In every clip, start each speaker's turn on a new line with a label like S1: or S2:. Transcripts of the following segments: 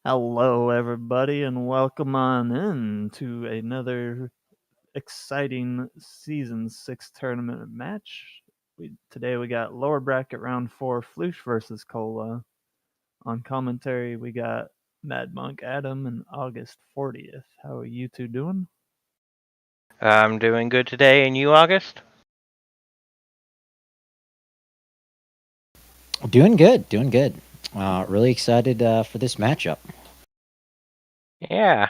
S1: Hello, everybody, and welcome on in to another exciting Season 6 tournament match. Today we got lower bracket round 4 Flouche versus Cola. On commentary, we got Mad Monk Adam and August 40th. How are you two doing?
S2: I'm doing good today, and you, August?
S3: Doing good. Really excited for this matchup.
S2: Yeah.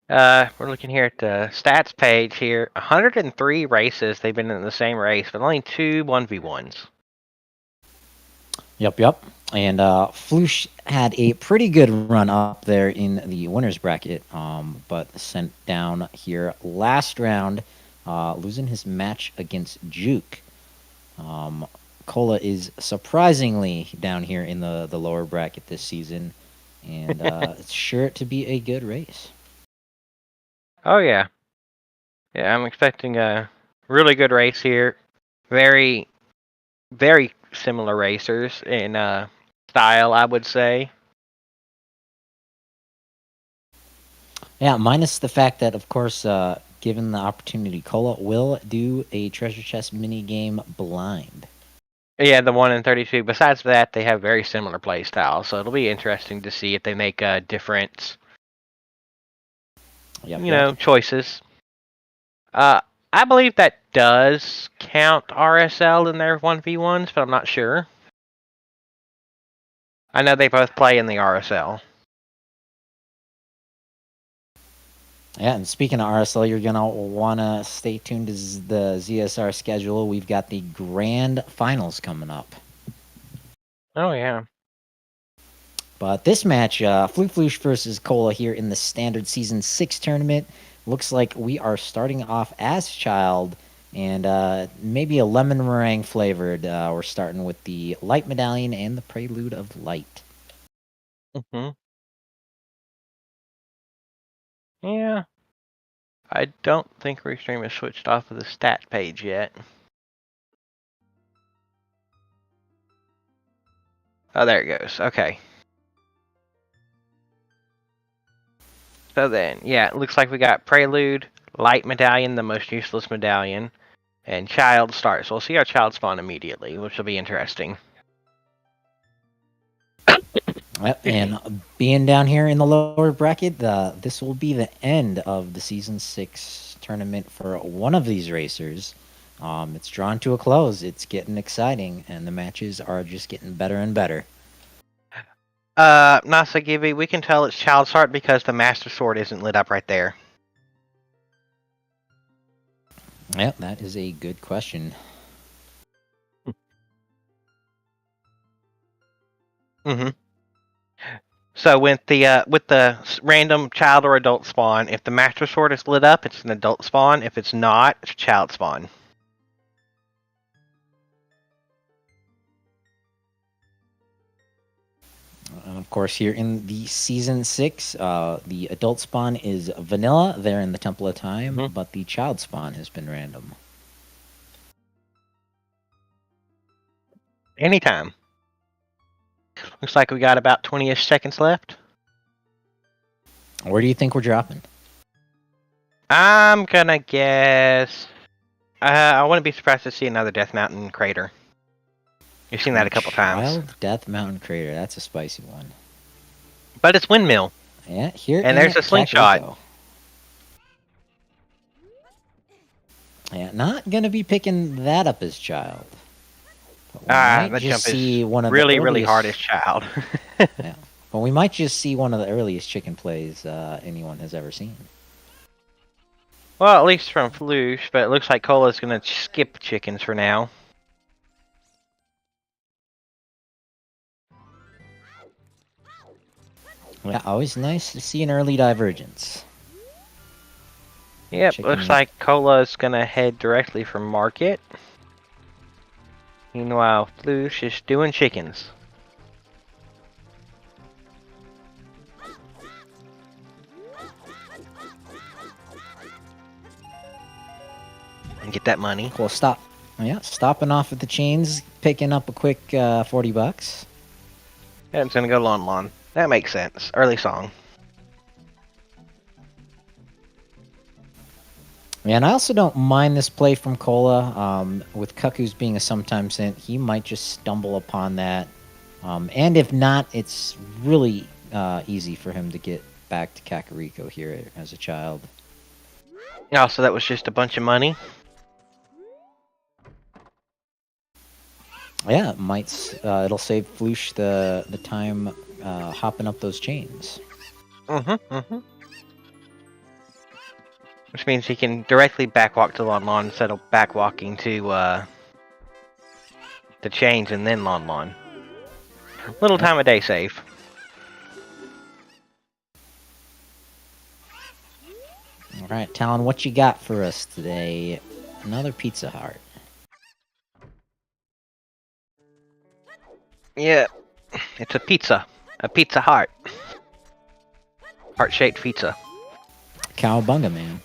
S2: We're looking here at the stats page here. 103 races they've been in the same race, but only two 1v1s.
S3: Yep. And Flouche had a pretty good run up there in the winners bracket, but sent down here last round, losing his match against Juke. Cola is surprisingly down here in the lower bracket this season, and it's sure to be a good race.
S2: Oh, yeah. Yeah, I'm expecting a really good race here. Very, very similar racers in style, I would say.
S3: Yeah, minus the fact that, of course, given the opportunity, Cola will do a treasure chest mini game blind.
S2: Yeah, the 1 in 32. Besides that, they have very similar play styles, so it'll be interesting to see if they make a different, choices. I believe that does count RSL in their 1v1s, but I'm not sure. I know they both play in the RSL.
S3: Yeah, and speaking of RSL, you're going to want to stay tuned to the ZSR schedule. We've got the grand finals coming up.
S2: Oh, yeah.
S3: But this match, Flouche versus Cola here in the standard Season 6 tournament. Looks like we are starting off as Child and maybe a lemon meringue flavored. We're starting with the Light Medallion and the Prelude of Light.
S2: Mm-hmm. Yeah. I don't think Restream has switched off of the stat page yet. Oh, there it goes. Okay. So then, yeah, it looks like we got Prelude, Light Medallion, the most useless medallion, and Child starts. We'll see our Child spawn immediately, which will be interesting.
S3: And being down here in the lower bracket, this will be the end of the Season 6 tournament for one of these racers. It's drawn to a close. It's getting exciting, and the matches are just getting better and better.
S2: Nasa Gibby, we can tell it's Child's Heart because the Master Sword isn't lit up right there.
S3: Yeah, that is a good question.
S2: Mm-hmm. So with the random child or adult spawn, if the Master Sword is lit up, it's an adult spawn. If it's not, it's a child spawn.
S3: And of course, here in the Season 6, the adult spawn is vanilla there in the Temple of Time, but the child spawn has been random.
S2: Anytime. Looks like we got about 20-ish seconds left.
S3: Where do you think we're dropping?
S2: I'm gonna guess... I wouldn't be surprised to see another Death Mountain crater. You've seen that a couple times.
S3: Death Mountain crater, that's a spicy one.
S2: But it's windmill.
S3: Yeah, here.
S2: And there's a slingshot.
S3: Echo. Yeah, not gonna be picking that up as Child.
S2: That jump is really hard as Child.
S3: Yeah, but we might just see one of the earliest chicken plays anyone has ever seen.
S2: Well, at least from Flouche, but it looks like Cola's gonna skip chickens for now.
S3: Yeah, always nice to see an early divergence.
S2: Yep, looks like Cola's gonna head directly for market. Meanwhile, Flouche is doing chickens. And get that money.
S3: Cool, stop. Yeah, stopping off at the chains, picking up a quick $40.
S2: Yeah, it's gonna go Lon Lon. That makes sense. Early song.
S3: Yeah, and I also don't mind this play from Cola. With Cuckoo's being a sometimes hint, he might just stumble upon that. And if not, it's really easy for him to get back to Kakariko here as a child.
S2: Oh, so that was just a bunch of money?
S3: Yeah, it might. It'll save Flouche the time hopping up those chains.
S2: Which means he can directly backwalk to Lon Lon instead of backwalking to the chains and then Lon Lon. Little time of day save.
S3: All right, Talon, what you got for us today? Another Pizza Heart.
S2: Yeah, it's a pizza. A Pizza Heart. Heart-shaped pizza.
S3: Cowabunga, man.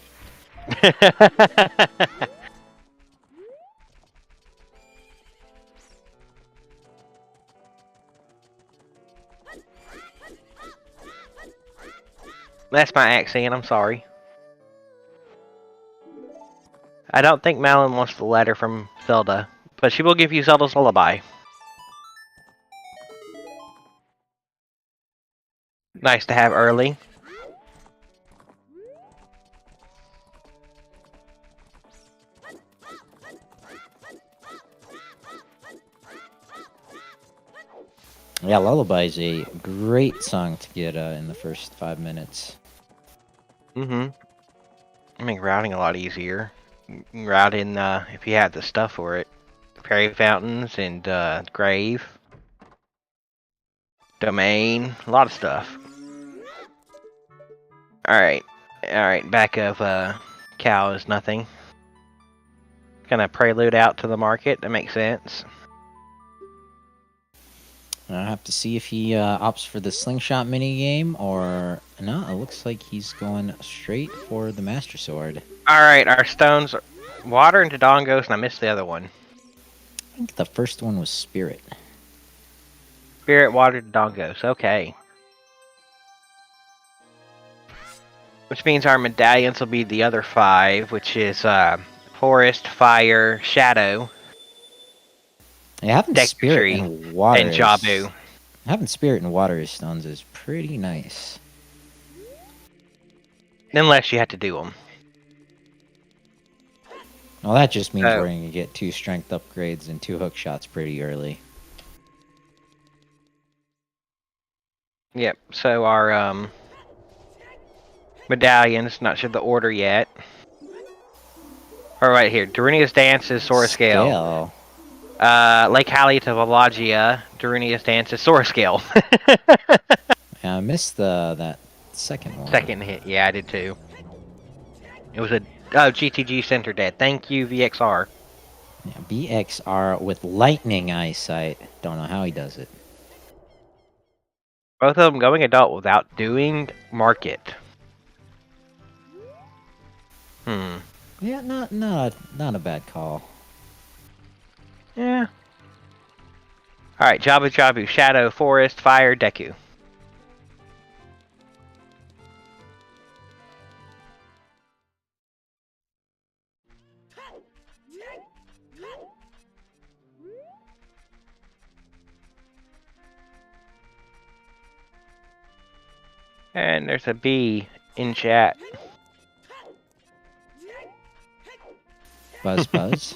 S2: That's my accent, I'm sorry. I don't think Malin wants the letter from Zelda, but she will give you Zelda's lullaby. Nice to have early.
S3: Yeah, Lullaby is a great song to get in the first 5 minutes.
S2: I make routing a lot easier. Routing, if you have the stuff for it. Fairy fountains and grave. Domain. A lot of stuff. Alright. Alright, back of cow is nothing. Gonna prelude out to the market. That makes sense.
S3: I'll have to see if he opts for the slingshot minigame or... No, it looks like he's going straight for the Master Sword.
S2: Alright, our stones are water and Dodongos, and I missed the other one.
S3: I think the first one was Spirit.
S2: Spirit, water, Dodongos. Okay. Which means our medallions will be the other 5, which is forest, fire, shadow.
S3: Yeah, having Spirit and water
S2: and Jabu.
S3: Having Spirit and water as stones is pretty nice.
S2: Unless you have to do them.
S3: Well, that just means we're going to get 2 strength upgrades and 2 hook shots pretty early.
S2: Yep, so our medallions, not sure the order yet. All right, here, Darunia's Dance is Sora Scale. Lake Hallie to Valagia, Darunia's Dance is Sora Scale.
S3: Yeah, I missed that second one.
S2: Second hit, yeah, I did too. It was a GTG Center Dead. Thank you, VXR.
S3: Yeah, VXR with lightning eyesight. Don't know how he does it.
S2: Both of them going adult without doing market.
S3: Yeah, not a bad call.
S2: Yeah. Alright, Jabu, Shadow, Forest, Fire, Deku. And there's a B in chat.
S3: Buzz.
S2: Buzz.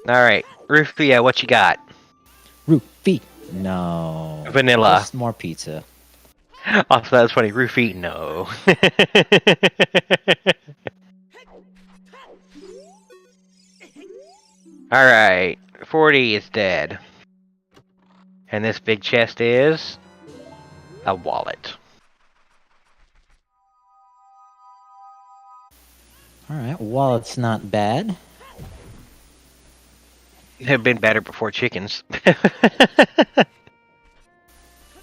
S2: Alright, Rufia, what you got?
S3: Roofie. No.
S2: Vanilla.
S3: Just more pizza.
S2: Also, that was funny. Rufie, no. Alright, 40 is dead. And this big chest is a wallet.
S3: Alright, wallet's not bad.
S2: It had been better before chickens.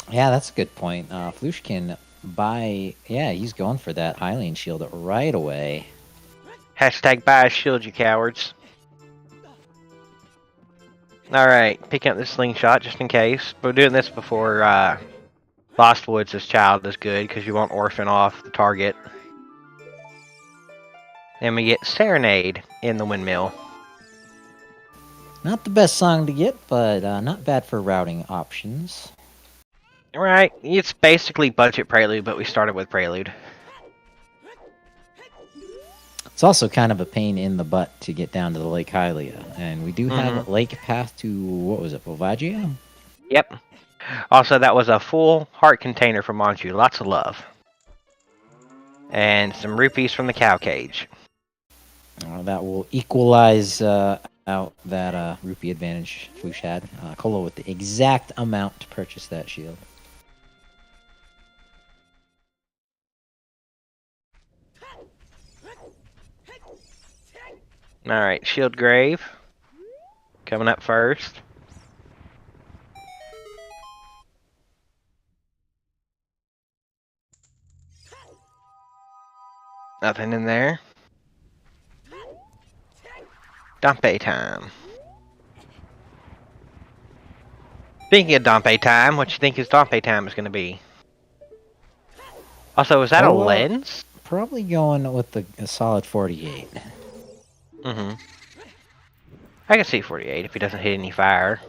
S3: Yeah, that's a good point. Flouche can buy... Yeah, he's going for that Hylian shield right away.
S2: Hashtag buy a shield, you cowards. Alright, picking up the slingshot just in case. We're doing this before Lost Woods' child is good because you won't orphan off the target. And we get Serenade in the windmill.
S3: Not the best song to get, but not bad for routing options.
S2: Right, it's basically budget Prelude, but we started with Prelude.
S3: It's also kind of a pain in the butt to get down to the Lake Hylia. And we do have a lake path to, what was it, Volvagia?
S2: Yep. Also, that was a full heart container from Manju. Lots of love. And some rupees from the cow cage.
S3: That will equalize out that rupee advantage Flouche had. Kolo with the exact amount to purchase that shield.
S2: Alright, Shield Grave. Coming up first. Nothing in there. Dompe time. Speaking of Dompe time, what you think his Dompe time is going to be? Also, is that a lens?
S3: Probably going with a solid 48.
S2: I can see 48 if he doesn't hit any fire.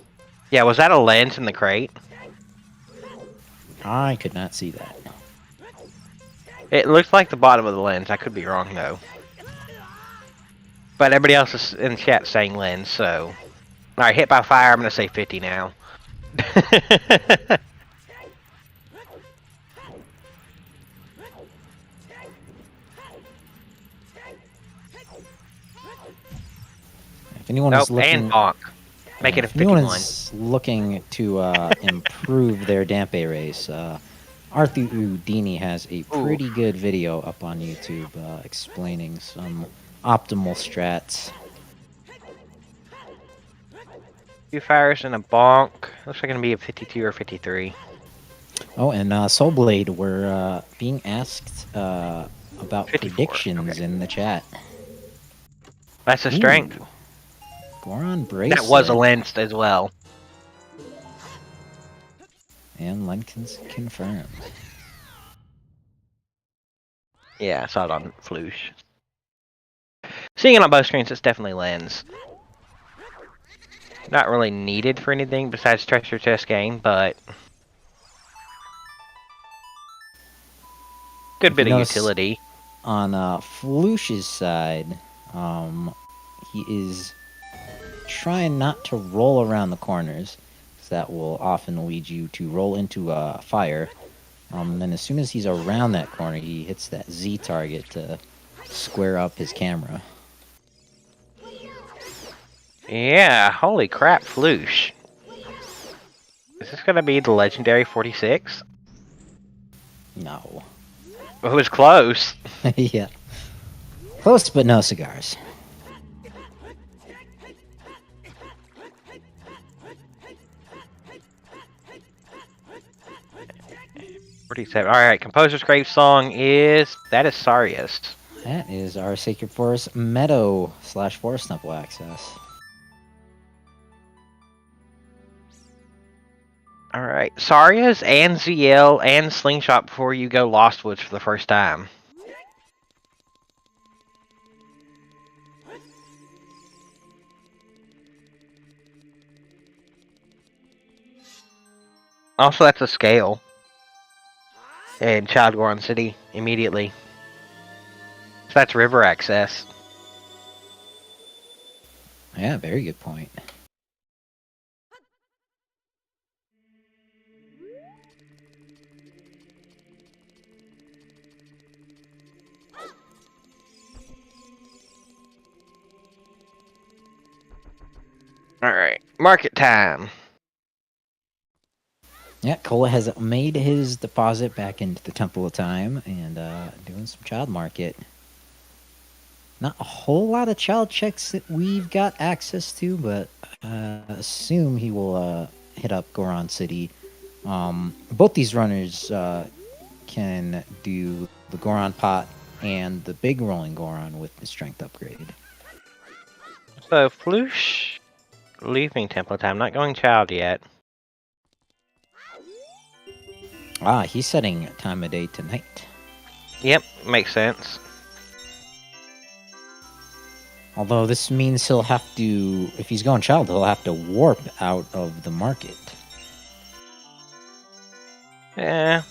S2: Yeah, was that a lens in the crate?
S3: I could not see that.
S2: It looked like the bottom of the lens. I could be wrong, though. But everybody else is in chat saying lens, so... Alright, hit by fire, I'm going to say 50 now.
S3: If anyone is looking...
S2: and bonk. Make it a 51.
S3: If anyone is looking to improve their Dampe race, Arthur Udini has a pretty good video up on YouTube explaining some optimal strats.
S2: Two fires and a bonk. Looks like it's going to be a 52 or 53.
S3: Oh, and Soulblade, we're being asked about
S2: 54,
S3: predictions in the chat.
S2: That's a strength.
S3: Ooh. Goron Bracelet.
S2: That was a lens as well.
S3: And Lenkin's confirmed.
S2: Yeah, I saw it on Flouche. Seeing it on both screens, it's definitely lens. Not really needed for anything besides treasure chest gain, but... Good bit of utility.
S3: On Flouche's side, he is trying not to roll around the corners, because that will often lead you to roll into a fire. And then as soon as he's around that corner, he hits that Z target to square up his camera.
S2: Yeah, holy crap, Flouche. Is this gonna be the legendary 46?
S3: No.
S2: It was close.
S3: Yeah. Close, but no cigars.
S2: 47. Alright, Composer's Grave song is... That is Sarius.
S3: That is our Sacred Forest Meadow / Forest Temple access.
S2: Alright, Sarias and ZL and Slingshot before you go Lost Woods for the first time. Also, that's a scale. And Child Goron City immediately. So that's river access.
S3: Yeah, very good point.
S2: Alright, market time.
S3: Yeah, Kola has made his deposit back into the Temple of Time and doing some child market. Not a whole lot of child checks that we've got access to, but assume he will hit up Goron City. Both these runners can do the Goron Pot and the big rolling Goron with the strength upgrade.
S2: So Flouche leaving temple time, not going child yet.
S3: Ah, he's setting time of day tonight.
S2: Yep, makes sense.
S3: Although this means he'll have to, if he's going child, he'll have to warp out of the market.
S2: Yeah.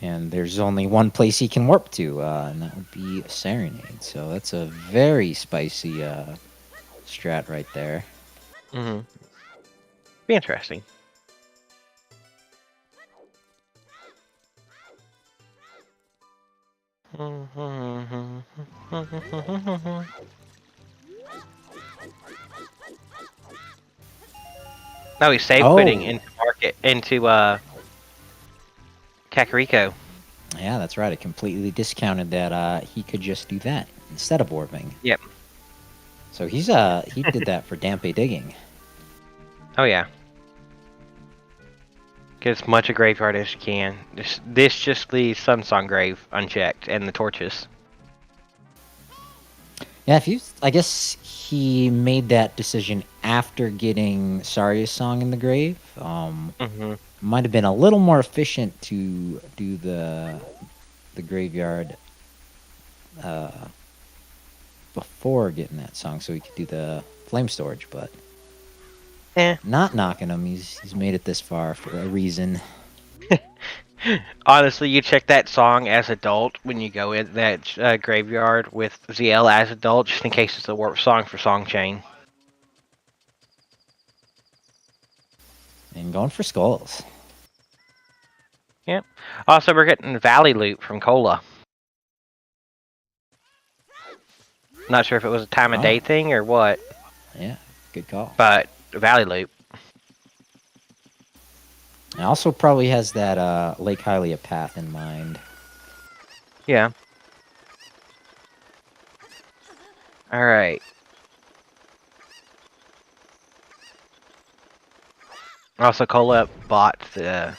S3: And there's only one place he can warp to, and that would be Serenade. So that's a very spicy strat right there.
S2: Mm-hmm. Be interesting. No, he's save quitting into market into Kakariko.
S3: Yeah, that's right. I completely discounted that he could just do that instead of warping.
S2: Yep.
S3: So he did that for Dampe digging.
S2: Oh yeah. Get as much a graveyard as you can. This just leaves Sunsong Grave unchecked and the torches.
S3: Yeah, I guess he made that decision after getting Saria's Song in the grave. Might have been a little more efficient to do the graveyard before getting that song, so he could do the flame storage. But not knocking him. He's made it this far for a reason.
S2: Honestly, you check that song as adult when you go in that graveyard with ZL as adult, just in case it's a warp song for Song Chain.
S3: And going for skulls.
S2: Yep. Also, we're getting Valley Loop from Cola. Not sure if it was a time of day thing or what.
S3: Yeah, good call.
S2: But Valley Loop.
S3: It also probably has that Lake Hylia path in mind.
S2: Yeah. Alright. Also, Cola bought the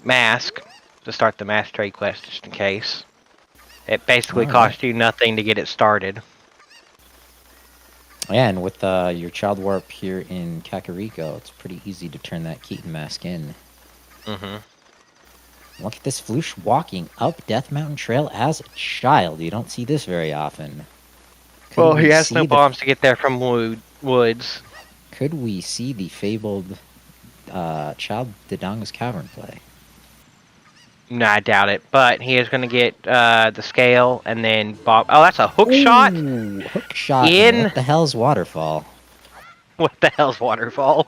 S2: mask to start the mask trade quest just in case. It basically cost you nothing to get it started.
S3: Yeah, and with your child warp here in Kakariko, it's pretty easy to turn that Keaton mask in. Look at this Flouche walking up Death Mountain Trail as a child. You don't see this very often.
S2: Well, he has no bombs to get there from woods.
S3: Could we see the fabled child Dodongo's Cavern play?
S2: No, I doubt it. But he is going to get the scale and then bomb. Oh, that's a hook shot?
S3: Hook shot in... What the hell's Waterfall?
S2: What the hell's Waterfall?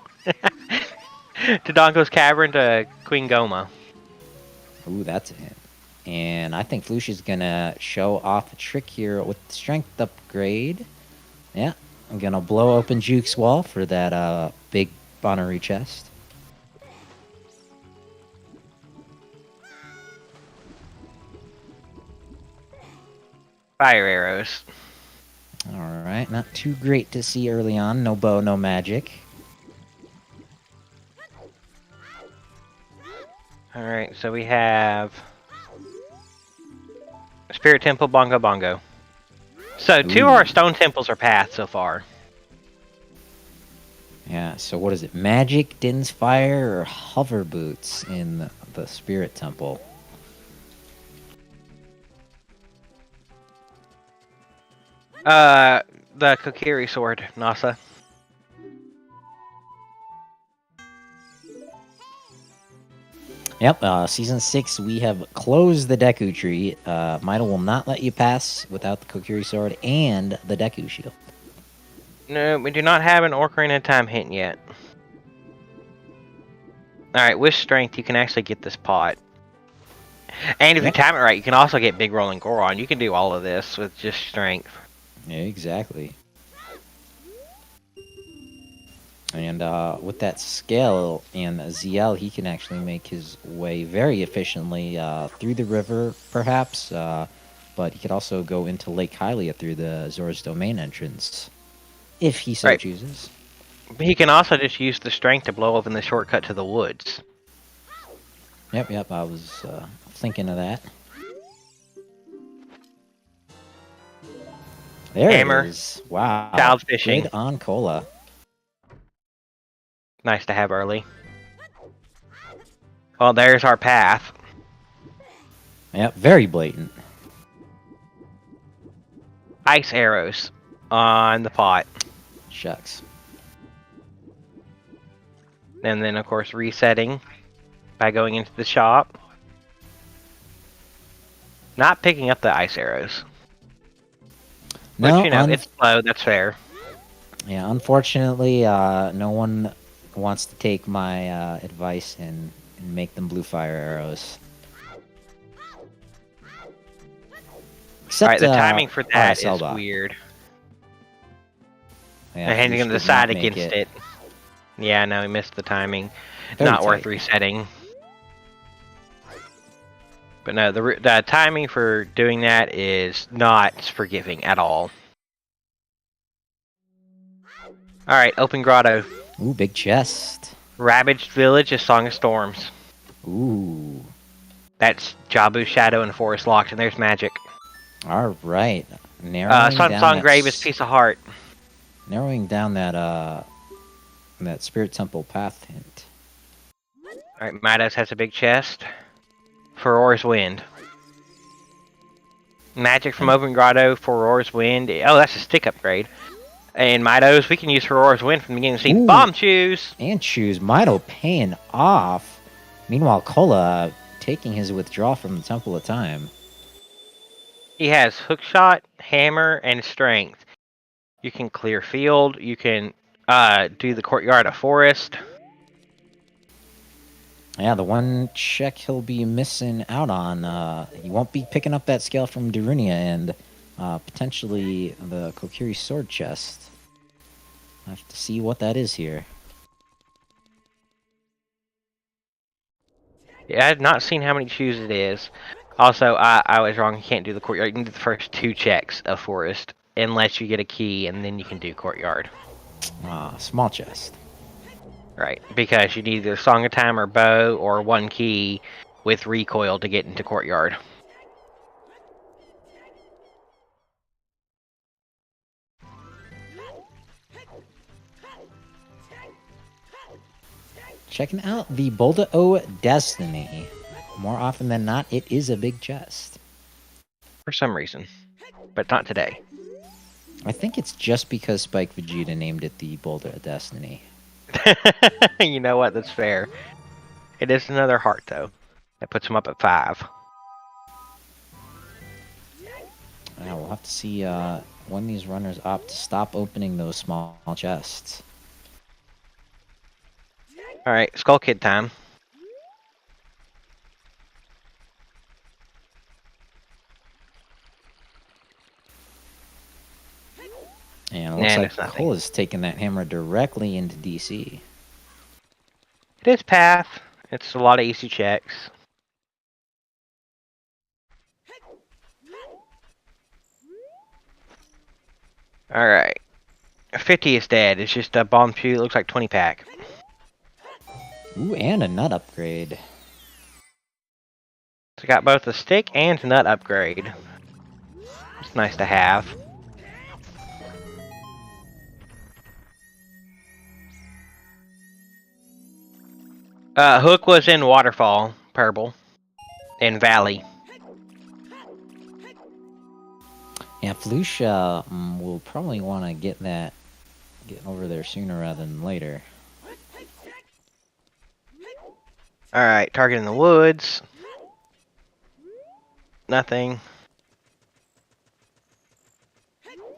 S2: Dodongo's Cavern to Queen Goma.
S3: Ooh, that's a hit. And I think Flouche is going to show off a trick here with the strength upgrade. Yeah, I'm going to blow open Juke's wall for that big Bonnery chest.
S2: Fire arrows.
S3: Alright, not too great to see early on. No bow, no magic.
S2: Alright, so we have Spirit Temple, Bongo Bongo. So, two of our stone temples are paths so far.
S3: Yeah, so what is it? Magic, Din's Fire, or Hover Boots in the Spirit Temple?
S2: The Kokiri sword, Nasa.
S3: Yep, Season 6, we have closed the Deku tree. Mida will not let you pass without the Kokiri sword and the Deku shield.
S2: No, we do not have an Ocarina of Time hint yet. Alright, with strength, you can actually get this pot. And if you time it right, you can also get Big Rolling Goron. You can do all of this with just strength.
S3: Yeah, exactly. And with that scale and ZL, he can actually make his way very efficiently through the river, perhaps. But he could also go into Lake Hylia through the Zora's Domain entrance, if he so chooses.
S2: He can also just use the strength to blow open the shortcut to the woods.
S3: Yep, I was thinking of that. There
S2: Hammer.
S3: it is. Wow.
S2: Child fishing.
S3: Good on Cola.
S2: Nice to have early. Well, there's our path.
S3: Yep, very blatant.
S2: Ice arrows on the pot.
S3: Shucks.
S2: And then, of course, resetting by going into the shop. Not picking up the ice arrows.
S3: No,
S2: Which, you know, it's slow, that's fair.
S3: Yeah, unfortunately, no one wants to take my advice and make them blue fire arrows. Except,
S2: Alright, the timing for that is
S3: Zelda.
S2: weird.
S3: Yeah,
S2: And handing
S3: Flouche
S2: him the
S3: did not
S2: side
S3: make
S2: against it. Yeah, no, he missed the timing.
S3: Very
S2: Not worth
S3: tight.
S2: resetting. But no, the timing for doing that is not forgiving at all. Alright, open grotto.
S3: Ooh, big chest.
S2: Ravaged village is Song of Storms.
S3: Ooh.
S2: That's Jabu, Shadow, and Forest Locked, and there's magic.
S3: All right. Narrowing
S2: Sun
S3: down
S2: Song
S3: that
S2: Grave is Piece of Heart.
S3: narrowing down that Spirit Temple path hint.
S2: Alright, Midas has a big chest. Furor's Wind. Magic from Open Grotto, Furor's Wind. Oh, that's a stick upgrade. And Midos, we can use Furor's Wind from the beginning of the scene.
S3: Ooh.
S2: Bomb Shoes!
S3: And choose Mido paying off. Meanwhile, Kola taking his withdrawal from the Temple of Time.
S2: He has Hookshot, Hammer, and Strength. You can clear field. You can do the Courtyard of Forest.
S3: Yeah, the one check he'll be missing out on. He won't be picking up that scale from Darunia and potentially the Kokiri sword chest. I have to see what that is here.
S2: Yeah, I had not seen how many shoes it is. Also, I was wrong. You can't do the Courtyard. You can do the first 2 checks of Forest, unless you get a key, and then you can do Courtyard.
S3: Small chest.
S2: Right, because you need either Song of Time or Bow, or 1 key with recoil to get into Courtyard.
S3: Checking out the Bolda O Destiny. More often than not, it is a big chest.
S2: For some reason. But not today.
S3: I think it's just because Spike Vegeta named it the Boulder of Destiny.
S2: You know what? That's fair. It is another heart, though. That puts him up at 5.
S3: We'll have to see when these runners opt to stop opening those small chests.
S2: Alright, Skull Kid time.
S3: And it
S2: Nah,
S3: looks like Cole is taking that hammer directly into DC.
S2: It is path. It's a lot of easy checks. Alright. 50 is dead. It's just a bomb shoe. It looks like 20 pack.
S3: Ooh, and a nut upgrade.
S2: So got both a stick and nut upgrade. It's nice to have. Hook was in Waterfall, Purple, and Valley.
S3: Yeah, Flouche will probably want to get over there sooner rather than later.
S2: Alright, target in the woods. Nothing.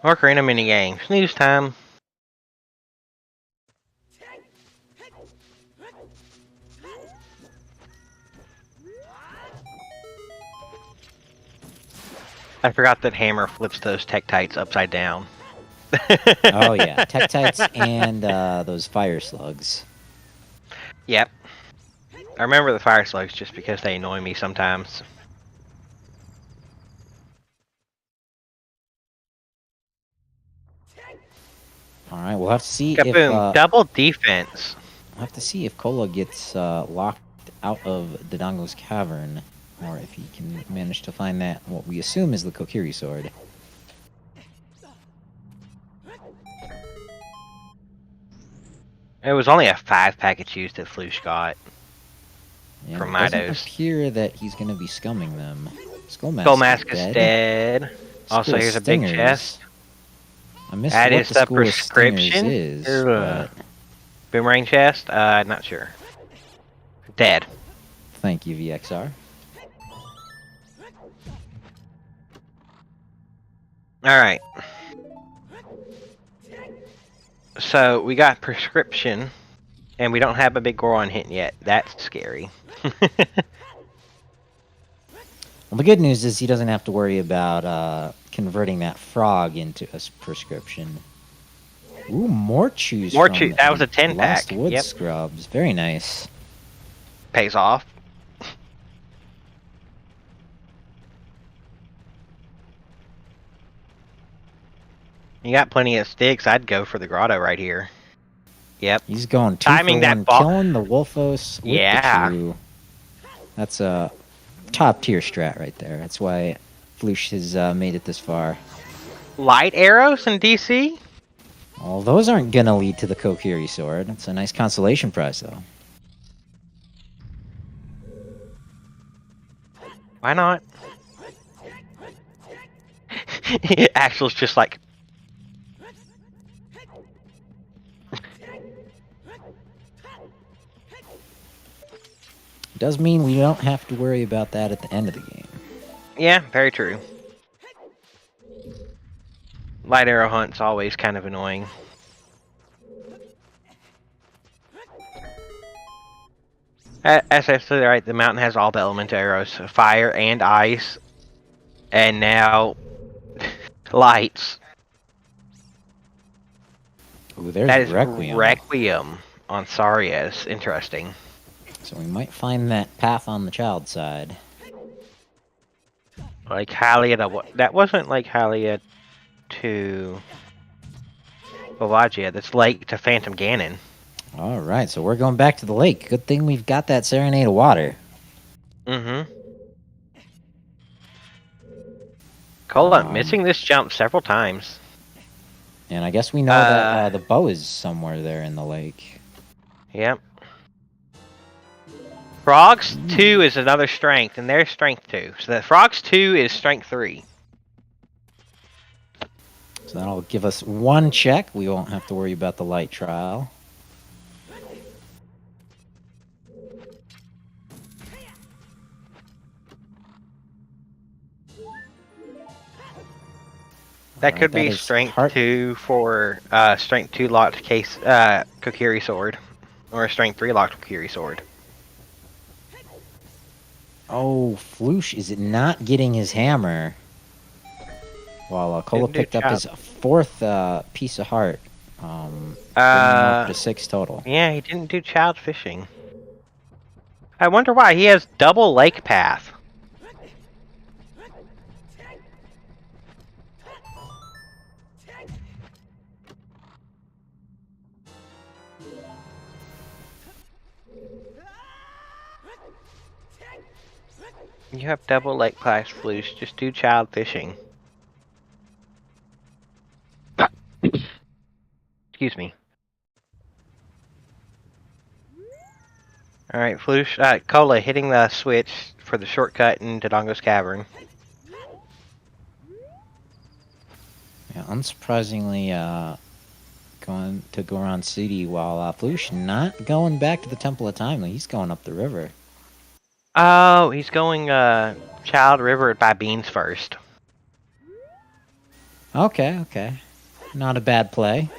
S2: Ocarina minigame. Snooze time. I forgot that Hammer flips those Tektites upside down.
S3: Oh yeah, Tektites and those fire slugs.
S2: Yep. I remember the fire slugs just because they annoy me sometimes.
S3: All right, we'll have to see
S2: Kaboom!
S3: if
S2: Double defense.
S3: we'll have to see if Kola gets locked out of Dodongo's cavern, or if he can manage to find that what we assume is the Kokiri sword.
S2: It was only a 5-pack of chews that Flouche got.
S3: Yeah,
S2: From
S3: it
S2: my
S3: doesn't
S2: dose.
S3: appear that he's going to be scumming them. Skull
S2: Mask is dead. Also,
S3: School
S2: here's a big
S3: Stingers.
S2: chest.
S3: I missed
S2: That
S3: what
S2: is
S3: the
S2: the
S3: School of Stingers
S2: prescription.
S3: is,
S2: Ugh.
S3: but
S2: Boomerang chest? Not sure. Dead.
S3: thank you, VXR.
S2: Alright. So, we got prescription, and we don't have a big Goron hit yet. That's scary.
S3: Well, the good news is he doesn't have to worry about converting that frog into a prescription. Ooh, more chews.
S2: More
S3: from
S2: chew. That was a
S3: the
S2: 10-pack.
S3: Lost Wood
S2: Yep.
S3: Scrubs. Very nice.
S2: Pays off. You got plenty of sticks. I'd go for the grotto right here. Yep.
S3: He's going two
S2: Timing
S3: for
S2: that
S3: one,
S2: ball-
S3: killing the Wolfos with
S2: Yeah.
S3: the True. That's a top tier strat right there. That's why Flouche has made it this far.
S2: Light arrows in DC?
S3: Well, those aren't gonna lead to the Kokiri sword. It's a nice consolation prize, though.
S2: Why not? Axel's just like...
S3: Does mean we don't have to worry about that at the end of the game.
S2: Yeah, very true. Light arrow hunt's always kind of annoying. As I said, right, the mountain has all the elemental arrows, fire and ice, and now lights.
S3: Ooh, there's
S2: That is
S3: Requiem.
S2: Requiem on Sarius. Interesting.
S3: So we might find that path on the child side.
S2: Like Halia to what? That wasn't like Halia to Bavagia. That's Lake to Phantom Ganon.
S3: All right, so we're going back to the lake. Good thing we've got that Serenade of Water.
S2: Mm-hmm. Cola missing this jump several times.
S3: And I guess we know that the bow is somewhere there in the lake.
S2: Yep. Frogs 2 is another strength, and there's strength 2. So the Frogs 2 is strength 3.
S3: So that'll give us one check. We won't have to worry about the light trial.
S2: That
S3: Alright,
S2: could be
S3: is
S2: strength
S3: heart-
S2: 2 for strength 2 locked case Kokiri sword, or a strength 3 locked Kokiri sword.
S3: Oh, Flouche is not getting his hammer. While Kola
S2: Didn't do
S3: picked up
S2: chop.
S3: his fourth piece of heart. Bringing him up to 6 total.
S2: Yeah, he didn't do child fishing. I wonder why. He has double lake path. You have double lake path, Flouche. Just do child fishing. Excuse me. Alright, Flouche, Cola hitting the switch for the shortcut in Dodongo's Cavern.
S3: Yeah, unsurprisingly, going to Goron City while Flouche not going back to the Temple of Time. He's going up the river.
S2: Oh, he's going Child River by Beans first.
S3: Okay, okay. Not a bad play.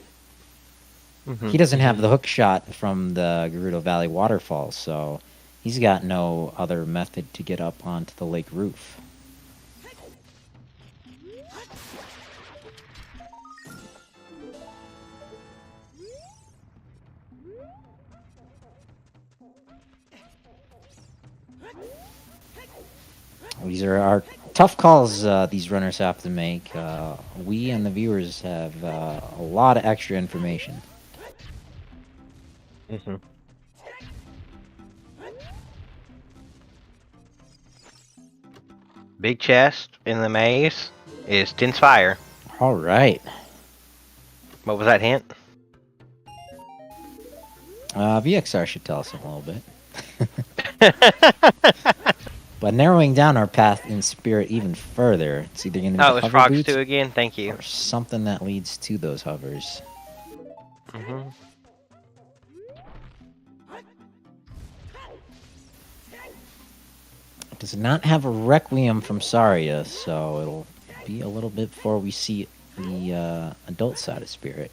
S2: Mm-hmm.
S3: He doesn't have the hook shot from the Gerudo Valley waterfall, so he's got no other method to get up onto the lake roof. These are our tough calls these runners have to make. We and the viewers have a lot of extra information.
S2: Mm-hmm. Big chest in the maze is Tin's Fire.
S3: All right.
S2: What was that hint?
S3: VXR should tell us a little bit. But narrowing down our path in spirit even further, it's either going to be
S2: Oh,
S3: the
S2: it was
S3: hover
S2: Frogs
S3: boots
S2: 2 again. Thank you.
S3: or something that leads to those hovers.
S2: Mm-hmm.
S3: It does not have a Requiem from Saria, so it'll be a little bit before we see the adult side of spirit.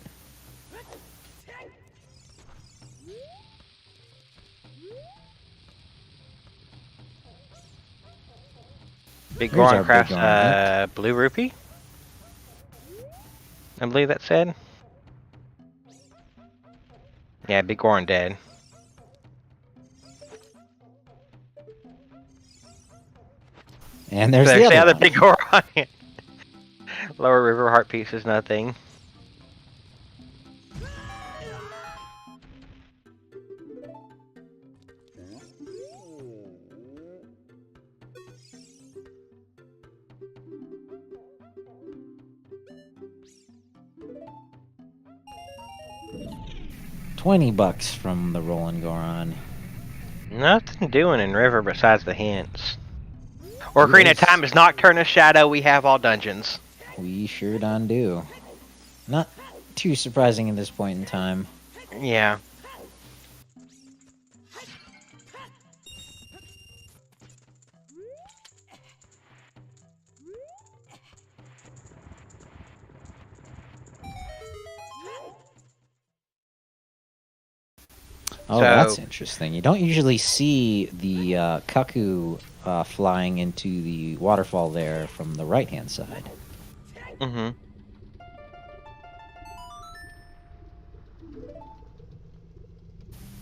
S2: Big
S3: Here's our
S2: Goron
S3: big
S2: crafts
S3: Goron
S2: Blue Rupee. I believe that said. Yeah, Big Goron dead.
S3: And there's
S2: So
S3: the
S2: actually,
S3: other
S2: the
S3: one.
S2: Big Goron. Lower River Heart piece is nothing.
S3: $20 from the Roland Goron.
S2: Nothing doing in River besides the hints. Ocarina of
S3: Yes.
S2: Time is Nocturnus Shadow. We have all dungeons.
S3: We sure done do. Not too surprising at this point in time.
S2: Yeah.
S3: Oh,
S2: So-
S3: that's interesting. You don't usually see the cuckoo flying into the waterfall there from the right-hand side.
S2: Mm-hmm.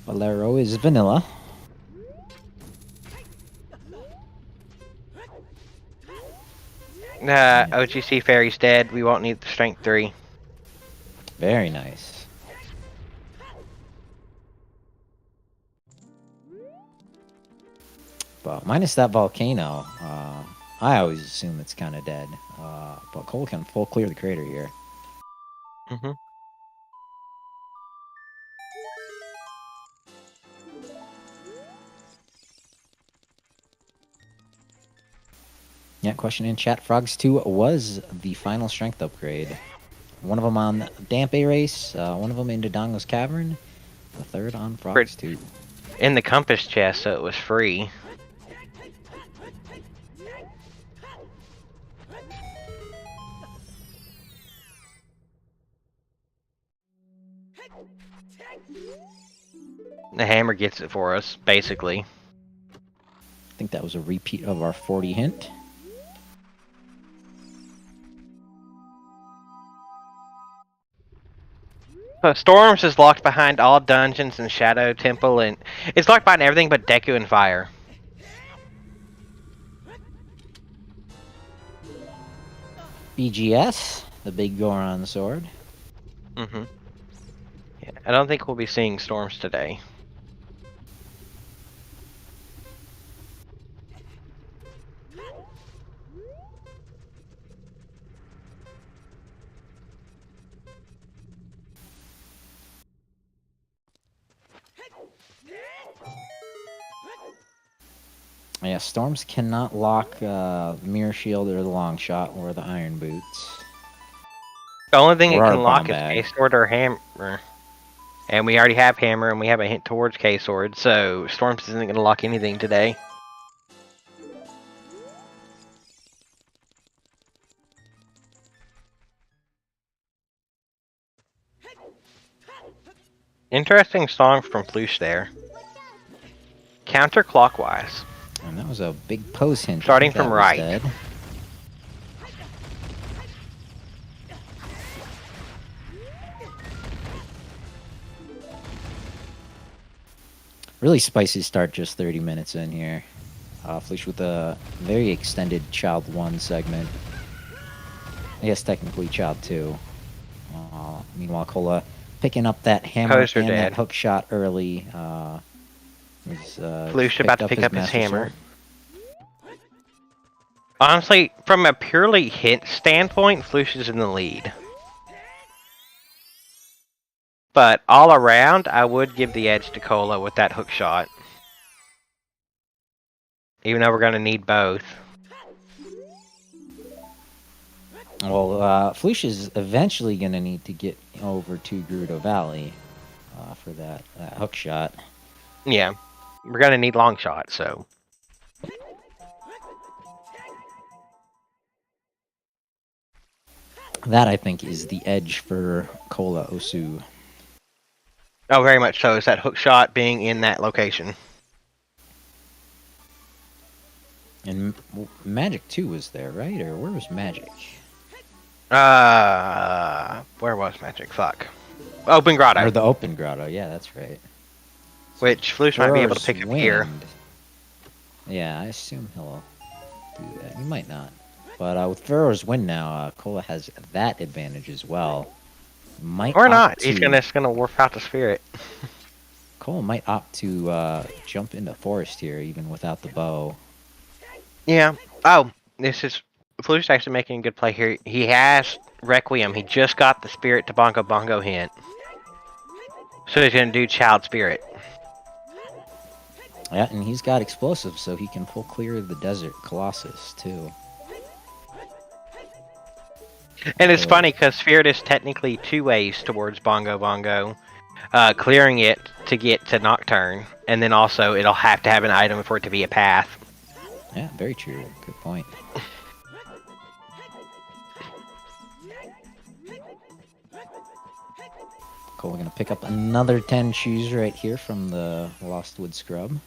S3: Valero is vanilla.
S2: OGC Fairy's dead. We won't need the Strength 3.
S3: Very nice. But minus that volcano, I always assume it's kind of dead. But Cole can full clear the crater here.
S2: Mm-hmm.
S3: Yeah, question in chat. Frogs 2 was the final strength upgrade. One of them on Damp A Race, one of them in Dodongo's Cavern, the third on Frogs 2.
S2: In the compass chest, so it was free. The hammer gets it for us, basically.
S3: I think that was a repeat of our 40 hint.
S2: Storms is locked behind all dungeons and Shadow Temple, and it's locked behind everything but Deku and Fire.
S3: BGS, the big Goron sword.
S2: Mm-hmm. Yeah, I don't think we'll be seeing storms today.
S3: Yeah, Storms cannot lock Mirror Shield or the Long Shot or the Iron Boots.
S2: The only thing it
S3: Or our
S2: can lock
S3: bomb
S2: is
S3: bag.
S2: K-Sword or Hammer. And we already have Hammer, and we have a hint towards K-Sword, so Storms isn't going to lock anything today. Interesting song from Flouche there. Counterclockwise.
S3: And that was a big pose hint. I
S2: Starting
S3: think that
S2: from
S3: was
S2: right.
S3: dead. Really spicy start just 30 minutes in here. Flouche with a very extended Child 1 segment. I guess technically Child 2. Meanwhile, Cola picking up that hammer
S2: Poser
S3: and
S2: dead.
S3: that hook shot early.
S2: Flouche about to pick up his
S3: Master
S2: hammer.
S3: Sword.
S2: Honestly, from a purely hit standpoint, Flouche is in the lead. But all around, I would give the edge to Cola with that hook shot. Even though we're going to need both.
S3: Well, Flouche is eventually going to need to get over to Gerudo Valley for that hook shot.
S2: Yeah, we're going to need long shot, so.
S3: That, I think, is the edge for Cola Osu.
S2: Oh, very much so. Is that hook shot being in that location.
S3: And Magic 2 was there, right? Or where was Magic?
S2: Where was Magic? Fuck. Open Grotto.
S3: Or the Open Grotto, yeah, that's right.
S2: Which Flouche might be able to
S3: Furor's
S2: pick up here.
S3: Wind. Yeah, I assume he'll do that. He might not. But with Furor's Wind now, Cola has that advantage as well. Might
S2: Or not.
S3: opt
S2: He's
S3: to-
S2: just gonna warp out the spirit.
S3: Cola might opt to jump into Forest here, even without the bow.
S2: Yeah. Oh, this is Flouche actually making a good play here. He has Requiem. He just got the spirit to Bongo Bongo hint. So he's gonna do Child Spirit.
S3: Yeah, and he's got explosives, so he can full clear the Desert Colossus, too.
S2: And it's funny because Spirit is technically two ways towards Bongo Bongo. Clearing it to get to Nocturne, and then also it'll have to have an item for it to be a path.
S3: Yeah, very true. Good point. Cool, we're going to pick up another 10 shoes right here from the Lost Wood Scrub.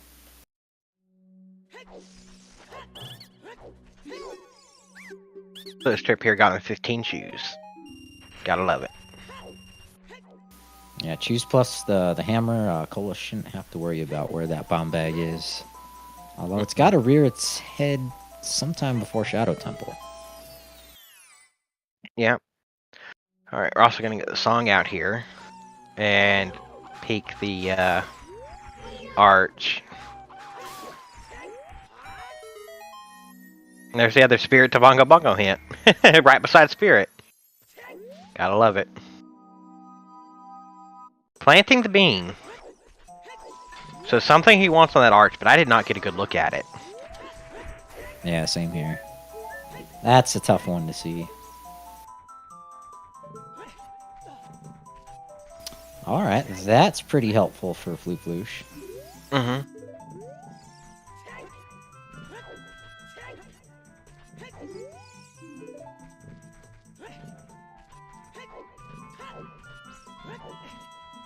S2: So this trip here got me 15 shoes. Gotta love it.
S3: Yeah, choose plus the hammer. Cola shouldn't have to worry about where that bomb bag is. Although it's got to rear its head sometime before Shadow Temple.
S2: Yeah. Alright, we're also gonna get the song out here. And peek the arch. And there's the other Spirit to Bongo Bongo hint. Right beside Spirit. Gotta love it. Planting the bean. So something he wants on that arch, but I did not get a good look at it.
S3: Yeah, same here. That's a tough one to see. Alright, that's pretty helpful for Flouche.
S2: Mm-hmm.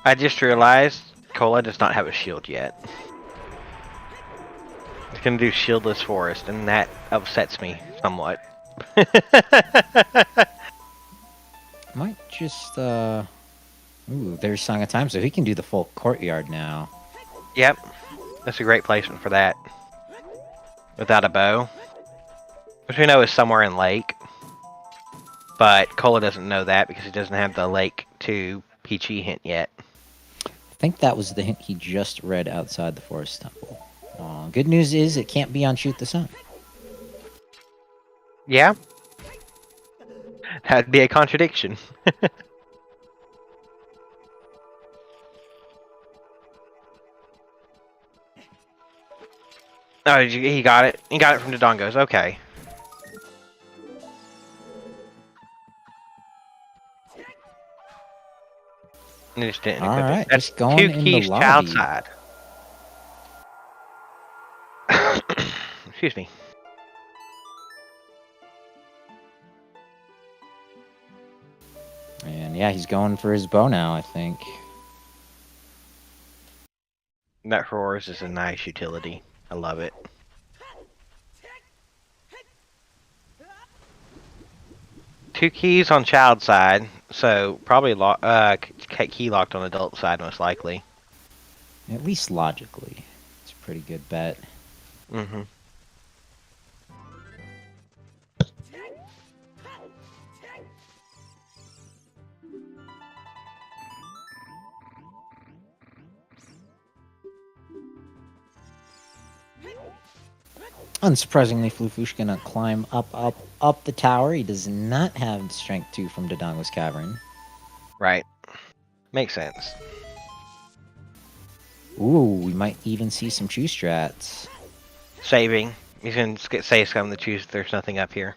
S2: I just realized Cola does not have a shield yet. He's gonna do shieldless forest, and that upsets me somewhat.
S3: Might just, Ooh, there's Song of Time, so he can do the full courtyard now.
S2: Yep. That's a great placement for that. Without a bow. Which we know is somewhere in Lake. But Cola doesn't know that because he doesn't have the Lake 2 Peachy hint yet.
S3: I think that was the hint he just read outside the Forest Temple. Good news is it can't be on Shoot the Sun.
S2: Yeah? That'd be a contradiction. Oh, he got it. He got it from the Dongos. Okay. I just didn't equip it.
S3: Alright,
S2: That's
S3: just going
S2: two
S3: in the
S2: keys
S3: lobby.
S2: outside. Excuse me.
S3: And yeah, he's going for his bow now, I think.
S2: That Roars is a nice utility. I love it. Two keys on child side, so probably key locked on adult side most likely.
S3: At least logically. It's a pretty good bet.
S2: Mm-hmm.
S3: Unsurprisingly, Flouche gonna climb up the tower. He does not have strength 2 from Dodongo's Cavern.
S2: Right. Makes sense.
S3: Ooh, we might even see some Chew strats.
S2: Saving. He's gonna get save scum to choose if there's nothing up here.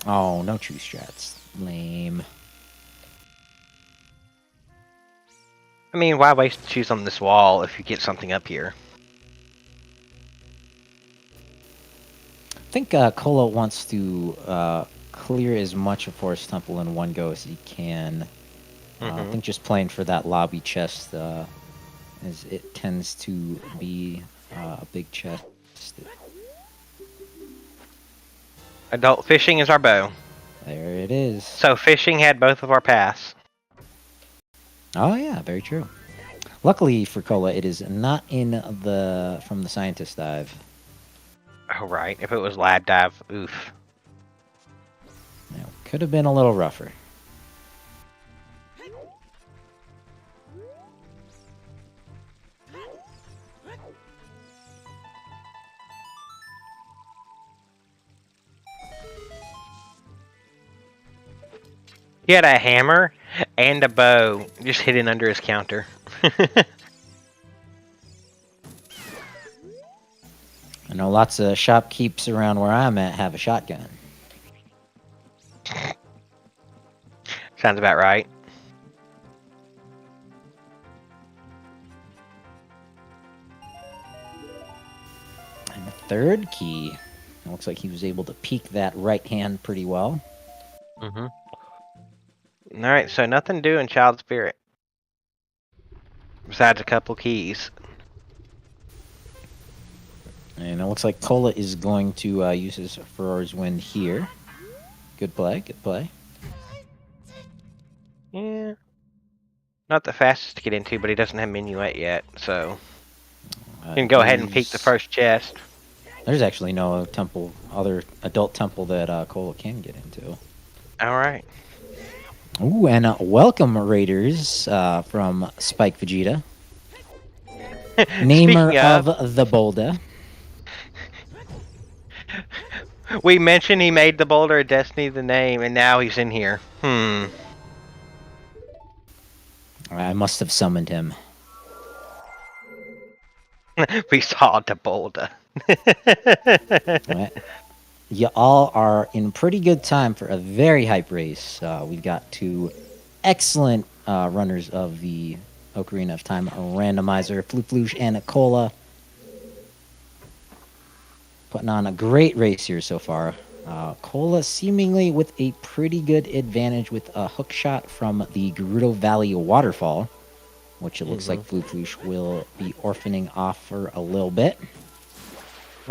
S3: Oh, no Chew strats. Lame.
S2: I mean, why waste choose on this wall if you get something up here?
S3: I think Kola wants to clear as much of Forest Temple in one go as he can. I think just playing for that lobby chest, as it tends to be a big chest.
S2: Adult fishing is our bow.
S3: There it is.
S2: So fishing had both of our paths.
S3: Oh yeah, very true. Luckily for Kola, it is not in from the scientist dive.
S2: Oh right, if it was lab dive, oof.
S3: Could have been a little rougher.
S2: He had a hammer and a bow just hidden under his counter.
S3: I know lots of shopkeepers around where I'm at have a shotgun.
S2: Sounds about right.
S3: And the third key. It looks like he was able to peek that right hand pretty well.
S2: Alright, so nothing to do in Child Spirit. Besides a couple keys.
S3: And it looks like Kola is going to use his Furor's Wind here. Good play, good play.
S2: Yeah. Not the fastest to get into, but he doesn't have Minuet yet, so... You can go ahead and peek the first chest.
S3: There's actually no other adult temple that Kola can get into.
S2: Alright.
S3: Ooh, and welcome Raiders from Spike Vegeta. Namer of the Boulder.
S2: We mentioned he made the Boulder of Destiny the name, and now he's in here.
S3: I must have summoned him.
S2: We saw the Boulder.
S3: Right. You all are in pretty good time for a very hype race. We've got two excellent runners of the Ocarina of Time Randomizer, Flouche and Kola. Putting on a great race here so far. Kola seemingly with a pretty good advantage with a hook shot from the Gerudo Valley waterfall, which it looks like Flouche will be orphaning off for a little bit.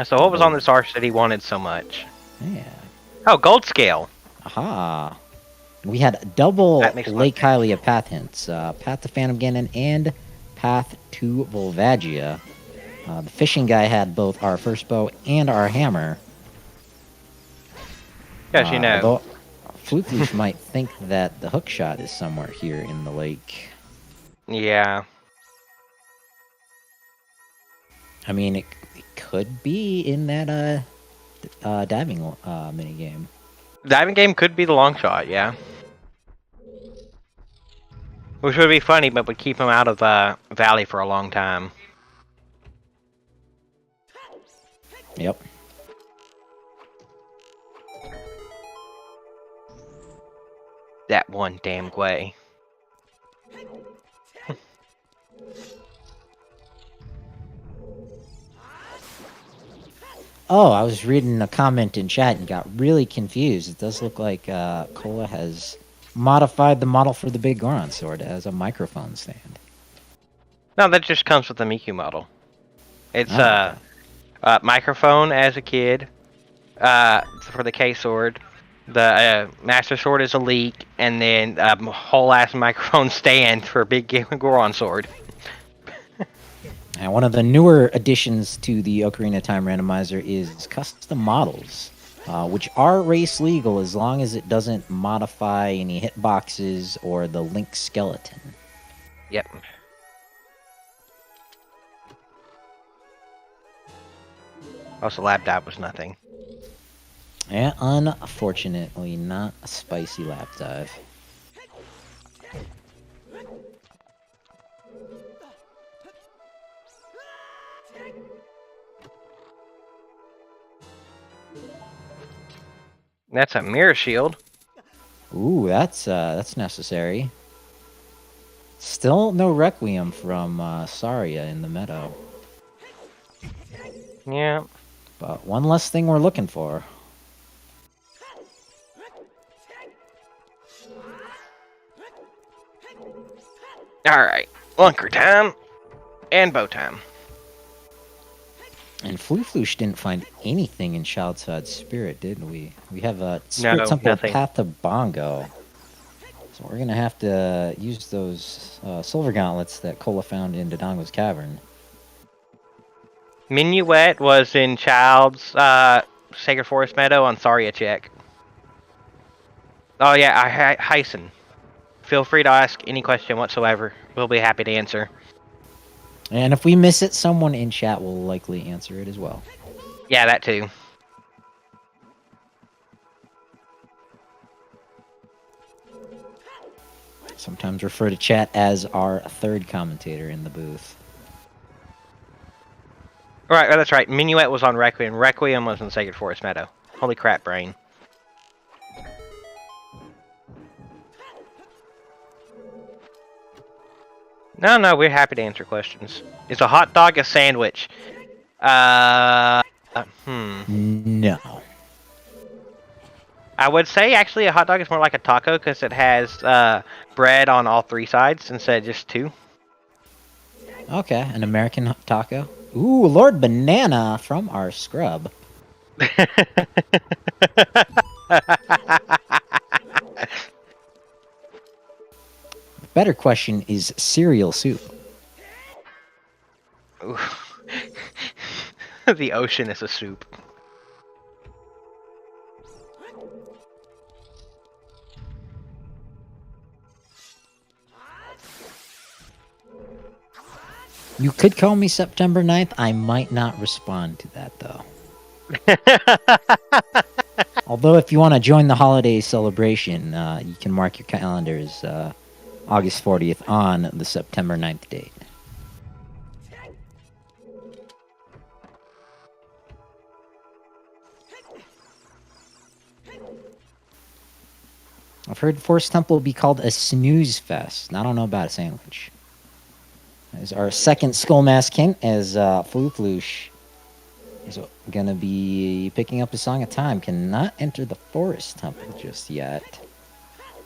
S2: So what was on this arch that he wanted so much?
S3: Yeah.
S2: Oh, gold scale.
S3: Aha. We had double Lake Hylia path hints. Path to Phantom Ganon and Path to Volvagia. The fishing guy had both our first bow and our hammer.
S2: Because you know.
S3: Although Flouche might think that the hook shot is somewhere here in the lake.
S2: Yeah.
S3: I mean, it could be in that diving minigame.
S2: Diving game could be the long shot, yeah. Which would be funny, but would keep him out of Valley for a long time.
S3: Yep.
S2: That one damn way.
S3: Oh, I was reading a comment in chat and got really confused. It does look like Kola has modified the model for the big Goron sword as a microphone stand.
S2: No, that just comes with the Miku model. It's microphone as a kid for the K sword. The Master Sword is a leak, and then a whole ass microphone stand for a big Goron sword.
S3: And one of the newer additions to the Ocarina of Time Randomizer is custom models. which are race legal as long as it doesn't modify any hitboxes or the Link skeleton.
S2: Yep. Also, lab dive was nothing.
S3: Yeah, unfortunately, not a spicy lap dive.
S2: That's a mirror shield.
S3: Ooh, that's necessary. Still no Requiem from Saria in the meadow.
S2: Yeah.
S3: But one less thing we're looking for.
S2: Alright. Lunker time. And bow time.
S3: And Flouche didn't find anything in Child's Spirit, did we? We have a Spirit
S2: No,
S3: Temple
S2: nothing.
S3: Path of Bongo. So we're going to have to use those silver gauntlets that Cola found in Dodongo's Cavern.
S2: Minuet was in Child's Sacred Forest Meadow on Saria check. Oh yeah, Hyson. Feel free to ask any question whatsoever. We'll be happy to answer.
S3: And if we miss it, someone in chat will likely answer it as well.
S2: Yeah, that too.
S3: Sometimes refer to chat as our third commentator in the booth.
S2: Right, that's right. Minuet was on Requiem. Requiem was in Sacred Forest Meadow. Holy crap, brain. No, we're happy to answer questions. Is a hot dog a sandwich?
S3: No.
S2: I would say actually a hot dog is more like a taco because it has bread on all three sides instead of just two.
S3: Okay, an American taco. Ooh, Lord Banana from our scrub. Better question is cereal soup.
S2: The ocean is a soup.
S3: You could call me September 9th. I might not respond to that, though. Although, if you want to join the holiday celebration, you can mark your calendars August 40th on the September 9th date. I've heard Forest Temple will be called a snooze fest. I don't know about a sandwich. As our second Skull Mask hint, as Flouche is going to be picking up a Song of Time. Cannot enter the Forest Temple just yet.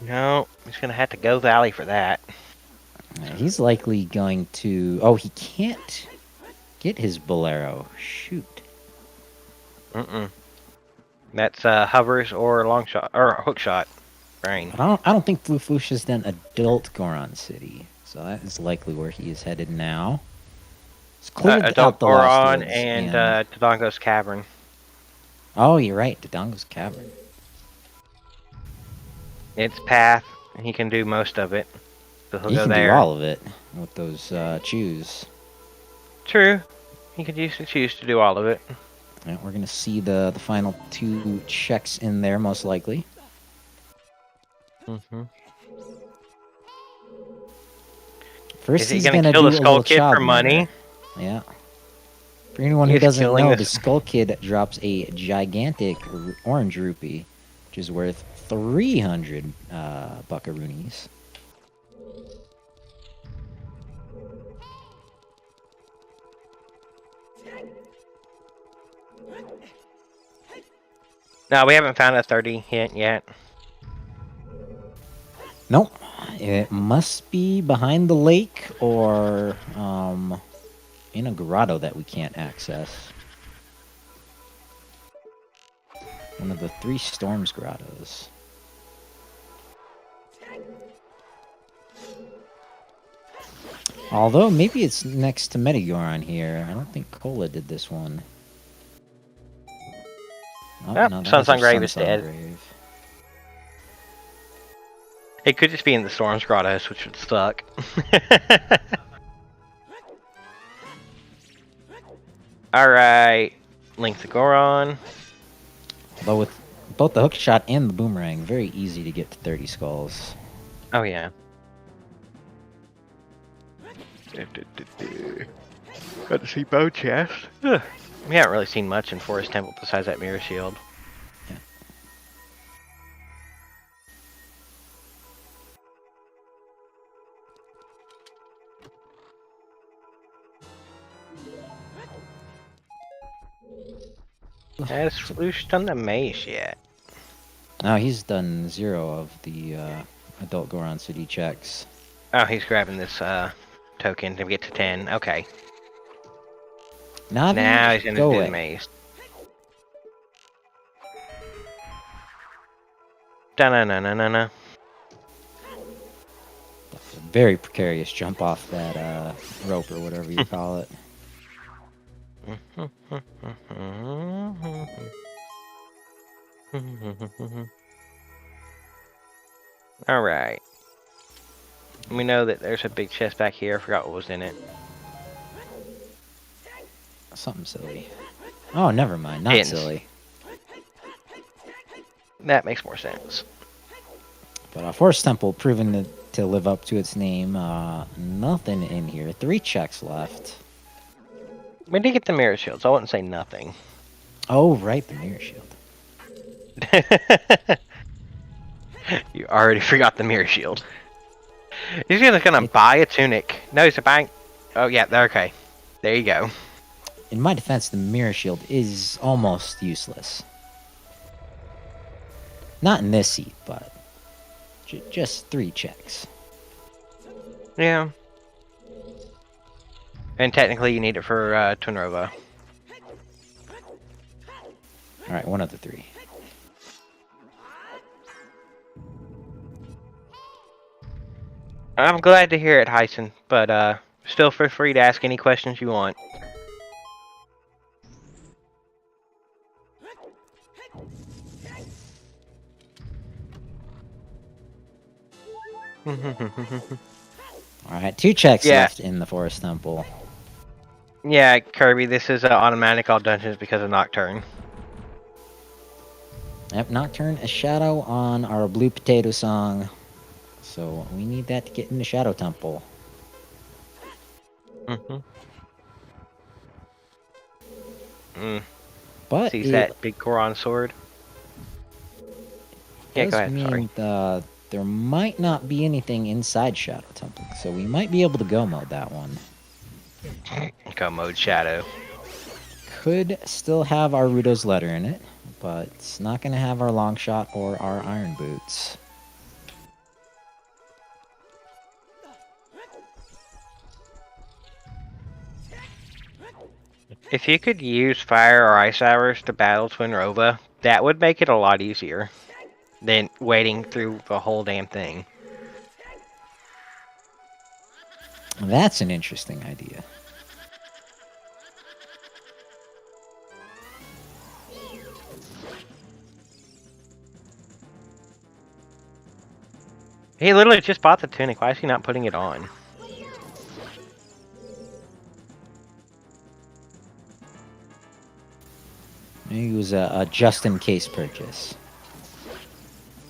S2: No, he's going to have to go Valley for that.
S3: He's likely going to... Oh, he can't get his Bolero. Shoot.
S2: That's hovers or long shot or hook shot. Brain.
S3: I don't think Flouche has done Adult Goron City, so that is likely where he is headed now. It's cleared
S2: Adult
S3: out the Lost
S2: Goron
S3: Woods
S2: and Dodongo's Cavern.
S3: Oh, you're right, Dodongo's Cavern.
S2: It's path, and he can do most of it. So he'll
S3: He
S2: go
S3: can
S2: there.
S3: do all of it with those chews.
S2: True. He could choose to do all of it.
S3: Yeah, we're going to see the final two checks in there, most likely. First,
S2: Is he
S3: he's
S2: going to
S3: gonna
S2: kill
S3: do
S2: the
S3: a
S2: Skull
S3: little
S2: Kid
S3: child
S2: for money?
S3: murder. Yeah. For anyone who
S2: He's
S3: doesn't
S2: killing
S3: know,
S2: this-
S3: the Skull Kid drops a gigantic orange rupee, which is worth 300 buckaroonies.
S2: No, we haven't found a 30 hint yet.
S3: Nope. It must be behind the lake or in a grotto that we can't access. One of the 3 Storms grottos. Although, maybe it's next to Metagoron here. I don't think Cola did this one. Oh,
S2: Oh,
S3: no, that was
S2: Sunsun
S3: our
S2: Grave is
S3: Sunsun
S2: dead.
S3: Grave.
S2: It could just be in the Storm's Grottos, which would suck. Alright. Link the Goron.
S3: Although with both the hook shot and the boomerang, very easy to get to 30 skulls.
S2: Oh, yeah. Got to see bow chest. We haven't really seen much in Forest Temple besides that mirror shield. Has Flouche done the maze yet?
S3: No, he's done 0 of the adult Goron City checks.
S2: Oh, he's grabbing this token to get to 10. Okay.
S3: Navi,
S2: Now he's gonna
S3: go
S2: do
S3: away.
S2: the maze. Da-na-na-na-na-na.
S3: Very precarious jump off that rope or whatever you call it.
S2: Alright. We know that there's a big chest back here. I forgot what was in it.
S3: Something silly. Oh, never mind. Not
S2: Pins.
S3: silly.
S2: That makes more sense.
S3: But Forest Temple proven to live up to its name. Nothing in here. 3 checks left.
S2: We did get the mirror shields. I wouldn't say nothing.
S3: Oh, right, the mirror shield.
S2: You already forgot the mirror shield. He's just gonna buy a tunic. No, he's a bank. Oh yeah, okay. There you go.
S3: In my defense, the mirror shield is almost useless. Not in this seat, but just 3 checks.
S2: Yeah. And technically, you need it for Twinrova.
S3: All right, 1 of the 3.
S2: I'm glad to hear it, Hyson, but still feel free to ask any questions you want.
S3: All right, 2 checks
S2: Yeah.
S3: left in the Forest Temple.
S2: Yeah, Kirby, this is automatic all dungeons because of Nocturne.
S3: Yep, Nocturne, a shadow on our Blue Potato song. So we need that to get into Shadow Temple. But
S2: Sees that big Goron sword. Yeah,
S3: does
S2: go ahead, sorry.
S3: mean there might not be anything inside Shadow Temple, so we might be able to go mode that one.
S2: Go mode Shadow.
S3: Could still have our Rudo's letter in it, but it's not going to have our long shot or our iron boots.
S2: If you could use fire or ice hours to battle Twinrova, that would make it a lot easier than waiting through the whole damn thing.
S3: That's an interesting idea.
S2: He literally just bought the tunic. Why is he not putting it on?
S3: Maybe it was a just-in-case purchase.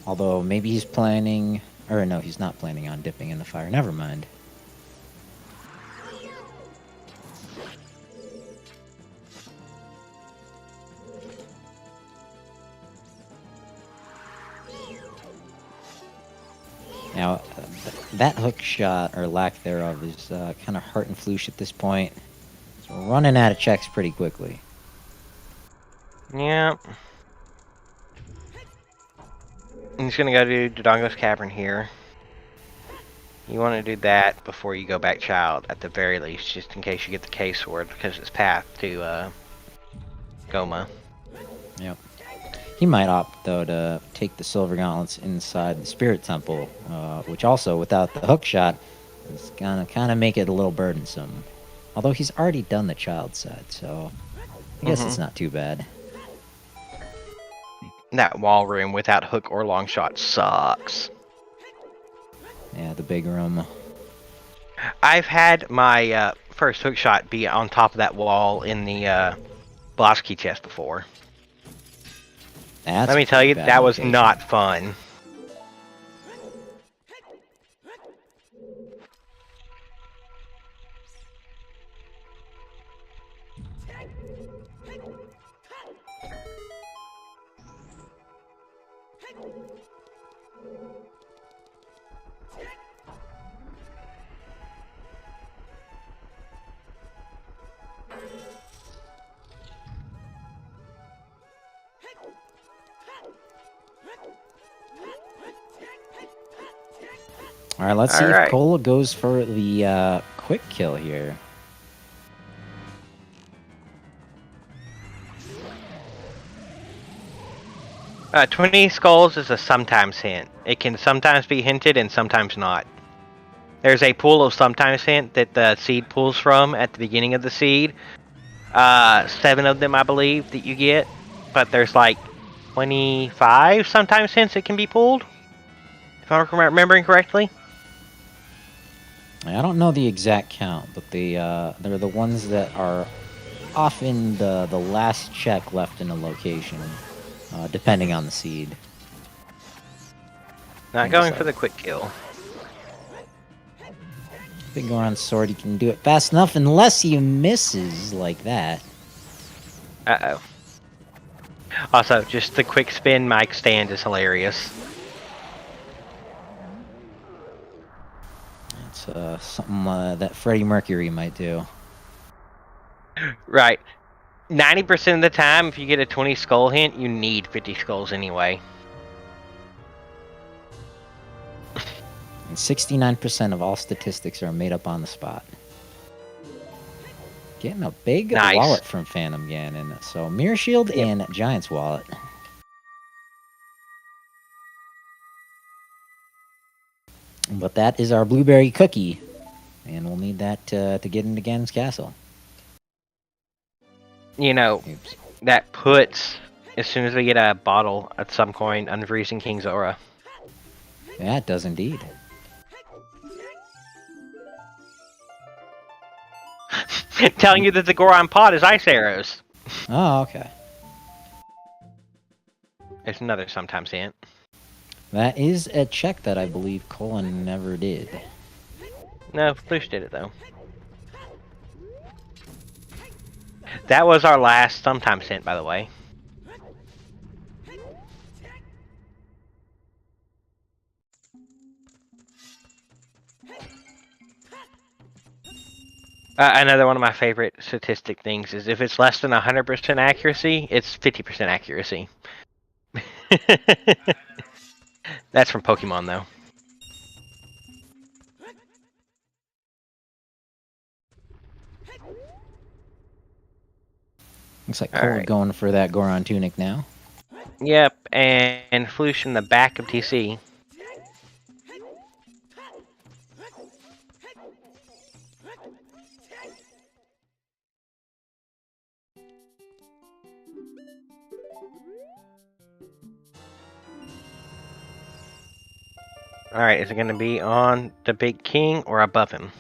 S3: Although, maybe he's planning... Or no, he's not planning on dipping in the fire. Never mind. Now, that hook shot, or lack thereof, is kind of heart and Flouche at this point. So we're running out of checks pretty quickly.
S2: Yeah. He's gonna go to Dodongo's Cavern here. You want to do that before you go back Child, at the very least, just in case you get the K-Sword, because it's path to Goma.
S3: Yep. He might opt, though, to take the Silver Gauntlets inside the Spirit Temple, which also, without the hook shot, is gonna kind of make it a little burdensome. Although he's already done the Child set, so I guess it's not too bad.
S2: That wall room without hook or long shot sucks.
S3: Yeah, the big room.
S2: I've had my first hook shot be on top of that wall in the boss key chest before.
S3: That's
S2: Let me tell you,
S3: bad
S2: that was
S3: location.
S2: not fun.
S3: All right, let's see
S2: All
S3: if
S2: right.
S3: Cola goes for the quick kill here.
S2: Uh, 20 skulls is a sometimes hint. It can sometimes be hinted and sometimes not. There's a pool of sometimes hint that the seed pulls from at the beginning of the seed. 7 of them, I believe, that you get. But there's like 25 sometimes hints that can be pulled. If I'm remembering correctly.
S3: I don't know the exact count, but they're the ones that are often the last check left in a location, depending on the seed.
S2: Not
S3: Things
S2: going
S3: like-
S2: for the quick kill.
S3: Big Goron sword, he can do it fast enough unless he misses like that.
S2: Uh-oh. Also, just the quick spin mic stand is hilarious.
S3: It's something that Freddie Mercury might do.
S2: Right. 90% of the time, if you get a 20 skull hint, you need 50 skulls anyway.
S3: And 69% of all statistics are made up on the spot. Getting a big
S2: Nice.
S3: wallet from Phantom Ganon. So Mirror Shield and Giant's Wallet. But that is our blueberry cookie. And we'll need that to get into Ganon's castle.
S2: You know,
S3: Oops.
S2: that puts, as soon as we get a bottle at some coin, unfreezing King Zora.
S3: Yeah, it does indeed.
S2: Telling you that the Goron pot is ice arrows.
S3: Oh, okay.
S2: There's another sometimes hint.
S3: That is a check that I believe Colin never did.
S2: No, Flouche did it though. That was our last sometimes hint, by the way. Another one of my favorite statistic things is if it's less than 100% accuracy, it's 50% accuracy. That's from Pokemon, though.
S3: Looks like
S2: All
S3: Cole
S2: right.
S3: going for that Goron tunic now.
S2: Yep, and Flouche in the back of TC. Alright, is it going to be on the Big King or above him?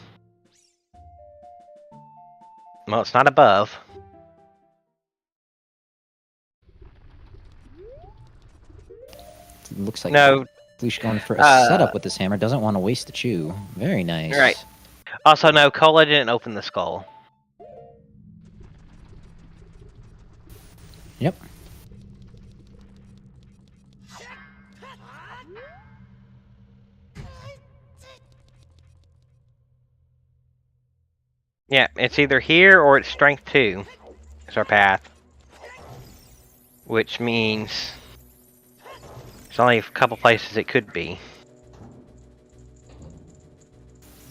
S2: Well, it's not above.
S3: Looks like
S2: No.
S3: Flouche going for a setup with this hammer. Doesn't want to waste the chew. Very nice.
S2: Right. Also, no, Cola didn't open the skull.
S3: Yep.
S2: Yeah, it's either here or it's strength 2. It's our path. Which means there's only a couple places it could be.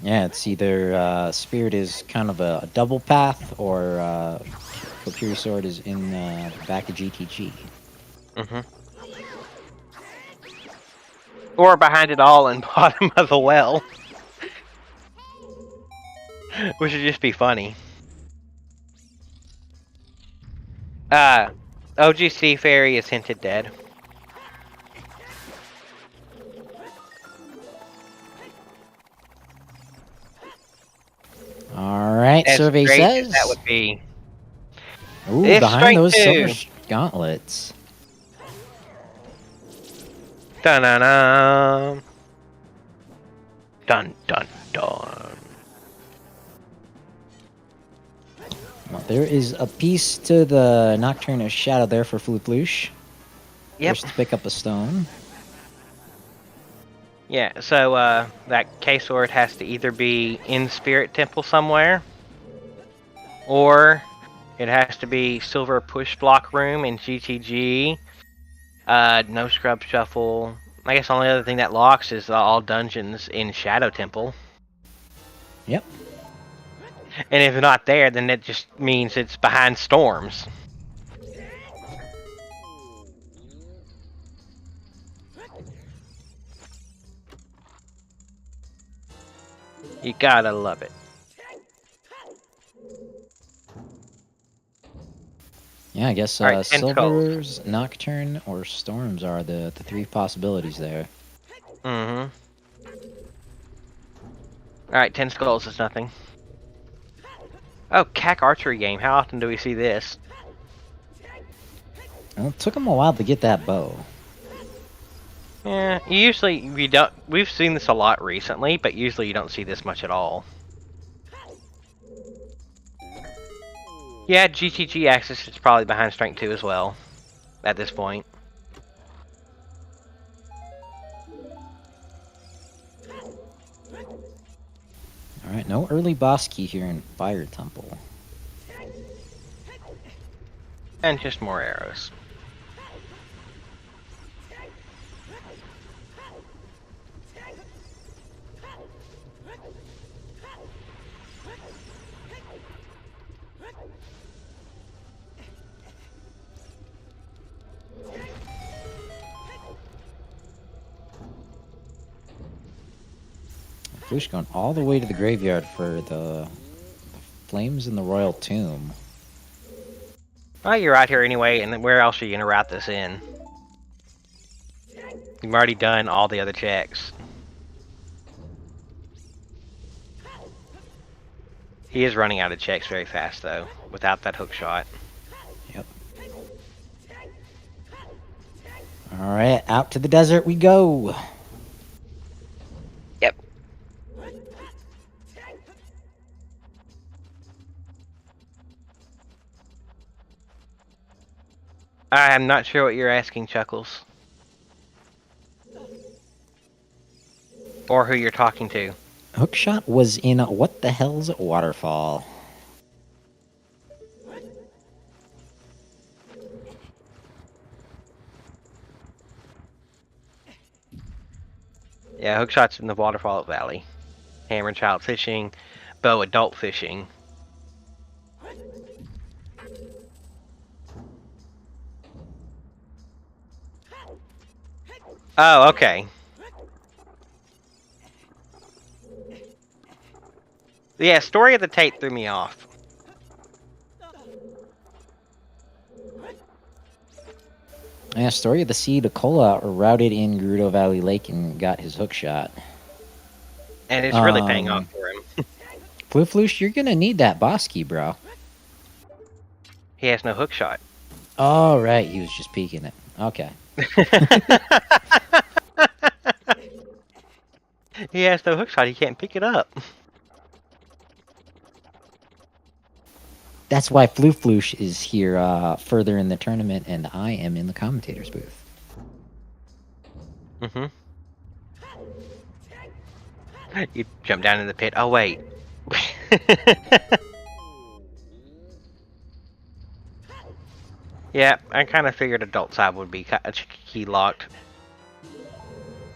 S3: Yeah, it's either Spirit is kind of a double path or Kokiri Sword is in the back of GTG.
S2: Mm-hmm. Or behind it all and bottom of the well. Which would just be funny. OG Sea Fairy is hinted dead.
S3: All right,
S2: As
S3: survey
S2: great as
S3: says.
S2: that would be.
S3: Ooh,
S2: It's
S3: behind
S2: strength
S3: those
S2: 2.
S3: silver gauntlets.
S2: Dun dun dun. Dun dun dun.
S3: Well, there is a piece to the Nocturne of Shadow there for Flouche.
S2: Yep.
S3: First to pick up a stone.
S2: Yeah, so that K-Sword has to either be in Spirit Temple somewhere, or it has to be Silver Push Block Room in GTG. No Scrub Shuffle. I guess the only other thing that locks is all dungeons in Shadow Temple.
S3: Yep.
S2: And if it's not there, then it just means it's behind storms. You gotta love it.
S3: Yeah, I guess
S2: Alright, 10
S3: Silver's, Nocturne, or Storms are the 3 possibilities there.
S2: Mm-hmm. Alright, 10 skulls is nothing. Oh, CAC archery game. How often do we see this?
S3: Well, it took him a while to get that bow.
S2: Yeah, usually we don't. We've seen this a lot recently, but usually you don't see this much at all. Yeah, GTG Axis is probably behind Strength 2 as well, at this point.
S3: Alright, no early boss key here in Fire Temple.
S2: And just more arrows.
S3: Flouche going all the way to the graveyard for the flames in the Royal Tomb.
S2: Oh, you're out here anyway, and then where else are you going to route this in? You've already done all the other checks. He is running out of checks very fast, though, without that hook shot.
S3: Yep. Alright, out to the desert we go.
S2: Yep. I'm not sure what you're asking, Chuckles. Or who you're talking to.
S3: Hookshot was in What the Hell's Waterfall.
S2: Yeah, Hookshot's in the Waterfall Valley. Hammer Child Fishing, Bow Adult Fishing. Oh, okay. Yeah, Story of the Tape threw me off.
S3: Yeah, Story of the Sea, Cola routed in Gerudo Valley Lake and got his hookshot.
S2: And it's really paying off for him.
S3: Flouche, you're gonna need that boss key, bro.
S2: He has no hookshot.
S3: Oh, right, he was just peeking it. Okay.
S2: He has no hookshot, he can't pick it up.
S3: That's why Flouche is here further in the tournament, and I am in the commentator's booth.
S2: Mm-hmm. You jump down in the pit. Oh, wait. Yeah, I kind of figured Adult Side would be key locked.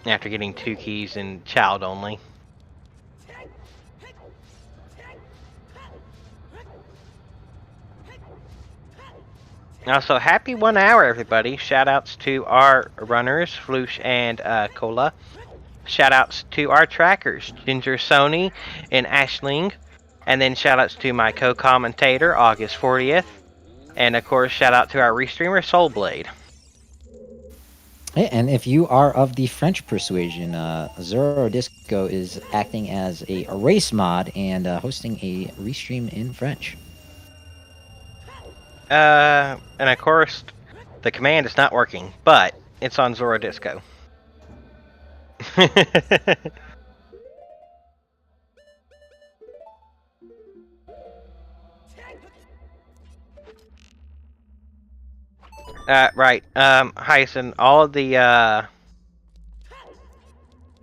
S2: After getting 2 keys in Child only. Also, happy 1 hour, everybody. Shoutouts to our runners, Flouche and Cola. Shoutouts to our trackers, Ginger Sony and Ashling. And then shoutouts to my co-commentator, August 40th. And of course, shout out to our restreamer, Soulblade.
S3: Hey, and if you are of the French persuasion, Zero Disco is acting as a race mod and hosting a restream in French.
S2: And of course, the command is not working, but it's on Zora Disco. Right. Hyson, all of the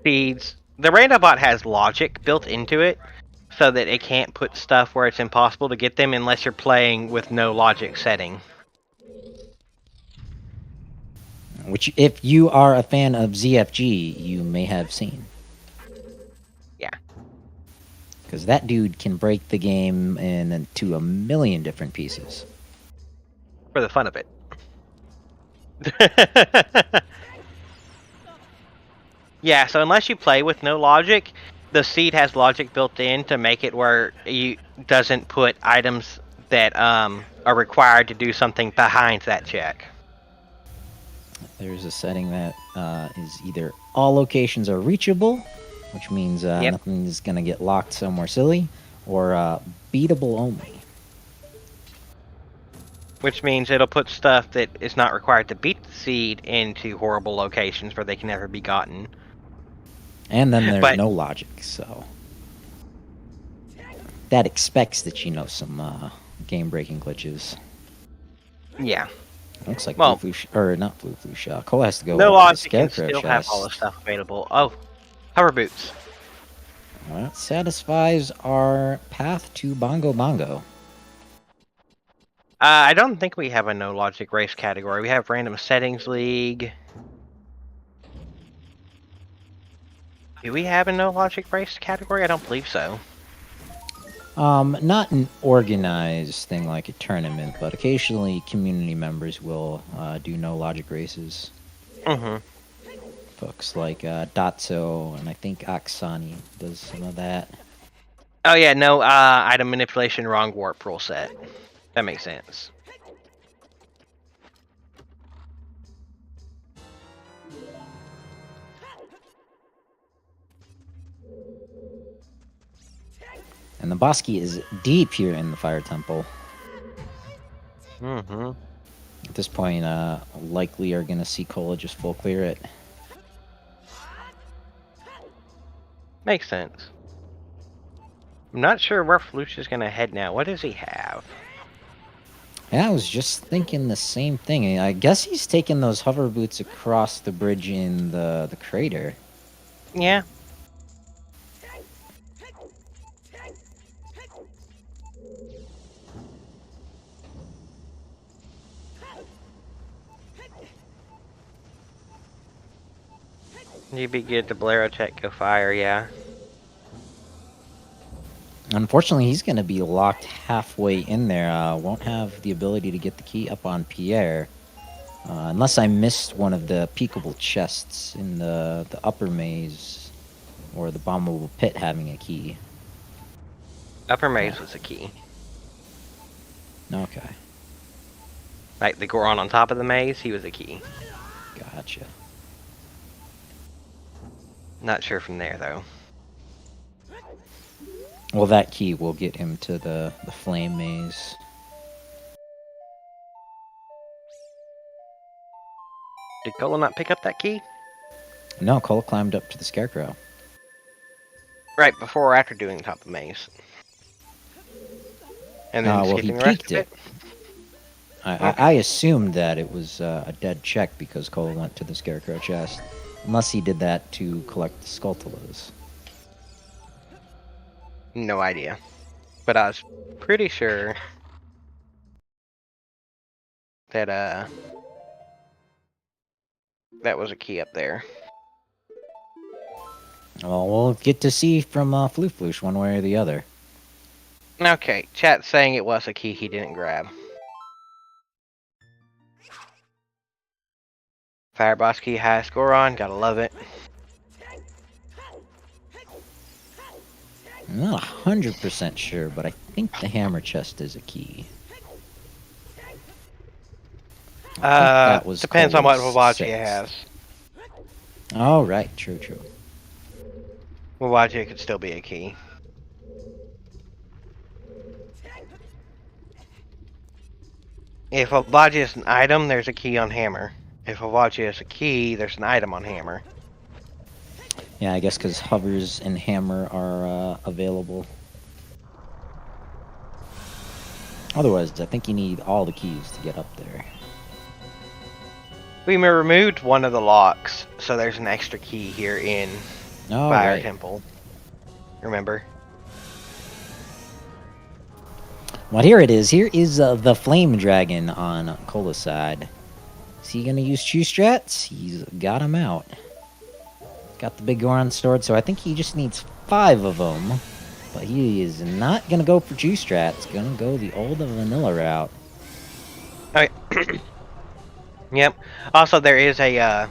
S2: feeds. The random bot has logic built into it, so that it can't put stuff where it's impossible to get them unless you're playing with no logic setting.
S3: Which, if you are a fan of ZFG, you may have seen.
S2: Yeah.
S3: Because that dude can break the game into a million different pieces.
S2: For the fun of it. Yeah, so unless you play with no logic, the seed has logic built in to make it where you doesn't put items that are required to do something behind that check.
S3: There's a setting that is either all locations are reachable, which means nothing's going to get locked somewhere silly, or beatable only.
S2: Which means it'll put stuff that is not required to beat the seed into horrible locations where they can never be gotten.
S3: And then there's no logic, so that expects that you know some game-breaking glitches.
S2: Yeah.
S3: Looks like not Flouche. Cole has to go.
S2: No logic can
S3: Scarecrow
S2: still
S3: chest.
S2: have all the stuff available. Oh, hover boots.
S3: Well, that satisfies our path to Bongo Bongo.
S2: I don't think we have a no logic race category. We have random settings league. Do we have a no logic race category? I don't believe so.
S3: Not an organized thing like a tournament, but occasionally community members will do no logic races.
S2: Mm-hmm.
S3: Folks like Datso and I think Aksani does some of that.
S2: Oh yeah, no item manipulation wrong warp rule set. That makes sense.
S3: And the Bosky is deep here in the Fire Temple.
S2: Mm-hmm.
S3: At this point, likely are going to see Cola just full clear it.
S2: Makes sense. I'm not sure where Flouche is going to head now. What does he have?
S3: Yeah, I was just thinking the same thing. I guess he's taking those hover boots across the bridge in the crater.
S2: Yeah. You'd be good to Bolero check, go fire, yeah.
S3: Unfortunately, he's going to be locked halfway in there. Won't have the ability to get the key up on Pierre. Unless I missed one of the peekable chests in the upper maze. Or the bombable pit having a key.
S2: Upper maze was a key.
S3: Okay.
S2: Like the Goron on top of the maze, he was a key.
S3: Gotcha.
S2: Not sure from there, though.
S3: Well, that key will get him to the flame maze.
S2: Did Cola not pick up that key?
S3: No, Cole climbed up to the Scarecrow.
S2: Right, before or after doing the top of the maze. And then
S3: well,
S2: skipping
S3: he
S2: the rest
S3: peeked
S2: of
S3: it.
S2: Okay.
S3: I assumed that it was a dead check because Cole went to the Scarecrow chest. Unless he did that to collect the Skulltulas.
S2: No idea. But I was pretty sure that that was a key up there.
S3: Well, we'll get to see from Flouche one way or the other.
S2: Okay, chat's saying it was a key he didn't grab. Fireboss key, high score on, gotta love it.
S3: I'm not 100% sure, but I think the hammer chest is a key.
S2: Depends on what Wabachi has.
S3: Oh, right. True, true.
S2: Well, watch it could still be a key. If a Waji is an item, there's a key on hammer. If a Waji is a key, there's an item on hammer.
S3: Yeah, I guess because hovers and hammer are available. Otherwise, I think you need all the keys to get up there.
S2: We removed one of the locks, so there's an extra key here in
S3: Oh,
S2: Fire
S3: right.
S2: Temple. Remember?
S3: Well, here it is. Here is the Flame Dragon on Cola's side. Is he going to use True Strats? He's got him out. Got the big Goron sword, so I think he just needs 5 of them. But he is not going to go for True Strats. Going to go the old vanilla route.
S2: Okay. Yep. Also, there is a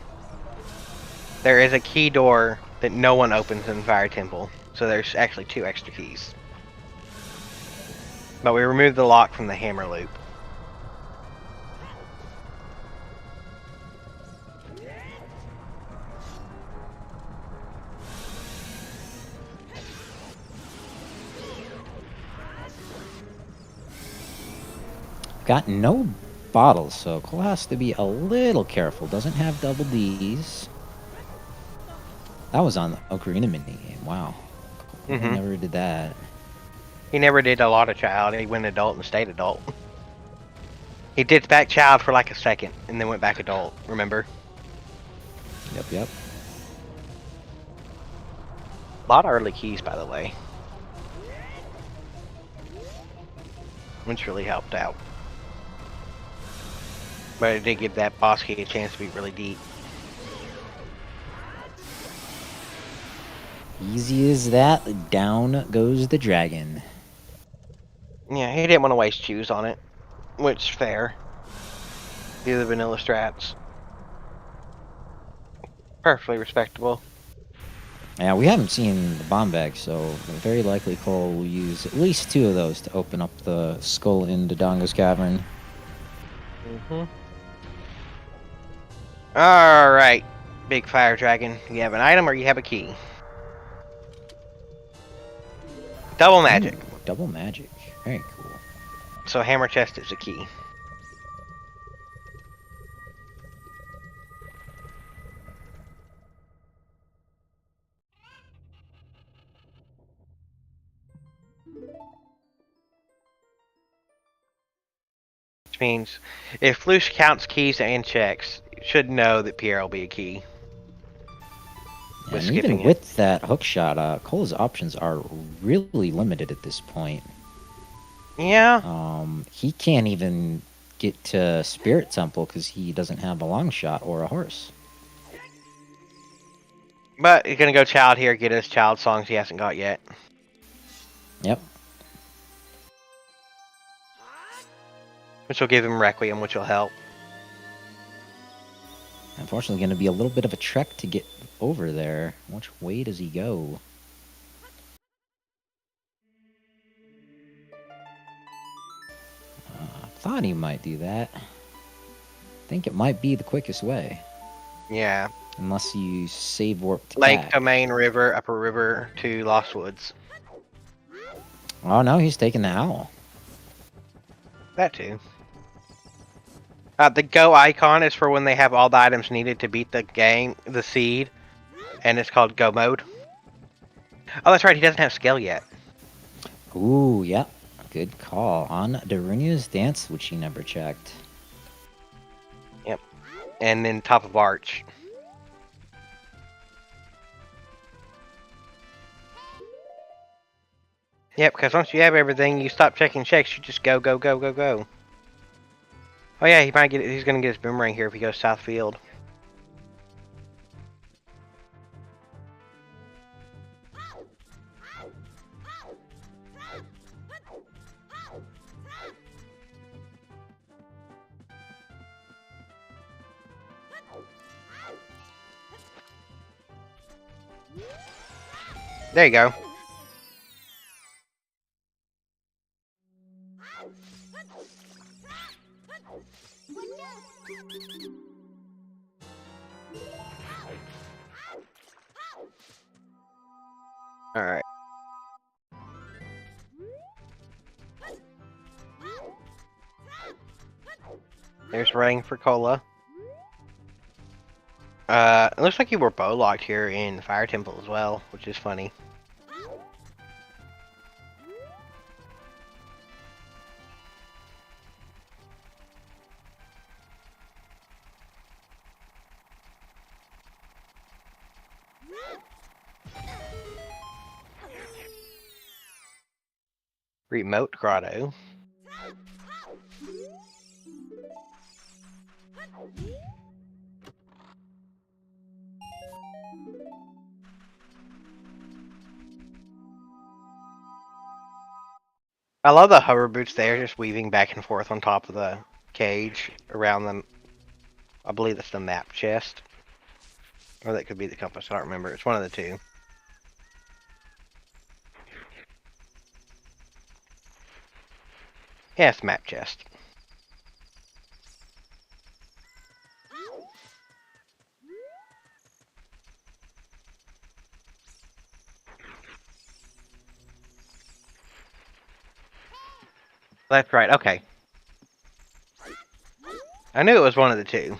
S2: key door that no one opens in Fire Temple, so there's actually 2 extra keys. But we removed the lock from the hammer loop.
S3: Got no bottles, so Cole has to be a little careful. Doesn't have double Ds. That was on the Ocarina minigame. Wow. Cole never did that.
S2: He never did a lot of child. He went adult and stayed adult. He did back child for like a second, and then went back adult. Remember?
S3: Yep.
S2: A lot of early keys, by the way. Which really helped out. But it did give that boss key a chance to be really deep.
S3: Easy as that. Down goes the dragon.
S2: Yeah, he didn't want to waste chews on it. Which is fair. Do the vanilla strats. Perfectly respectable.
S3: Yeah, we haven't seen the bomb bag, so very likely Cole will use at least 2 of those to open up the skull in Dodongo's cavern.
S2: Alright, big fire dragon. You have an item or you have a key? Double magic.
S3: Ooh, double magic. Very cool.
S2: So hammer chest is a key. Which means if Flouche counts keys and checks, you should know that Pierre will be a key.
S3: And even with that hook shot, Cole's options are really limited at this point.
S2: Yeah.
S3: He can't even get to Spirit Temple because he doesn't have a long shot or a horse.
S2: But he's gonna go child here, get his child songs he hasn't got yet.
S3: Yep.
S2: Which will give him Requiem, which will help.
S3: Unfortunately, going to be a little bit of a trek to get over there. Which way does he go? Thought he might do that. Think it might be the quickest way.
S2: Yeah.
S3: Unless you save warp to
S2: Lake
S3: back.
S2: to main river, upper river to Lost Woods.
S3: Oh no, he's taking the owl.
S2: That too. The go icon is for when they have all the items needed to beat the seed, and it's called go mode. Oh, that's right, he doesn't have skill yet.
S3: Ooh, yep. Good call. On Darunia's dance, which he never checked.
S2: Yep. And then top of arch. Yep, because once you have everything, you stop checking checks, you just go, go, go, go, go. Oh yeah, he might get it. He's gonna get his boomerang here if he goes south field. There you go. Alright. There's running for Cola. It looks like you were bow locked here in the Fire Temple as well, which is funny. Remote grotto. I love the hover boots there, just weaving back and forth on top of the cage around them. I believe that's the map chest. Or that could be the compass, I don't remember. It's one of the two. Yeah, it's map chest. That's right, okay. I knew it was one of the two.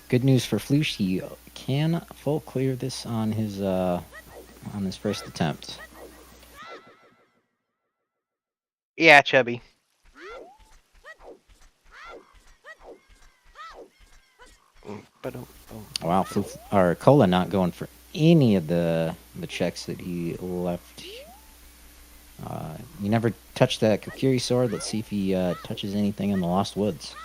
S3: Good news for Flouche, he can full clear this on his first attempt.
S2: Yeah, Chubby.
S3: Wow, or Cola not going for any of the checks that he left. You never touched that Kokiri sword. Let's see if he touches anything in the Lost Woods.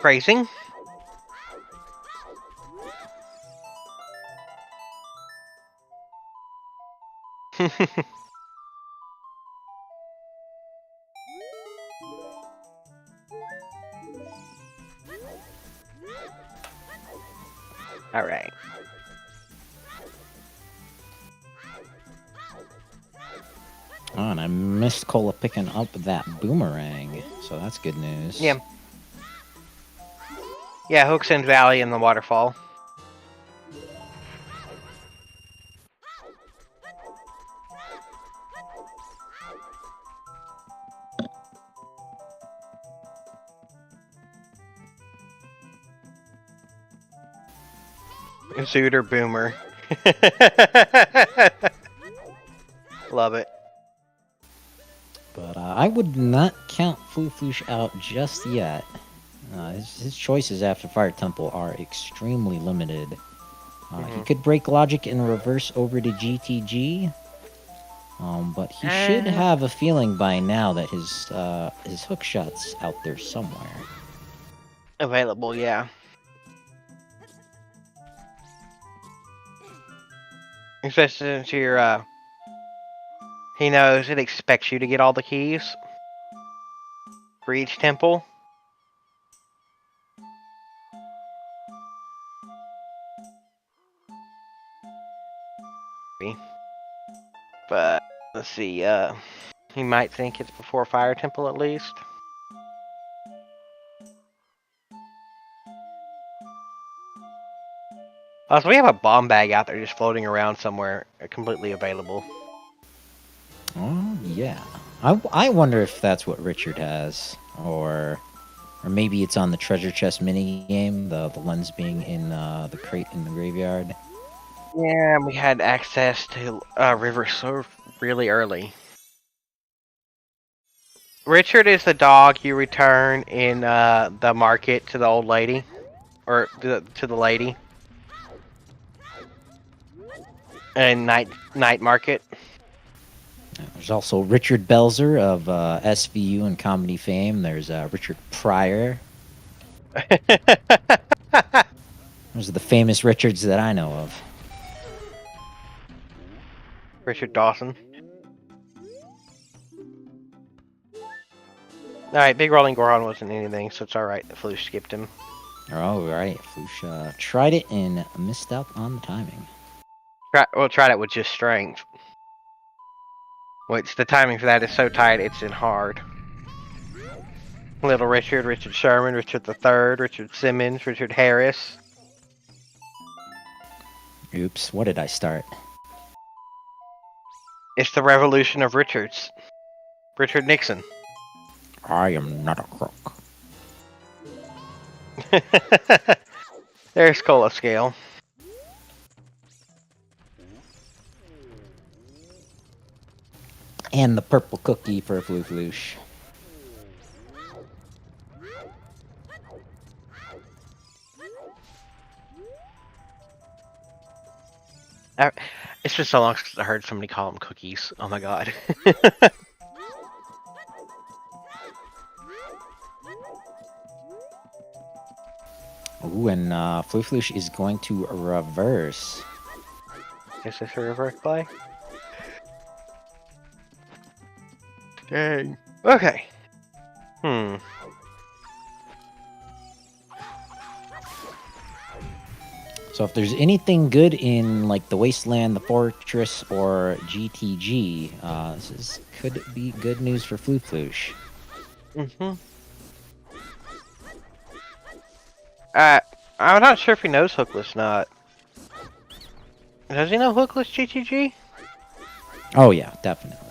S2: Phrasing. Alright.
S3: Oh, and I missed Cola picking up that boomerang, so that's good news.
S2: Yeah. Yeah, Hooks and Valley and the waterfall. Zooter Boomer. Love it.
S3: But I would not count Flouche out just yet. His choices after Fire Temple are extremely limited. He could break logic and reverse over to GTG. But he should have a feeling by now that his hook shot's out there somewhere.
S2: Available, yeah. Especially since you're, he knows it expects you to get all the keys for each temple. But let's see, he might think it's before Fire Temple at least. So we have a bomb bag out there just floating around somewhere, completely available.
S3: Oh yeah, I wonder if that's what Richard has, or maybe it's on the treasure chest mini game. The lens being in the crate in the graveyard.
S2: Yeah, we had access to River Surf really early. Richard is the dog you return in the market to the old lady, or to the lady, and night market.
S3: There's also Richard Belzer of SVU and comedy fame. There's Richard Pryor. Those are the famous Richards that I know of.
S2: Richard Dawson. Alright, Big Rolling Goron wasn't anything, so it's alright that Flouche skipped him.
S3: Alright, Flouche tried it and missed out on the timing.
S2: Tried it with just strength. Which the timing for that is so tight, it's in hard. Little Richard, Richard Sherman, Richard III, Richard Simmons, Richard Harris.
S3: Oops, what did I start?
S2: It's the revolution of Richards. Richard Nixon.
S3: I am not a crook.
S2: There's Cola Scale.
S3: And the purple cookie for Flouche.
S2: It's been so long since I heard somebody call them cookies. Oh my god.
S3: Ooh, and Flouche is going to reverse.
S2: Is this a reverse play? Dang. Okay.
S3: So if there's anything good in like the Wasteland, the Fortress, or GTG, could be good news for Flouche.
S2: I'm not sure if he knows Hookless not. Does he know Hookless GTG?
S3: Oh yeah, definitely.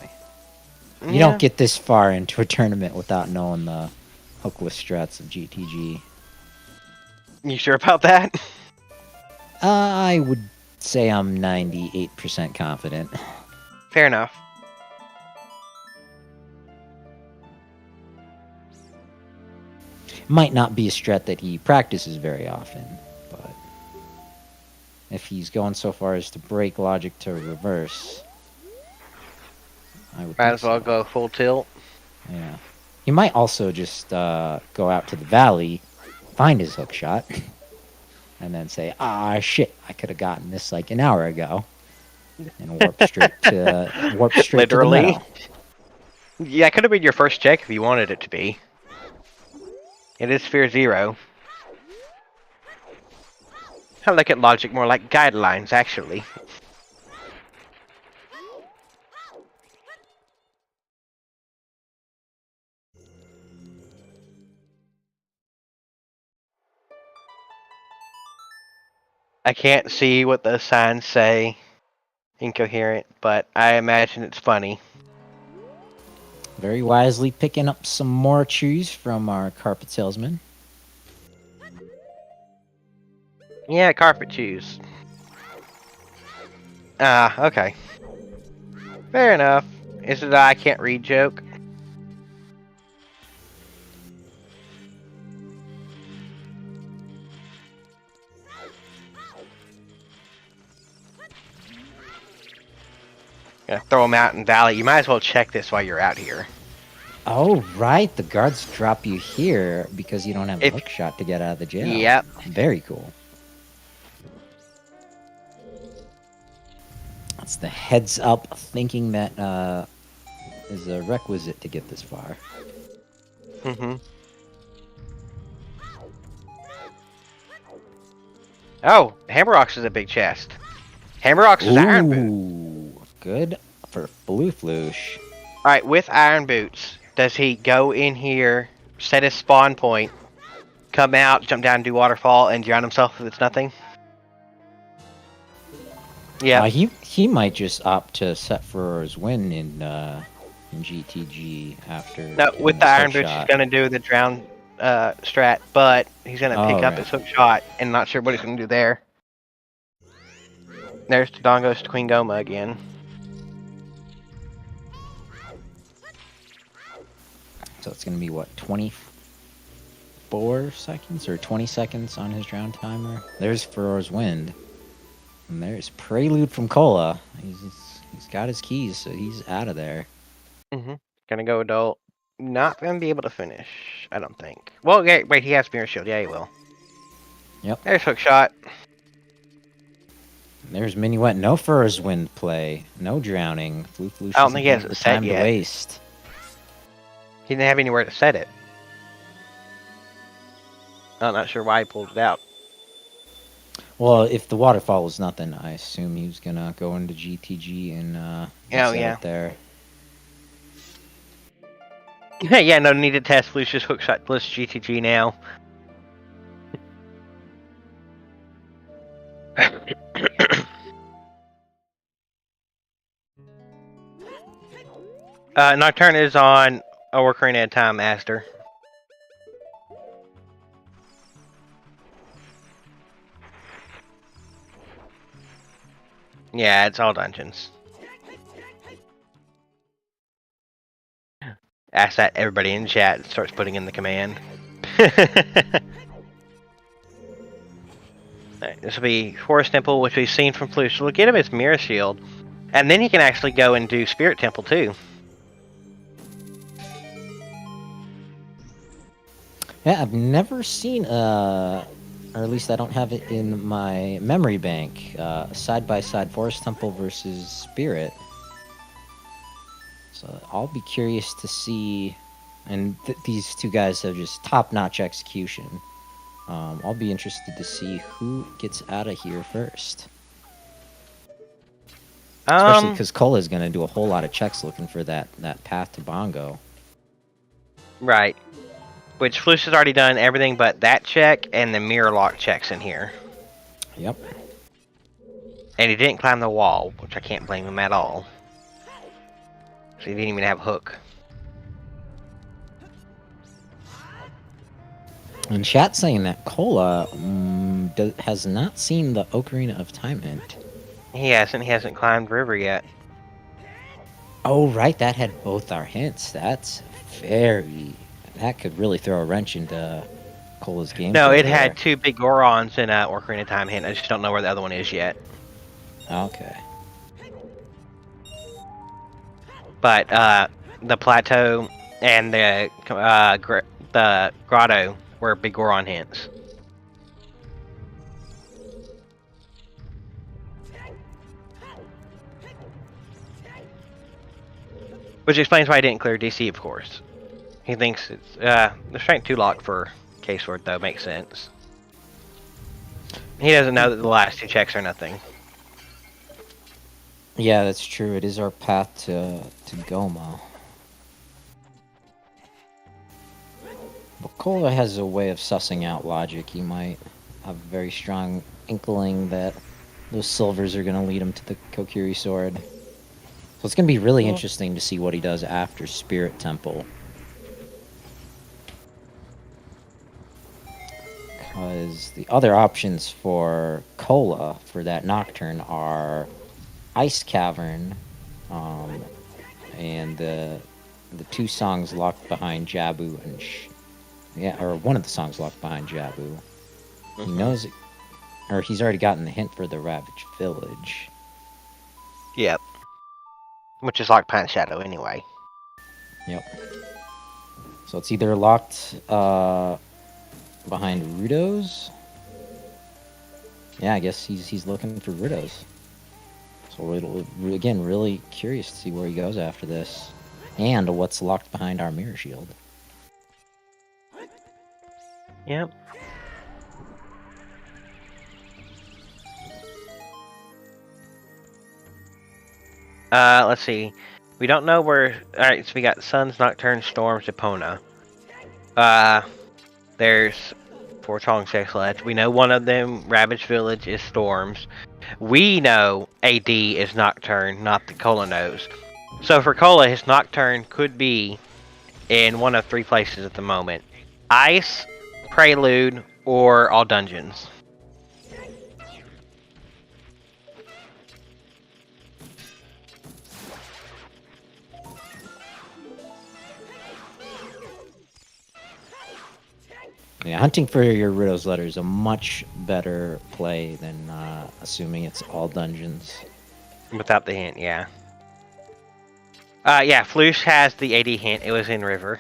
S3: You don't get this far into a tournament without knowing the hookless strats of GTG.
S2: You sure about that?
S3: I would say I'm 98% confident.
S2: Fair enough.
S3: Might not be a strat that he practices very often, but if he's going so far as to break logic to reverse, I would
S2: might as well go full tilt.
S3: Yeah. He might also just go out to the valley, find his hook shot, and then say, "Ah, shit! I could have gotten this like an hour ago," and warp straight to
S2: Literally.
S3: the middle.
S2: Yeah, it could have been your first check if you wanted it to be. It is Sphere 0. I look at logic more like guidelines, actually. I can't see what the signs say. Incoherent, but I imagine it's funny.
S3: Very wisely picking up some more chews from our carpet salesman.
S2: Yeah, carpet chews. Okay. Fair enough. Is it I can't read joke? Gonna throw him out in Valley. You might as well check this while you're out here.
S3: Oh, right. The guards drop you here because you don't have a hook shot to get out of the jail.
S2: Yep.
S3: Very cool. That's the heads up thinking that is a requisite to get this far.
S2: Oh, Hammerrocks is a big chest. Hammerrocks is Iron Boot.
S3: Good for Flouche.
S2: Alright, with Iron Boots, does he go in here, set his spawn point, come out, jump down, do waterfall, and drown himself if it's nothing? Yeah.
S3: He might just opt to set for his win in GTG after.
S2: No, with the Iron Boots, he's gonna do the drown strat, but he's gonna pick up his hook shot, and not sure what he's gonna do there. There's Todongo's to Queen Goma again.
S3: So it's going to be, what, 24 seconds or 20 seconds on his drown timer? There's Furor's Wind. And there's Prelude from Cola. He's got his keys, so he's out of there.
S2: Gonna go adult. Not gonna be able to finish, I don't think. Well, wait, he has Mirror Shield. Yeah, he will.
S3: Yep.
S2: There's hook shot.
S3: There's Minuet. No Furor's Wind play. No drowning. Flouche
S2: I don't think he has it set
S3: time
S2: yet.
S3: to waste.
S2: He didn't have anywhere to set it. I'm not sure why he pulled it out.
S3: Well, if the waterfall was nothing, I assume he was gonna go into GTG and set it there.
S2: Yeah, no need to test Flouche's hookshot list GTG now. Nocturne is on a working at a time, Master. Yeah, it's all dungeons. Ask that everybody in chat starts putting in the command. Right, this will be Forest Temple, which we've seen from Flouche. We'll get him his Mirror Shield, and then he can actually go and do Spirit Temple too.
S3: Yeah, I've never seen, or at least I don't have it in my memory bank, side-by-side Forest Temple versus Spirit. So I'll be curious to see, and these two guys have just top-notch execution. I'll be interested to see who gets out of here first. Especially because Cola is going to do a whole lot of checks looking for that path to Bongo.
S2: Right. Which Flouche has already done everything but that check and the mirror lock checks in here.
S3: Yep.
S2: And he didn't climb the wall, which I can't blame him at all. So he didn't even have a hook.
S3: And chat saying that Cola has not seen the Ocarina of Time hint.
S2: He hasn't climbed river yet.
S3: Oh, right, that had both our hints. That could really throw a wrench into Cola's game.
S2: No, it had two big Gorons in Ocarina of Time hint. I just don't know where the other one is yet.
S3: Okay.
S2: But the plateau and the grotto were big Goron hints. Which explains why I didn't clear DC, of course. He thinks it's the strength 2 lock for K-Sword, though, makes sense. He doesn't know that the last 2 checks are nothing.
S3: Yeah, that's true. It is our path to Goma. But Cola has a way of sussing out logic. He might have a very strong inkling that those silvers are going to lead him to the Kokiri sword. So it's going to be really interesting to see what he does after Spirit Temple. Because the other options for Cola for that Nocturne are Ice Cavern, and the 2 songs locked behind Jabu and or one of the songs locked behind Jabu. He knows it, or he's already gotten the hint for the Ravaged Village.
S2: Yep. Which is locked behind Shadow anyway.
S3: Yep. So it's either locked behind Rudo's. Yeah, I guess he's looking for Rudo's. So we're again really curious to see where he goes after this, and what's locked behind our Mirror Shield.
S2: Yep. Let's see. We don't know where. Alright, so we got Suns, Nocturne, Storms, Epona. There's 4 Chong checks left. We know one of them, Ravaged Village, is Storms. We know AD is Nocturne, not the Cola knows. So for Cola, his Nocturne could be in one of 3 places at the moment. Ice, Prelude, or all dungeons.
S3: Yeah, hunting for your Rudo's letter is a much better play than assuming it's all dungeons.
S2: Without the hint, yeah. Yeah, Flouche has the AD hint. It was in River.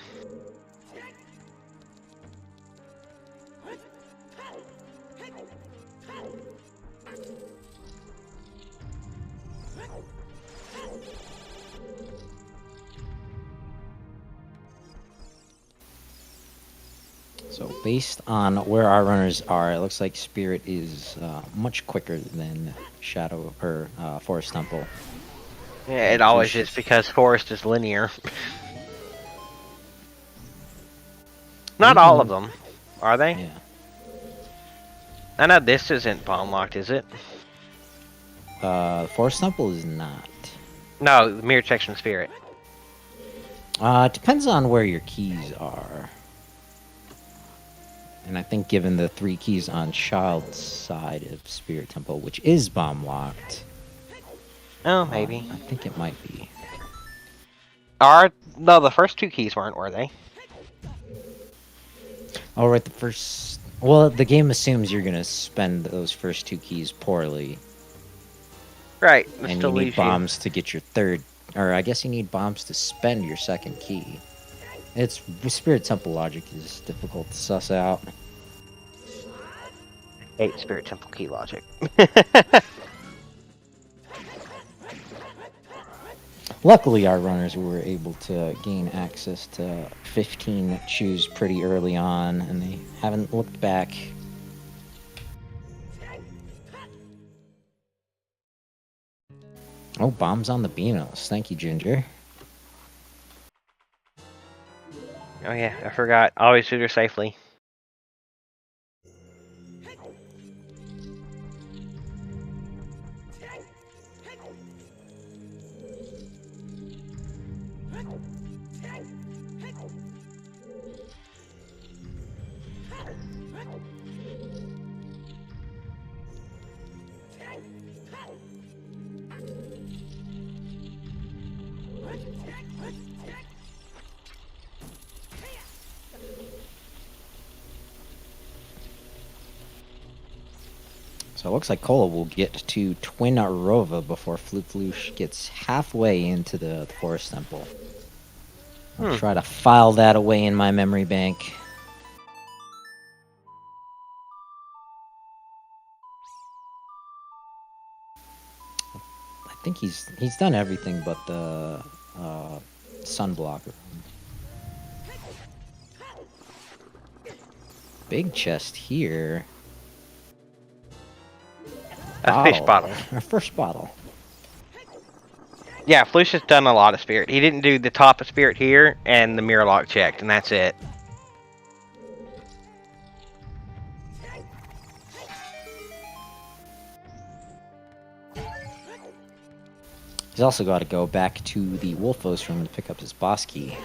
S3: So based on where our runners are, it looks like Spirit is much quicker than Shadow or Forest Temple.
S2: Yeah, it always is because Forest is linear. Not all of them, are they?
S3: Yeah.
S2: I know this isn't bomb locked, is it?
S3: Forest Temple is not.
S2: No, Mirror Protection Spirit.
S3: It depends on where your keys are. And I think given the 3 keys on Child's side of Spirit Temple, which is bomb locked.
S2: Oh, maybe.
S3: I think it might be.
S2: No, the first 2 keys weren't, were they?
S3: Oh, right, the first... Well, the game assumes you're going to spend those first 2 keys poorly.
S2: Right.
S3: And you need bombs to get your third... Or I guess you need bombs to spend your second key. Spirit Temple logic is difficult to suss out.
S2: I hate Spirit Temple key logic.
S3: Luckily, our runners were able to gain access to 15 shoes pretty early on, and they haven't looked back. Oh, bombs on the Beanos. Thank you, Ginger.
S2: Oh yeah, I forgot. Always shoot her safely.
S3: So it looks like Cola will get to Twinrova before Flouche gets halfway into the Forest Temple. I'll try to file that away in my memory bank. I think he's done everything but the sunblocker. Big chest here.
S2: A fish bottle.
S3: Our first bottle.
S2: Yeah, Flouche has done a lot of Spirit. He didn't do the top of Spirit here, and the mirror lock checked, and that's it.
S3: He's also got to go back to the Wolfos room to pick up his boss key.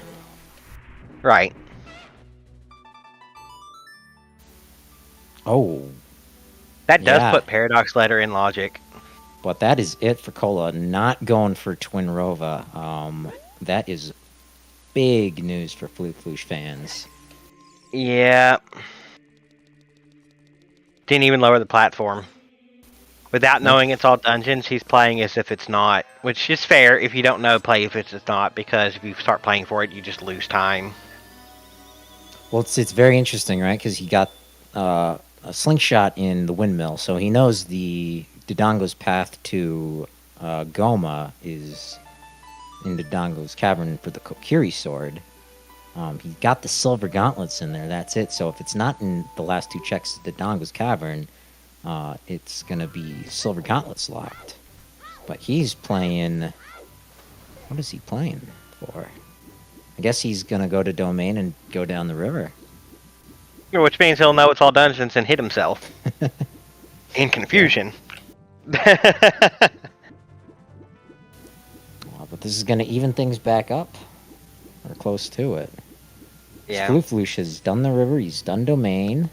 S2: Right.
S3: Oh.
S2: That does put Paradox Letter in logic.
S3: But that is it for Cola. Not going for Twinrova. That is big news for Flouche fans.
S2: Yeah. Didn't even lower the platform. Without knowing it's all dungeons, he's playing as if it's not. Which is fair if you don't know play if it's not, because if you start playing for it, you just lose time.
S3: Well, it's very interesting, right? Because he got a slingshot in the windmill, so he knows the Dodongo's path to Goma is in Dodongo's cavern for the Kokiri sword. He got the silver gauntlets in there, that's it. So if it's not in the last 2 checks to Dodongo's cavern, it's going to be silver gauntlets locked. But he's playing... What is he playing for? I guess he's going to go to Domain and go down the river.
S2: Which means he'll know it's all dungeons and hit himself. In confusion.
S3: But this is going to even things back up. Or close to it.
S2: Yeah.
S3: Flouche has done the river, he's done Domain.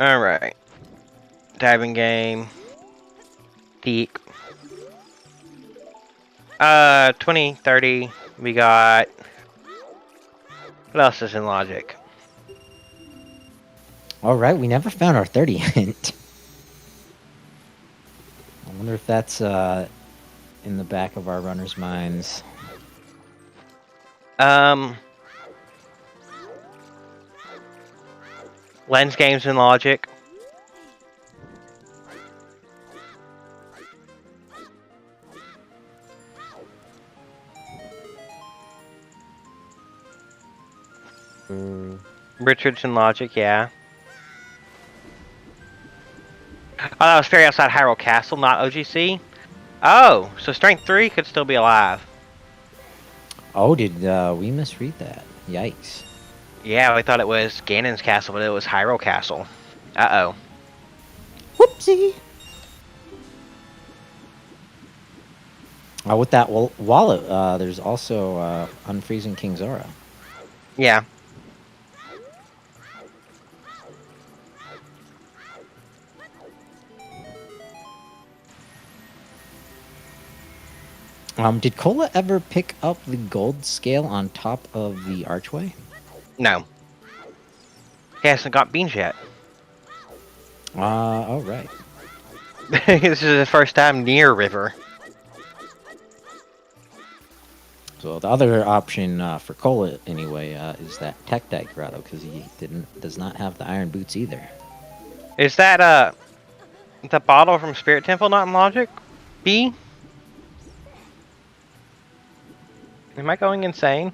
S2: Alright. Diving game. Peak. 20, 30. We got... What else is in logic?
S3: Alright, we never found our 30 hint. I wonder if that's in the back of our runners' minds.
S2: Lens games in logic. Richardson logic, yeah. Oh, that was Fairy Outside Hyrule Castle, not OGC? Oh, so Strength 3 could still be alive.
S3: Oh, did we misread that? Yikes.
S2: Yeah, we thought it was Ganon's castle, but it was Hyrule Castle. Uh-oh.
S3: Whoopsie! With that wallet, there's also Unfreezing King Zora.
S2: Yeah.
S3: Did Cola ever pick up the gold scale on top of the archway?
S2: No. He hasn't got beans yet.
S3: Oh, right.
S2: This is his first time near River.
S3: So the other option for Cola, anyway, is that Tech Deck Grotto, because he does not have the iron boots either.
S2: Is that, the bottle from Spirit Temple not in Logic? B? Am I going insane?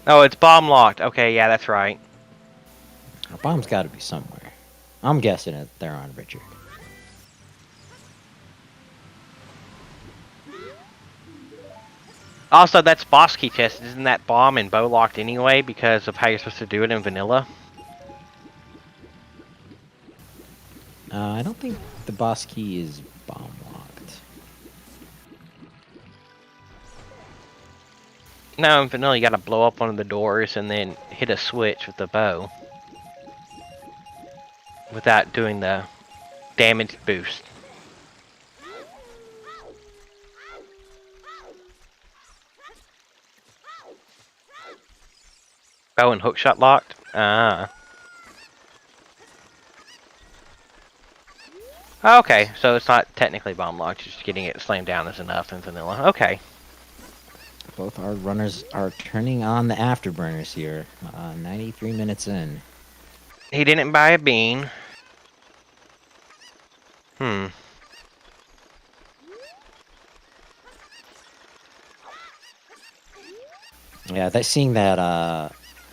S2: Oh, it's bomb locked. Okay, yeah, that's right.
S3: A bomb's got to be somewhere. I'm guessing it. They're on Richard.
S2: Also, that's boss key chest. Isn't that bomb and bow locked anyway because of how you're supposed to do it in vanilla?
S3: I don't think the boss key is bomb locked.
S2: No, in vanilla you gotta blow up one of the doors and then hit a switch with the bow. Without doing the damage boost. Oh, and hookshot locked? Ah. Okay, so it's not technically bomb locked, just getting it slammed down is enough in vanilla. Okay.
S3: Both our runners are turning on the afterburners here. 93 minutes in.
S2: He didn't buy a bean.
S3: Yeah, seeing that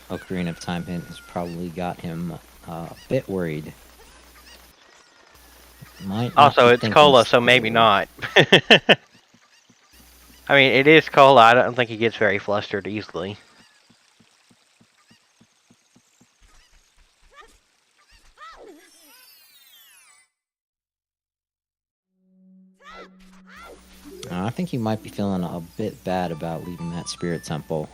S3: Ocarina of Time hint has probably got him a bit worried.
S2: Also, it's Cola, so maybe not. I mean, it is Cola. I don't think he gets very flustered easily.
S3: I think he might be feeling a bit bad about leaving that spirit temple.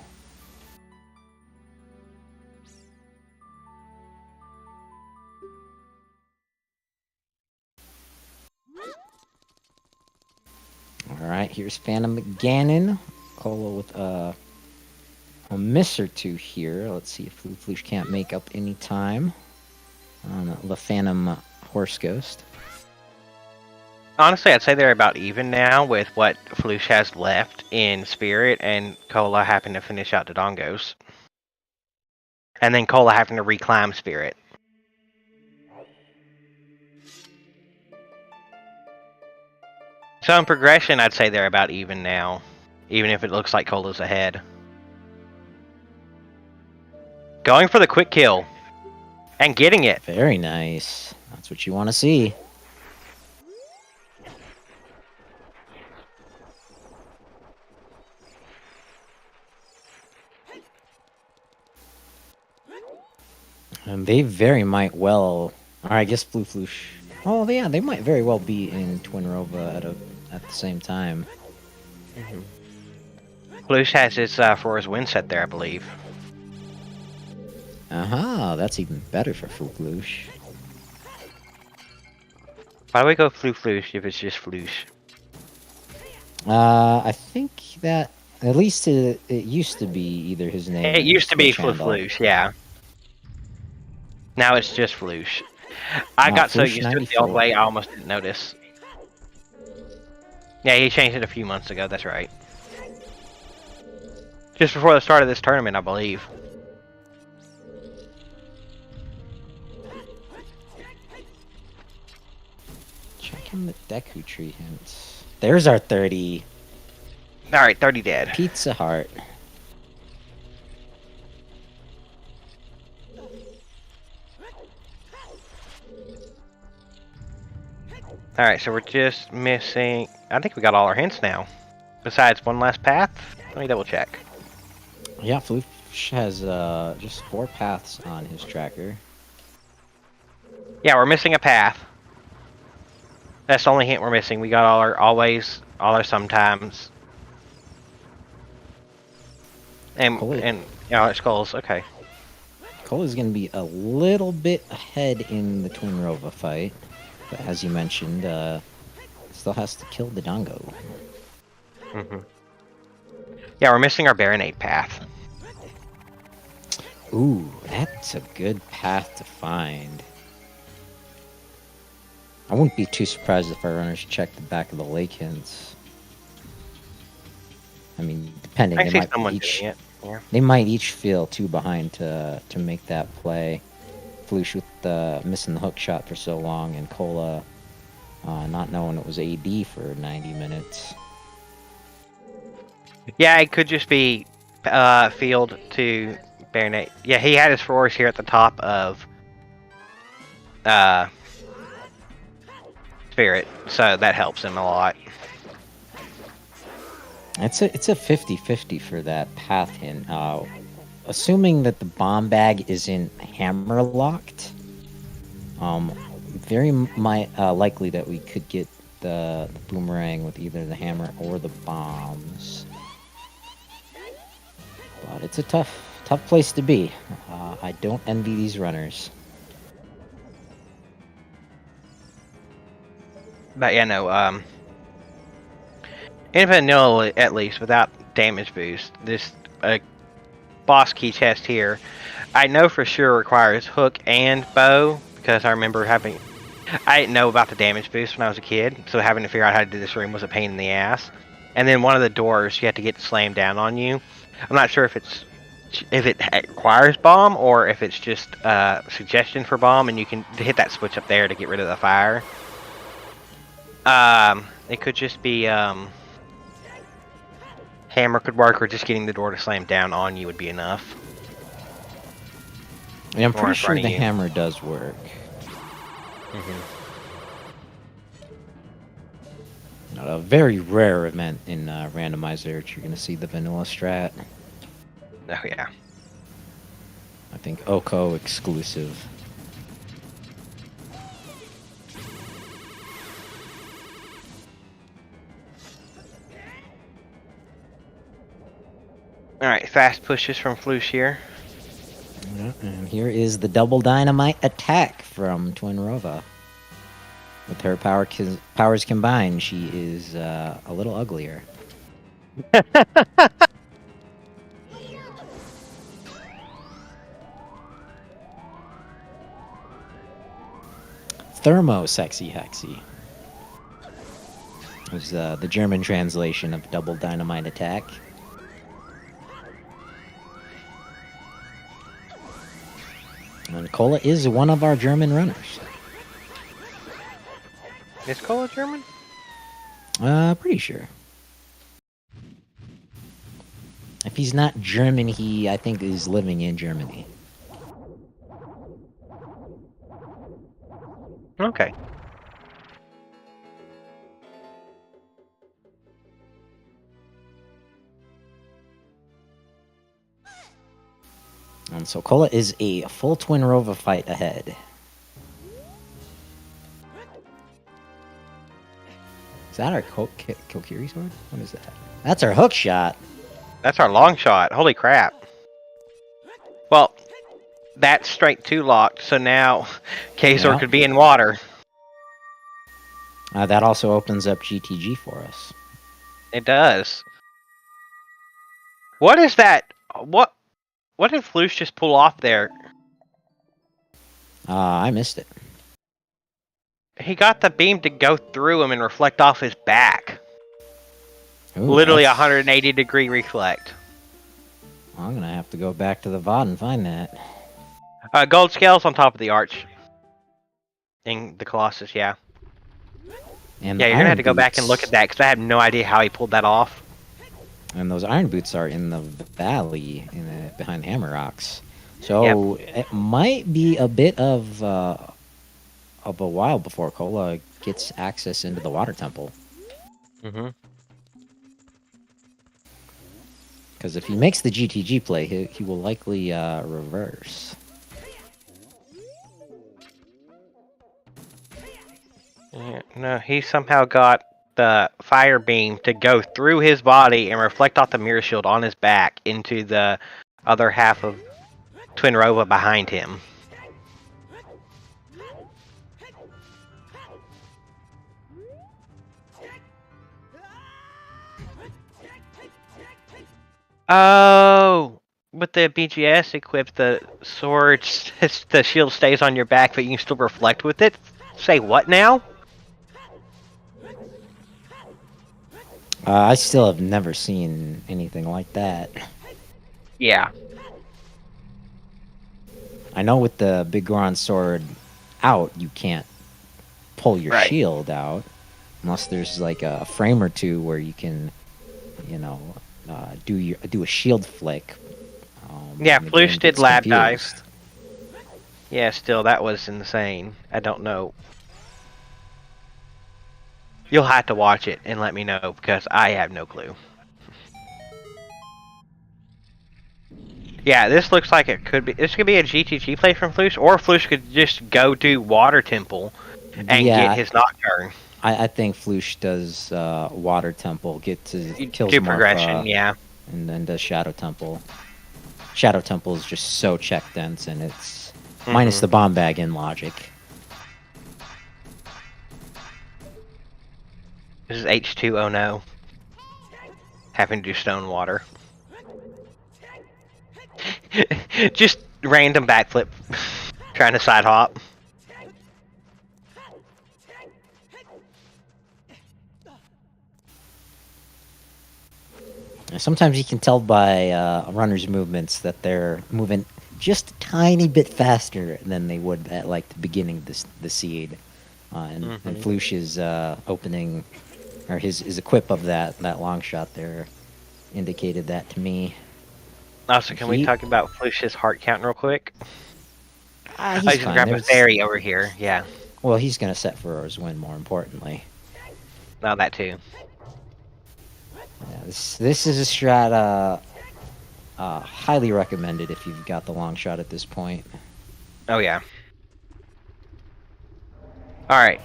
S3: Alright, here's Phantom Ganon. Cola with a miss or two here. Let's see if Flouche can't make up any time on the Phantom Horse Ghost.
S2: Honestly, I'd say they're about even now with what Flouche has left in Spirit and Cola having to finish out the Dongos. And then Cola having to reclaim Spirit. So in progression, I'd say they're about even now. Even if it looks like Cola's ahead. Going for the quick kill. And getting it.
S3: Very nice. That's what you want to see. And they very might well... Or I guess Blue Flouche... Oh, yeah, they might very well be in Twinrova at the same time.
S2: Flouche has his for his win set there, I believe.
S3: Aha, that's even better for Flouche.
S2: Why do we go Flouche if it's just Flouche?
S3: I think that... At least it used to be either his name...
S2: It used to be
S3: Chandler.
S2: Flouche, yeah. Now it's just Flouche. I got so used to it the old way, I almost didn't notice. Yeah, he changed it a few months ago, that's right. Just before the start of this tournament, I believe.
S3: Checking the Deku Tree hints. There's our 30.
S2: Alright, 30 dead.
S3: Pizza Heart.
S2: Alright, so we're just missing... I think we got all our hints now. Besides one last path. Let me double check.
S3: Yeah, Flouche has just 4 paths on his tracker.
S2: Yeah, we're missing a path. That's the only hint we're missing. We got all our always, all our sometimes. And our skulls. Okay.
S3: Cola's going to be a little bit ahead in the Twinrova fight. But as you mentioned, still has to kill the Dongo.
S2: Mm-hmm. Yeah, we're missing our Baronade path.
S3: Ooh, that's a good path to find. I wouldn't be too surprised if our runners check the back of the lake hints. I mean, depending,
S2: I see someone doing it. Yeah.
S3: They might each feel too behind to make that play. Flouche with missing the hook shot for so long, and Cola not knowing it was AD for 90 minutes.
S2: Yeah, it could just be field to Baronade. Yeah, he had his fours here at the top of Spirit, so that helps him a lot.
S3: It's a 50-50 for that path hint. Assuming that the bomb bag isn't hammer locked, very likely that we could get the boomerang with either the hammer or the bombs. But it's a tough place to be. I don't envy these runners.
S2: But yeah, no, Infinite Nil, at least, without damage boost, this boss key chest here, I know for sure requires hook and bow, because I remember having... I didn't know about the damage boost when I was a kid, so having to figure out how to do this room was a pain in the ass. And then one of the doors, you have to get slammed down on you. I'm not sure if it requires bomb, or if it's just a suggestion for bomb, and you can hit that switch up there to get rid of the fire. It could just be, hammer could work, or just getting the door to slam down on you would be enough.
S3: Yeah, I'm pretty sure the hammer does work.
S2: Mm-hmm.
S3: A very rare event in Randomizer that you're going to see the vanilla strat.
S2: Oh, yeah.
S3: I think Oko exclusive.
S2: Alright, fast pushes from Flouche here.
S3: Yeah, and here is the double dynamite attack from Twinrova. With her powers combined, she is a little uglier. Thermo sexy hexy was the German translation of double dynamite attack. And Cola is one of our German runners.
S2: Is Cola German?
S3: Pretty sure. If he's not German, he, I think, is living in Germany.
S2: Okay.
S3: And so Cola is a full Twinrova fight ahead. Is that our Kokiri sword? What is that? That's our hook shot.
S2: That's our long shot. Holy crap. Well, that's straight 2 locked, so now K-Sword could be in water.
S3: That also opens up GTG for us.
S2: It does. What is that? What did Flouche just pull off there?
S3: I missed it.
S2: He got the beam to go through him and reflect off his back.
S3: Ooh,
S2: literally 180 degree reflect.
S3: I'm gonna have to go back to the VOD and find that.
S2: Gold scales on top of the arch. In the Colossus, yeah.
S3: And
S2: yeah, you're gonna have to go back and look at that, because I have no idea how he pulled that off.
S3: And those iron boots are in the valley, behind the hammer rocks. So it might be a bit of a while before Cola gets access into the water temple.
S2: Mm-hmm.
S3: Because if he makes the GTG play, he will likely reverse.
S2: Yeah, no, he somehow got the fire beam to go through his body and reflect off the mirror shield on his back into the other half of Twinrova behind him. Oh, with the BGS equipped, the sword, the shield stays on your back, but you can still reflect with it. Say what now?
S3: I still have never seen anything like that.
S2: Yeah.
S3: I know with the Big Goron sword out, you can't pull your
S2: Right.
S3: shield out. Unless there's like a frame or two where you can, you know, do a shield flick.
S2: Yeah,
S3: and the
S2: Flouche
S3: game
S2: did
S3: gets
S2: lab
S3: confused.
S2: dive. Yeah, still, that was insane. I don't know. You'll have to watch it and let me know, because I have no clue. Yeah, this looks like it could be. This could be a GTG play from Flouche, or Flouche could just go do Water Temple and
S3: Yeah,
S2: get his Nocturne.
S3: I think Flouche does Water Temple, gets his kills
S2: Do
S3: Marfa,
S2: progression, yeah.
S3: and then does Shadow Temple. Shadow Temple is just so check dense, and it's minus the bomb bag in logic.
S2: This is H2, oh no. Having to do stone water. Just random backflip. Trying to side hop.
S3: Sometimes you can tell by a runner's movements that they're moving just a tiny bit faster than they would at like the beginning of the seed. And Flouche's opening, or his equip of that long shot there indicated that to me.
S2: Also, can we talk about Flouche's heart count real quick?
S3: He's
S2: gonna
S3: fine.
S2: grab a fairy over here, yeah.
S3: Well, he's going to set Furor's win, more importantly.
S2: No, that too.
S3: Yeah, this is a strat highly recommended if you've got the long shot at this point.
S2: Oh, yeah. Alright.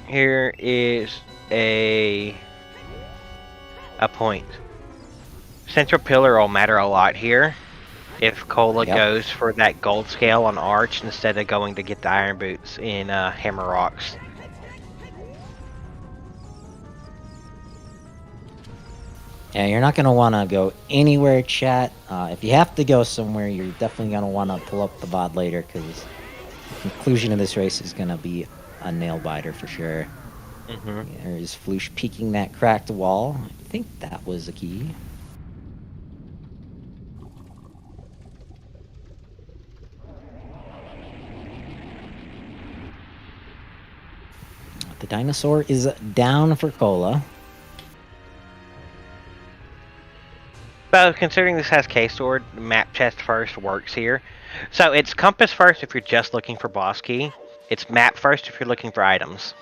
S2: Here is a point. Central pillar will matter a lot here. If Cola goes for that gold scale on Arch instead of going to get the iron boots in Hammer Rocks.
S3: Yeah, you're not going to want to go anywhere, chat. If you have to go somewhere, you're definitely going to want to pull up the VOD later, because the conclusion of this race is going to be a nail-biter for sure. There's Flouche peeking that cracked wall. I think that was the key. The dinosaur is down for Cola.
S2: So, considering this has K-Sword, map chest first works here. So, it's compass first if you're just looking for boss key. It's map first if you're looking for items.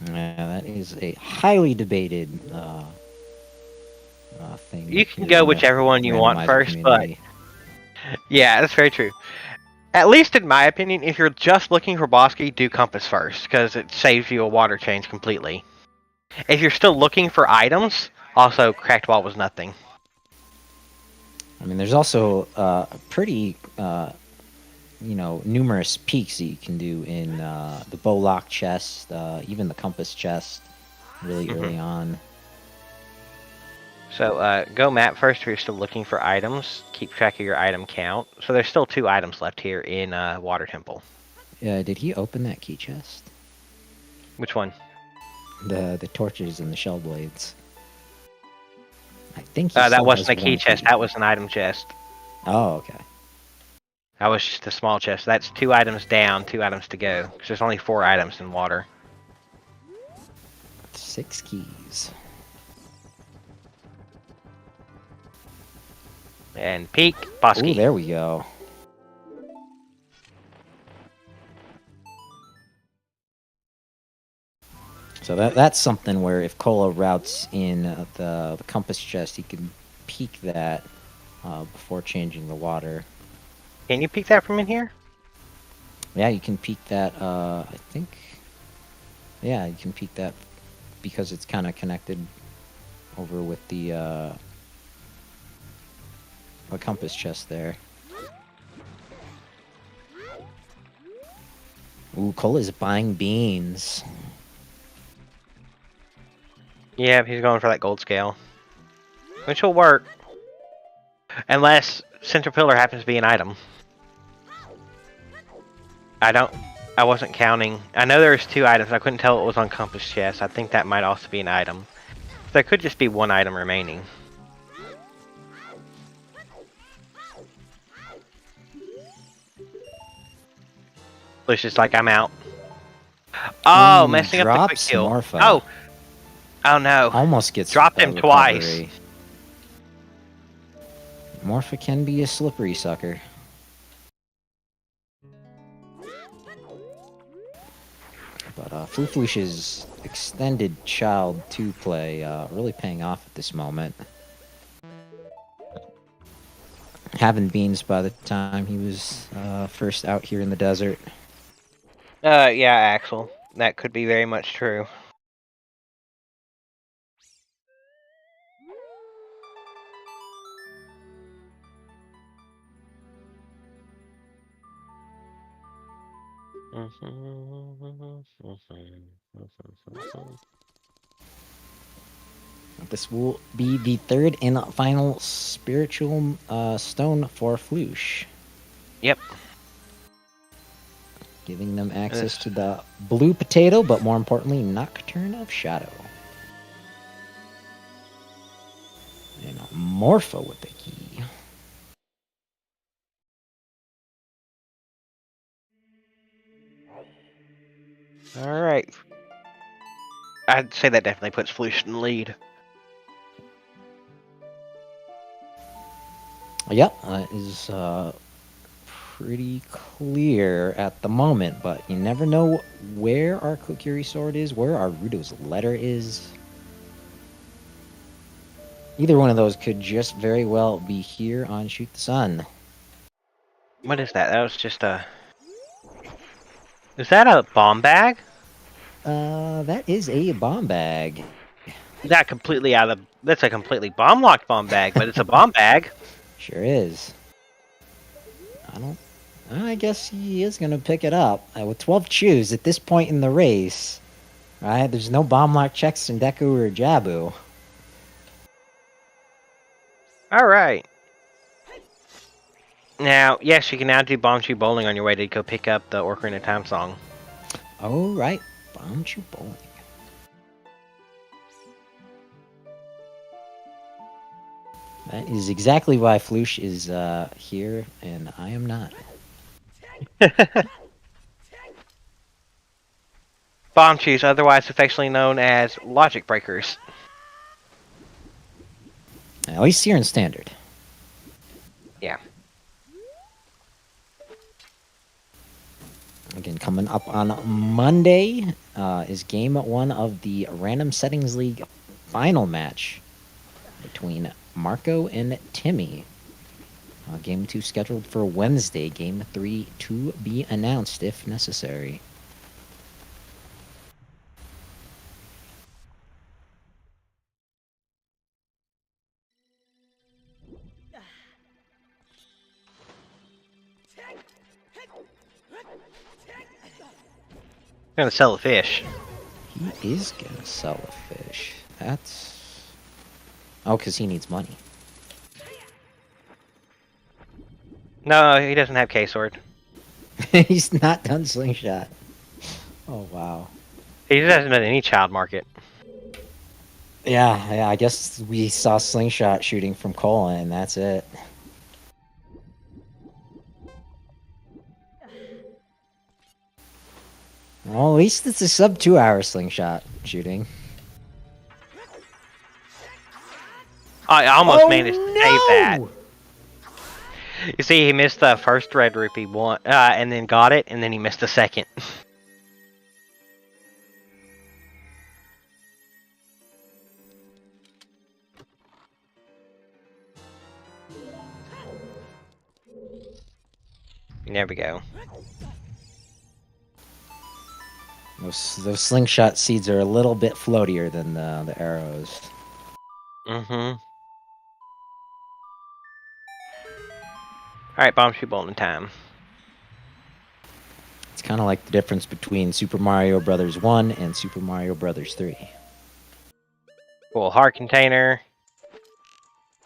S3: Yeah, that is a highly debated thing.
S2: You can go whichever one you want first, but... Yeah, that's very true. At least in my opinion, if you're just looking for boss key, do compass first, because it saves you a water change completely. If you're still looking for items, also cracked wall was nothing.
S3: I mean, there's also pretty, numerous peaks that you can do in the bow lock chest, even the compass chest, really early on.
S2: So go map first if you're still looking for items. Keep track of your item count. So there's still 2 items left here in Water Temple.
S3: Did he open that key chest?
S2: Which one?
S3: The torches and the shell blades. I think
S2: that wasn't a key chest. That was an item chest.
S3: Oh, okay.
S2: That was just a small chest. That's 2 items down, 2 items to go. Because there's only 4 items in water.
S3: 6 keys.
S2: And peek, Bosky.
S3: Ooh, there we go. So that's something where if Cola routes in the compass chest, he can peek that before changing the water.
S2: Can you peek that from in here?
S3: Yeah, you can peek that. I think. Yeah, you can peek that because it's kind of connected over with the compass chest there. Ooh, Cola's buying beans.
S2: Yeah, he's going for that gold scale. Which will work. Unless Center Pillar happens to be an item. I wasn't counting. I know there's 2 items. I couldn't tell what was on Compass Chest. I think that might also be an item. There could just be 1 item remaining. It's just like, I'm out. Oh, messing up the quick kill.
S3: Morpha.
S2: Oh! Oh no.
S3: Almost gets
S2: dropped him twice.
S3: Morpha can be a slippery sucker. But Flouche's extended child 2 play really paying off at this moment. Having beans by the time he was first out here in the desert.
S2: Yeah, Axel. That could be very much true.
S3: This will be the 3rd and final spiritual stone for Flouche.
S2: Yep.
S3: Giving them access to the blue potato, but more importantly, Nocturne of Shadow. And Morpha with the key.
S2: Alright. I'd say that definitely puts Flouche in the lead.
S3: Yep, is pretty clear at the moment, but you never know where our Kokiri sword is, where our Rudo's letter is. Either one of those could just very well be here on Shoot the Sun.
S2: What is that? That was just a... Is that a bomb bag?
S3: That is a bomb bag.
S2: That completely out of... That's a completely bomb-locked bomb bag, but it's a bomb bag.
S3: Sure is. I guess he is going to pick it up. With 12 chews at this point in the race, right? There's no bomb lock checks in Deku or Jabu.
S2: Alright. Now, yes, you can now do Bomb Chew Bowling on your way to go pick up the Ocarina of Time song.
S3: Oh, right. Bomb Chew Bowling. That is exactly why Flouche is here, and I am not.
S2: Bomb Chews, otherwise affectionately known as Logic Breakers.
S3: At least here in Standard.
S2: Yeah.
S3: Again, coming up on Monday is Game 1 of the Random Settings League final match between Marco and Timmy. Game 2 scheduled for Wednesday. Game 3 to be announced if necessary.
S2: Gonna sell a fish.
S3: He is gonna sell a fish. That's... Oh, because he needs money.
S2: No, he doesn't have K-Sword.
S3: He's not done Slingshot. Oh, wow.
S2: He hasn't done any child market.
S3: Yeah, I guess we saw Slingshot shooting from Cola, and that's it. Well, at least it's a sub 2 hour Slingshot shooting.
S2: I almost managed to save that. You see, he missed the first red rupee one, and then got it, and then he missed the second. There we go.
S3: Those slingshot seeds are a little bit floatier than the arrows.
S2: Mm-hmm. Alright, bomb shoot bowling time.
S3: It's kind of like the difference between Super Mario Brothers 1 and Super Mario Brothers 3.
S2: Cool, heart container.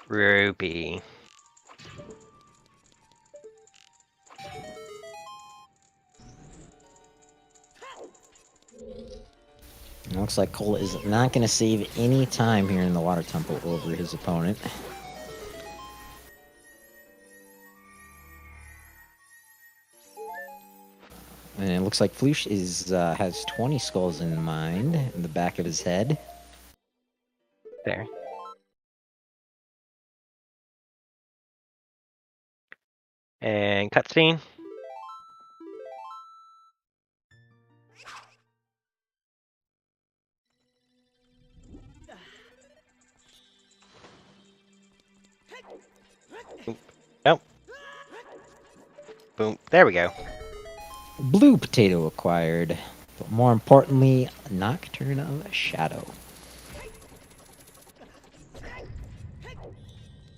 S2: Rupee.
S3: It looks like Cole is not going to save any time here in the Water Temple over his opponent. And it looks like Flouche has 20 skulls in mind in the back of his head.
S2: There. And cutscene. Nope. Boom. There we go.
S3: Blue potato acquired. But more importantly, Nocturne of Shadow.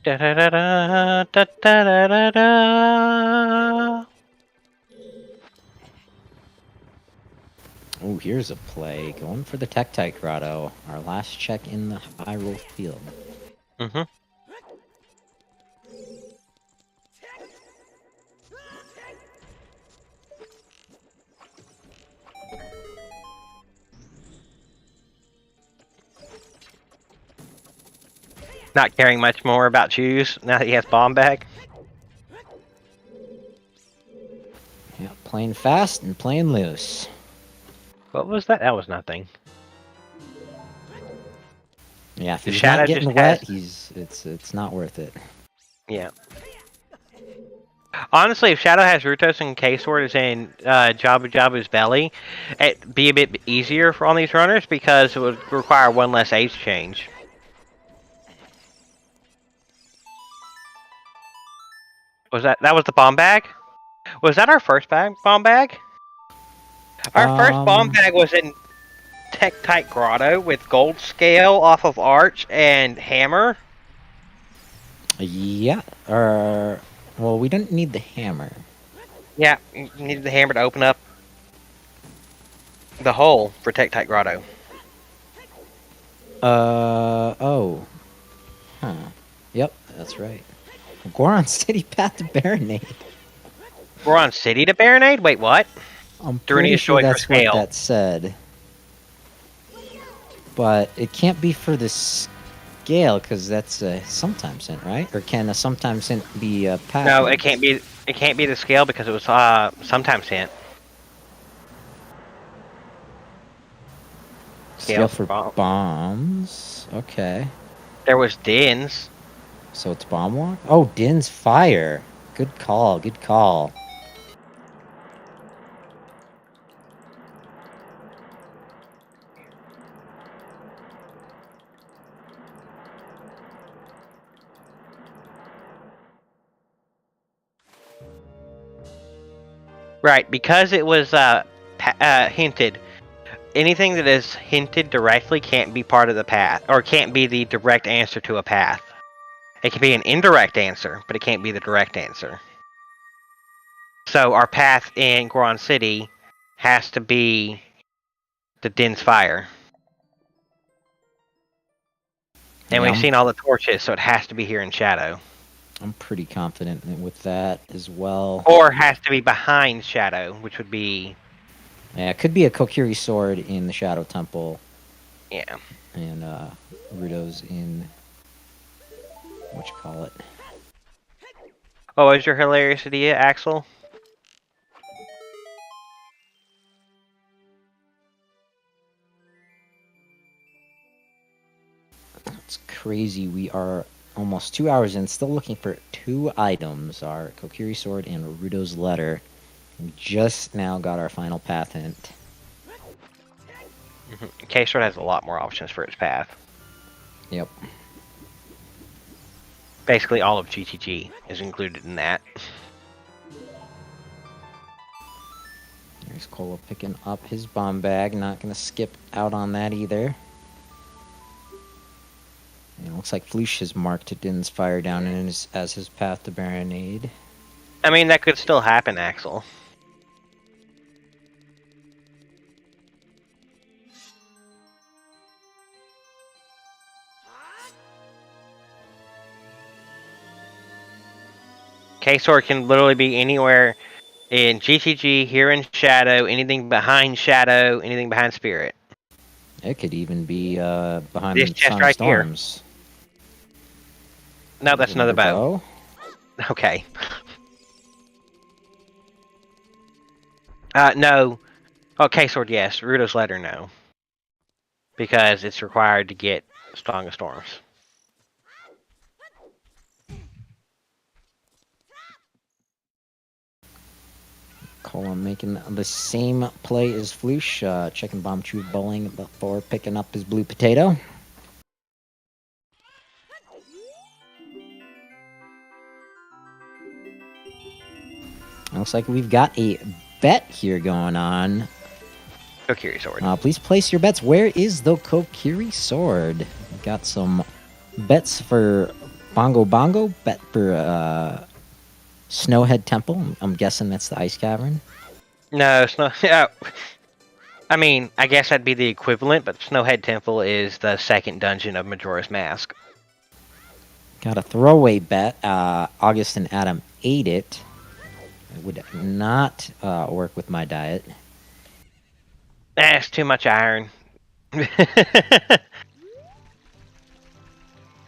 S2: Da da da da da da da da.
S3: Oh, here's a play. Going for the Tektite Grotto. Our last check in the Hyrule field.
S2: Mm-hmm. Not caring much more about shoes now that he has bomb bag.
S3: Yeah, playing fast and playing loose.
S2: What was that? That was nothing.
S3: Yeah, if
S2: The
S3: he's
S2: Shadow
S3: not getting
S2: just
S3: wet,
S2: has-
S3: it's not worth it.
S2: Yeah. Honestly, if Shadow has Rutos and K-Sword is in Jabu Jabu's belly, it'd be a bit easier for all these runners because it would require one less age change. Was that was the bomb bag? Was that our first bomb bag? Our first bomb bag was in Tektite Grotto with gold scale off of Arch and hammer.
S3: Yeah. Well, we don't need the hammer.
S2: Yeah, you needed the hammer to open up the hole for Tektite Grotto.
S3: Oh. Huh. Yep, that's right. Goron City Path to Baronade.
S2: We're on City to Baronade? Wait, what?
S3: I'm
S2: Dirty
S3: pretty
S2: is
S3: sure
S2: joy for
S3: that's what
S2: scale.
S3: that said. But it can't be for the scale, because that's a sometimes hint, right? Or can a sometimes hint be a path?
S2: No, it can't be. It can't be the scale because it was sometimes hint.
S3: Scale for bombs. Okay.
S2: There was Din's.
S3: So it's bomb walk? Oh, Din's fire. Good call, good call.
S2: Right, because it was hinted. Anything that is hinted directly can't be part of the path, or can't be the direct answer to a path. It can be an indirect answer, but it can't be the direct answer. So our path in Goron City has to be the Din's Fire. And
S3: Yeah,
S2: we've seen all the torches, so it has to be here in Shadow.
S3: I'm pretty confident with that as well.
S2: Or has to be behind Shadow, which would be...
S3: Yeah, it could be a Kokiri sword in the Shadow Temple.
S2: Yeah.
S3: And Ruto's in... whatchamacallit.
S2: Oh, is your hilarious idea, Axel?
S3: It's crazy. We are almost 2 hours in, still looking for 2 items, our Kokiri Sword and Rudo's Letter. We just now got our final path hint.
S2: K-Sword has a lot more options for its path.
S3: Yep.
S2: Basically, all of GTG is included in that.
S3: There's Cola picking up his bomb bag. Not going to skip out on that either. And it looks like Flouche has marked Din's fire down as his path to Baronade.
S2: I mean, that could still happen, Axel. K-Sword can literally be anywhere in GTG, here in Shadow, anything behind Shadow, anything behind Spirit.
S3: It could even be behind
S2: This
S3: the
S2: chest
S3: Sun
S2: right
S3: Storms.
S2: No, that's another bow. Okay. No. Oh, K-Sword, yes. Rudo's Letter, no. Because it's required to get Song of Storms.
S3: Cola making the same play as Flouche, checking Bomb Chew bowling before picking up his blue potato. Looks like we've got a bet here going on.
S2: Kokiri Sword.
S3: Please place your bets. Where is the Kokiri Sword? We've got some bets for Bongo Bongo, bet for Snowhead Temple. I'm guessing that's the Ice Cavern.
S2: No, Snow. Yeah. I mean, I guess that'd be the equivalent, but Snowhead Temple is the second dungeon of Majora's Mask.
S3: Got a throwaway bet. August and Adam ate it. It would not work with my diet.
S2: That's too much iron.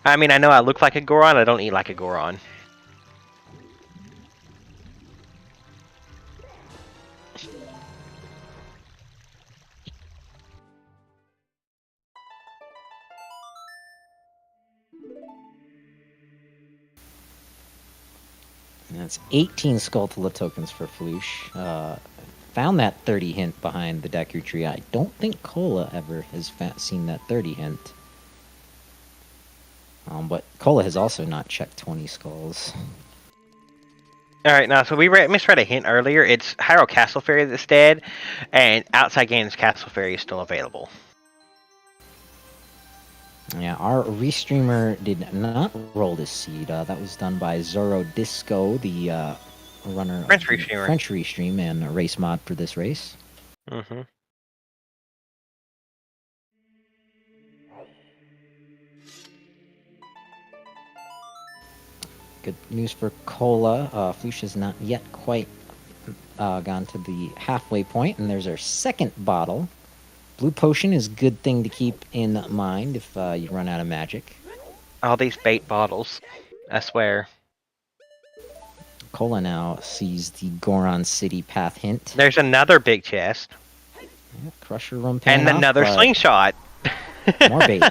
S2: I mean, I know I look like a Goron. I don't eat like a Goron.
S3: And that's 18 Skulltula tokens for Flouche. Found that 30 hint behind the Deku tree. I don't think Cola ever has seen that 30 hint. But Cola has also not checked 20 skulls.
S2: Alright, now, so we misread a hint earlier. It's Hyrule Castle Fairy that's dead, and Outside Games Castle Fairy is still available.
S3: Yeah, our restreamer did not roll this seed. That was done by Zoro Disco, the runner
S2: French
S3: of the
S2: restreamer.
S3: French restream and a race mod for this race.
S2: Mm-hmm.
S3: Good news for Cola. Flouche has not yet quite gone to the halfway point, and there's our second bottle. Blue potion is a good thing to keep in mind if you run out of magic.
S2: All these bait bottles, I swear.
S3: Cola now sees the Goron City path hint.
S2: There's another big chest.
S3: Yeah, Crusher Room
S2: And
S3: off,
S2: another slingshot.
S3: More bait.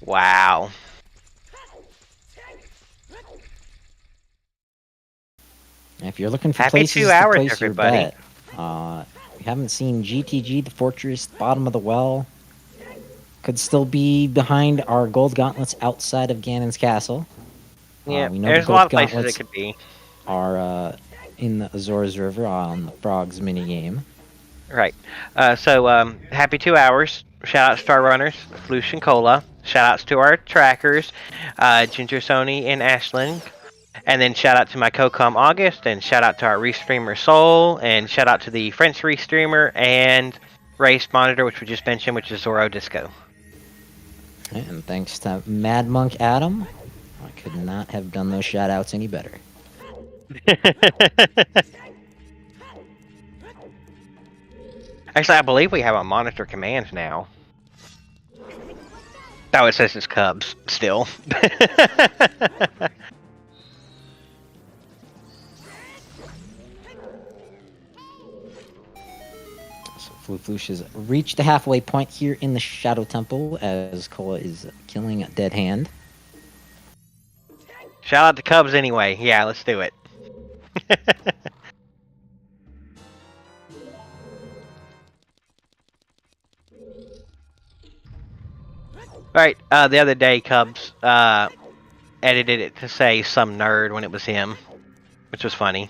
S2: Wow.
S3: If you're looking for
S2: Happy
S3: places
S2: 2 hours,
S3: to place
S2: everybody.
S3: your bet, we haven't seen GTG, the Fortress, bottom of the well. Could still be behind our gold gauntlets outside of Ganon's castle.
S2: Yeah,
S3: we know
S2: there's
S3: the
S2: a lot
S3: gold
S2: of places it
S3: gauntlets
S2: could be.
S3: are in the Azores River on the Frogs minigame.
S2: Right. So, happy 2 hours. Shout out to Star Runners, Flouche and Cola. Shout outs to our trackers, Ginger, Sony, and Ashland. And then shout out to my co-com August, and shout out to our restreamer Soul, and shout out to the French restreamer and race monitor, which we just mentioned, which is Zoro Disco.
S3: And thanks to Mad Monk Adam, I could not have done those shout outs any better.
S2: Actually, I believe we have a monitor command now. Oh, it says it's Cubs, still.
S3: So Flouche has reached the halfway point here in the Shadow Temple as Koa is killing a dead hand.
S2: Shout out to Cubs anyway. Yeah, let's do it. Alright, the other day Cubs edited it to say some nerd when it was him, which was funny.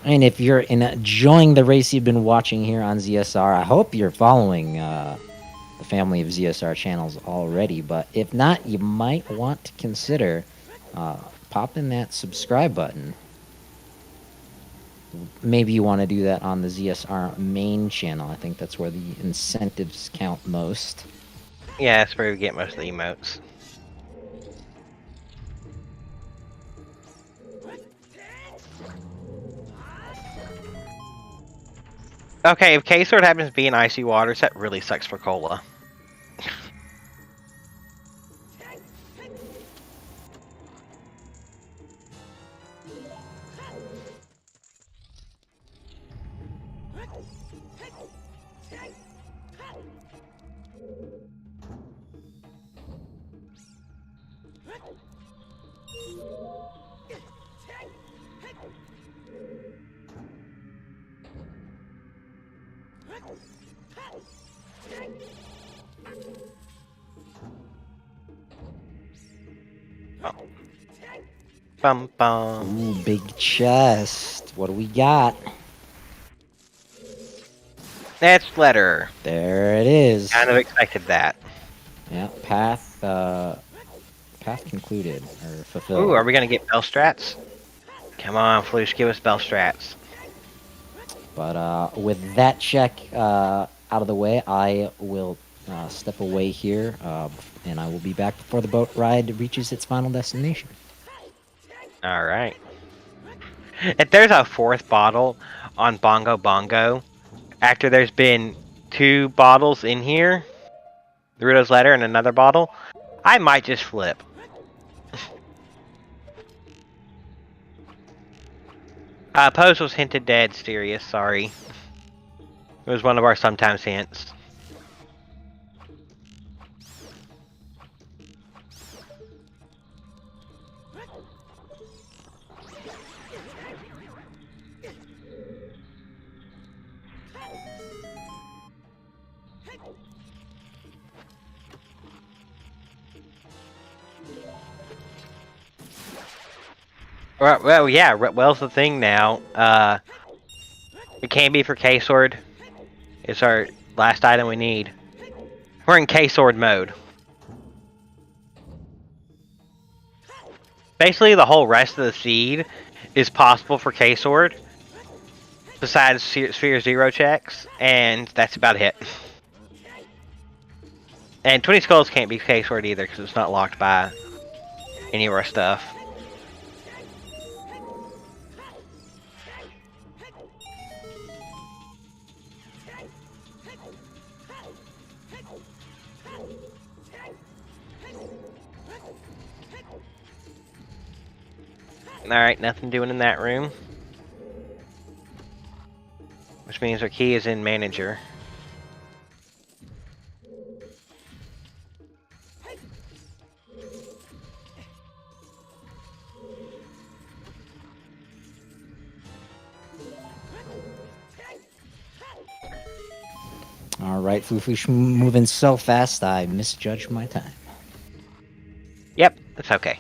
S3: And if you're enjoying the race you've been watching here on ZSR, I hope you're following the family of ZSR channels already. But if not, you might want to consider popping that subscribe button. Maybe you want to do that on the ZSR main channel. I think that's where the incentives count most.
S2: Yeah, that's where we get most of the emotes. Okay, if K-Sword happens to be in icy waters, that really sucks for Cola. Bum bum.
S3: Ooh, big chest. What do we got?
S2: That's letter.
S3: There it is.
S2: Kind of expected that.
S3: Yeah, path concluded or fulfilled.
S2: Ooh, are we gonna get bell strats? Come on, Flouche, give us bell strats.
S3: But with that check out of the way, I will step away here, and I will be back before the boat ride reaches its final destination.
S2: Alright. If there's a fourth bottle on Bongo Bongo, after there's been 2 bottles in here, Naruto's letter and another bottle, I might just flip. Pose was hinted dead, serious, sorry. It was one of our sometimes hints. Well, yeah, Well's the thing now. It can be for K-Sword. It's our last item we need. We're in K-Sword mode. Basically, the whole rest of the seed is possible for K-Sword, besides Sphere Zero checks, and that's about it. And 20 Skulls can't be K-Sword either, because it's not locked by any of our stuff. Alright, nothing doing in that room. Which means our key is in manager.
S3: Alright, Flouche moving so fast I misjudged my time.
S2: Yep, that's okay.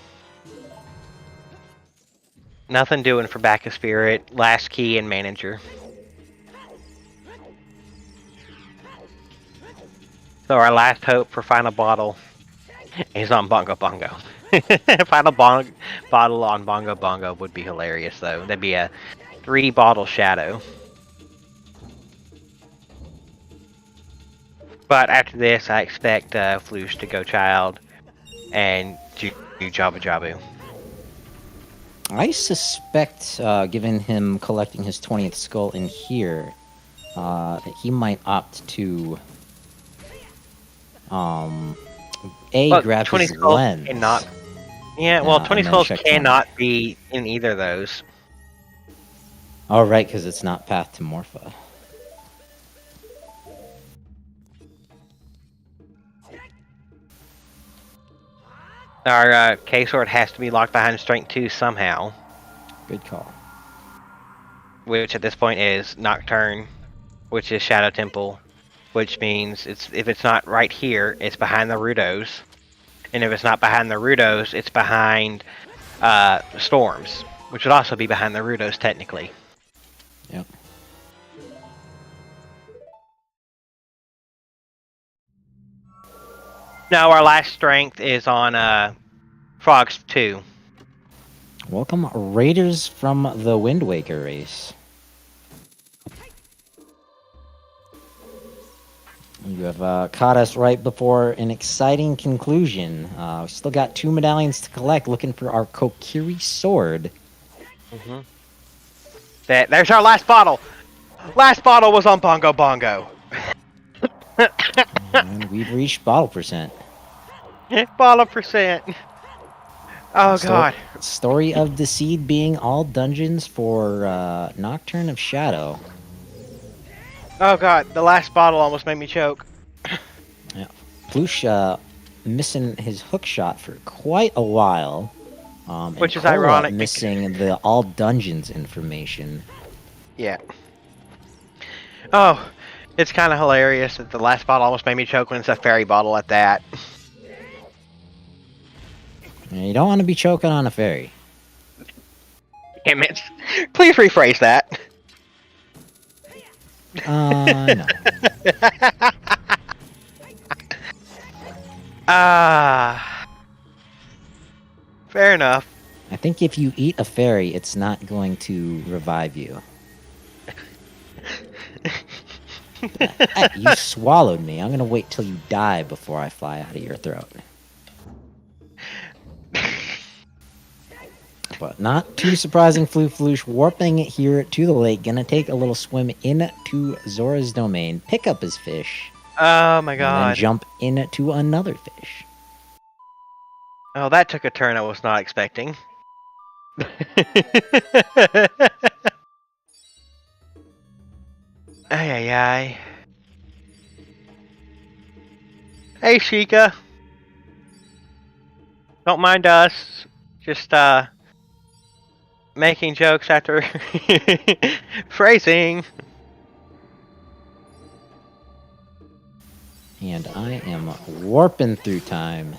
S2: Nothing doing for Back of Spirit, last key, and manager. So our last hope for final bottle is on Bongo Bongo. Final bottle on Bongo Bongo would be hilarious, though. That'd be a 3-bottle shadow. But after this, I expect Flouche to go child and do Jabu Jabu.
S3: I suspect, given him collecting his 20th skull in here, that he might opt to A, grab
S2: 20
S3: his
S2: skulls
S3: lens.
S2: cannot. Yeah, well, 20
S3: and then
S2: skulls
S3: check
S2: cannot be in either of those.
S3: Oh, right, because it's not Path to Morpha.
S2: Our K-Sword has to be locked behind Strength 2 somehow.
S3: Good call.
S2: Which at this point is Nocturne, which is Shadow Temple, which means if it's not right here, it's behind the Rudos. And if it's not behind the Rudos, it's behind Storms, which would also be behind the Rudos technically.
S3: Yep.
S2: Now our last strength is on Frogs 2.
S3: Welcome, Raiders from the Wind Waker race. You have caught us right before an exciting conclusion. We still got 2 medallions to collect, looking for our Kokiri sword.
S2: Mm-hmm. There's our last bottle. Last bottle was on Bongo Bongo.
S3: And we've reached bottle percent.
S2: Bottle percent. Oh god.
S3: Story of the Seed being all dungeons for Nocturne of Shadow.
S2: Oh god, the last bottle almost made me choke.
S3: Yeah. Flouche missing his hook shot for quite a while.
S2: Which is
S3: Kola
S2: ironic.
S3: Missing the all dungeons information.
S2: Yeah. Oh, it's kind of hilarious that the last bottle almost made me choke when it's a fairy bottle at that.
S3: And you don't want to be choking on a fairy.
S2: Damn it. Please rephrase that.
S3: No.
S2: Fair enough.
S3: I think if you eat a fairy, it's not going to revive you. Hey, you swallowed me. I'm going to wait till you die before I fly out of your throat. But not too surprising, Flouche warping here to the lake. Gonna take a little swim into Zora's domain, pick up his fish.
S2: Oh my god.
S3: And then jump into another fish.
S2: Oh, that took a turn I was not expecting. Ay ay ay. Hey Sheikah. Don't mind us. Just making jokes after phrasing.
S3: And I am warping through time.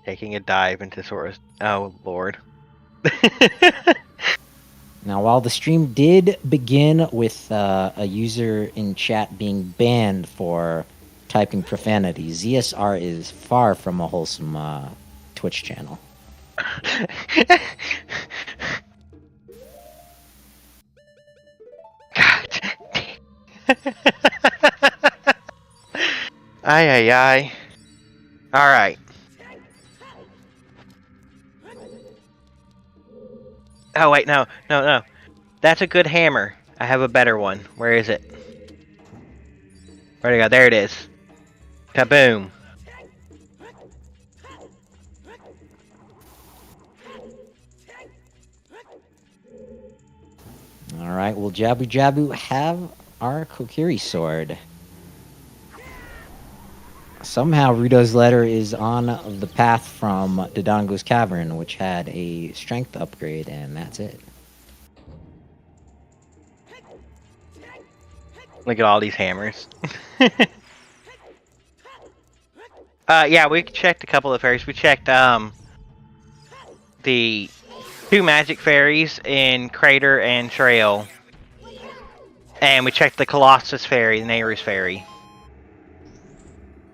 S2: Taking a dive into Sora's. Oh lord.
S3: Now, while the stream did begin with a user in chat being banned for typing profanity, ZSR is far from a wholesome Twitch channel.
S2: God. Ay ay ay. All right. Oh wait, no. That's a good hammer. I have a better one. Where is it? Where'd it go? There it is. Kaboom.
S3: Alright, will Jabu Jabu have our Kokiri sword? Somehow Rudo's letter is on the path from Dodongo's Cavern, which had a strength upgrade, and that's it.
S2: Look at all these hammers. Yeah, we checked a couple of fairies. We checked the 2 magic fairies in Crater and Trail. And we checked the Colossus fairy, the Nehru's fairy.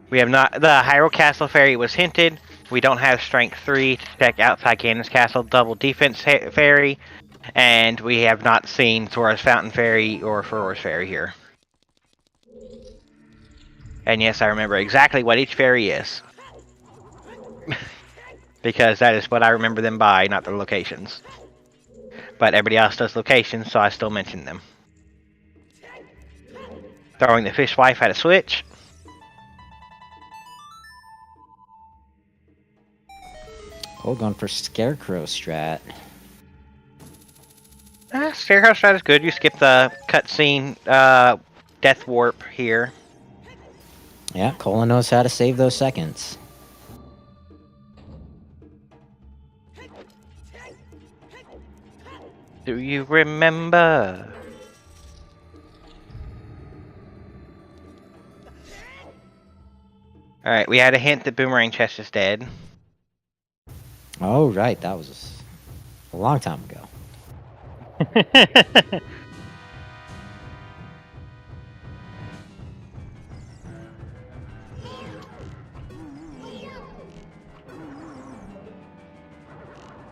S2: We have not. The Hyrule Castle fairy was hinted. We don't have strength 3 to check outside Ganon's Castle double defense fairy. And we have not seen Zora's Fountain fairy or Furore's fairy here. And yes, I remember exactly what each fairy is. Because that is what I remember them by, not their locations. but everybody else does locations, so I still mention them. Throwing the fishwife at a switch.
S3: Oh, going for Scarecrow strat.
S2: Scarecrow strat is good. You skip the cutscene death warp here.
S3: Yeah, Cola knows how to save those seconds.
S2: Do you remember? Alright, we had a hint that Boomerang Chest is dead.
S3: Oh, right. That was a long time ago.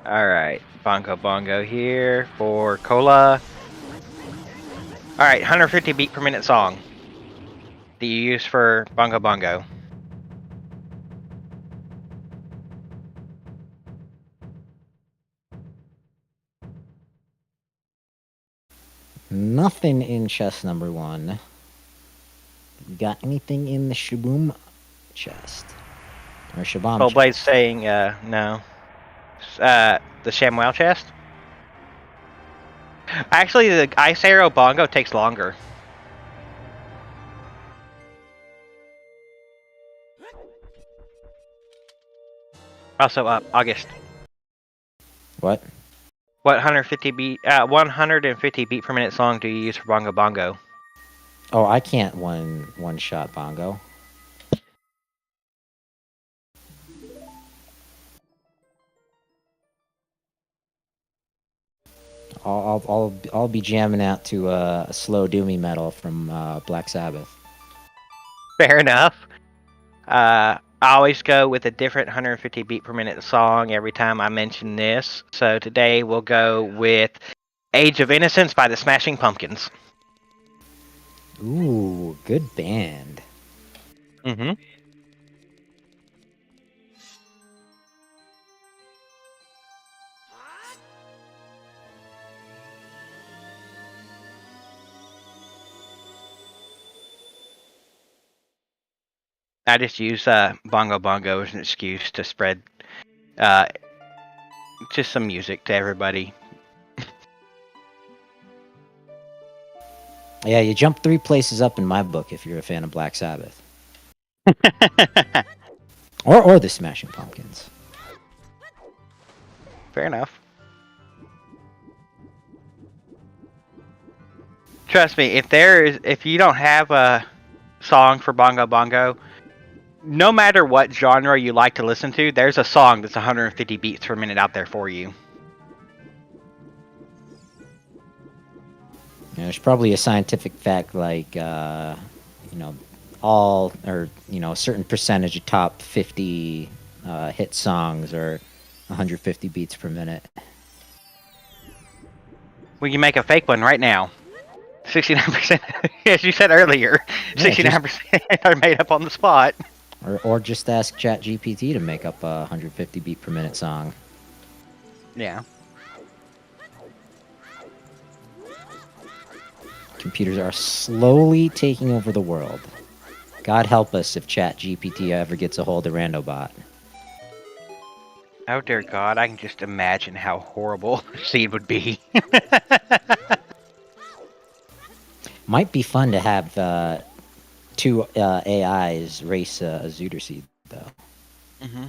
S2: Alright, Bongo Bongo here for Cola. Alright, 150 beat per minute song that you use for Bongo Bongo.
S3: Nothing in chest number 1. You got anything in the Shaboom chest? Or Shabam chest?
S2: Blade's saying no. The ShamWow chest? Actually, the Ice Arrow Bongo takes longer. Also, August.
S3: What?
S2: What 150 beat per minute song do you use for Bongo Bongo?
S3: Oh, I can't one shot Bongo. I'll be jamming out to a slow doomy metal from Black Sabbath.
S2: Fair enough. I always go with a different 150 beat per minute song every time I mention this. So today we'll go with Age of Innocence by the Smashing Pumpkins.
S3: Ooh, good band.
S2: Mm-hmm. I just use Bongo Bongo as an excuse to spread just some music to everybody.
S3: Yeah, you jump 3 places up in my book if you're a fan of Black Sabbath. or the Smashing Pumpkins.
S2: Fair enough. Trust me, if you don't have a song for Bongo Bongo, no matter what genre you like to listen to, there's a song that's 150 beats per minute out there for you.
S3: Yeah, there's probably a scientific fact like, a certain percentage of top 50 hit songs are 150 beats per minute.
S2: We can make a fake one right now. 69%, as you said earlier, 69% are made up on the spot.
S3: Or just ask ChatGPT to make up a 150 beat per minute song.
S2: Yeah.
S3: Computers are slowly taking over the world. God help us if ChatGPT ever gets a hold of Randobot.
S2: Oh dear God, I can just imagine how horrible the scene would be.
S3: Might be fun to have 2 AIs race a Zooter Seed, though.
S2: Mm-hmm.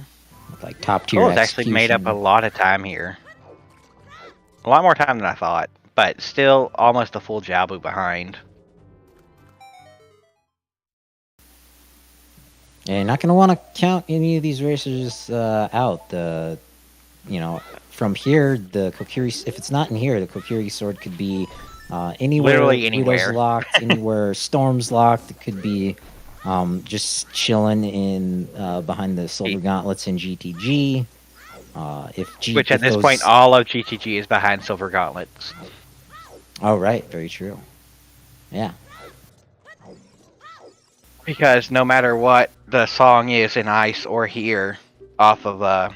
S3: With, like, top tier
S2: Cole's actually made up a lot of time here. A lot more time than I thought, but still almost a full Jabu behind.
S3: Yeah, you're not going to want to count any of these racers out. From here, the Kokiri, if it's not in here, the Kokiri sword could be anywhere.
S2: Literally anywhere.
S3: Pluto's locked, anywhere Storm's locked. It could be just chilling in behind the Silver Gauntlets in GTG.
S2: Which at this point, all of GTG is behind Silver Gauntlets.
S3: Oh, right. Very true. Yeah.
S2: Because no matter what the song is in Ice or here, off of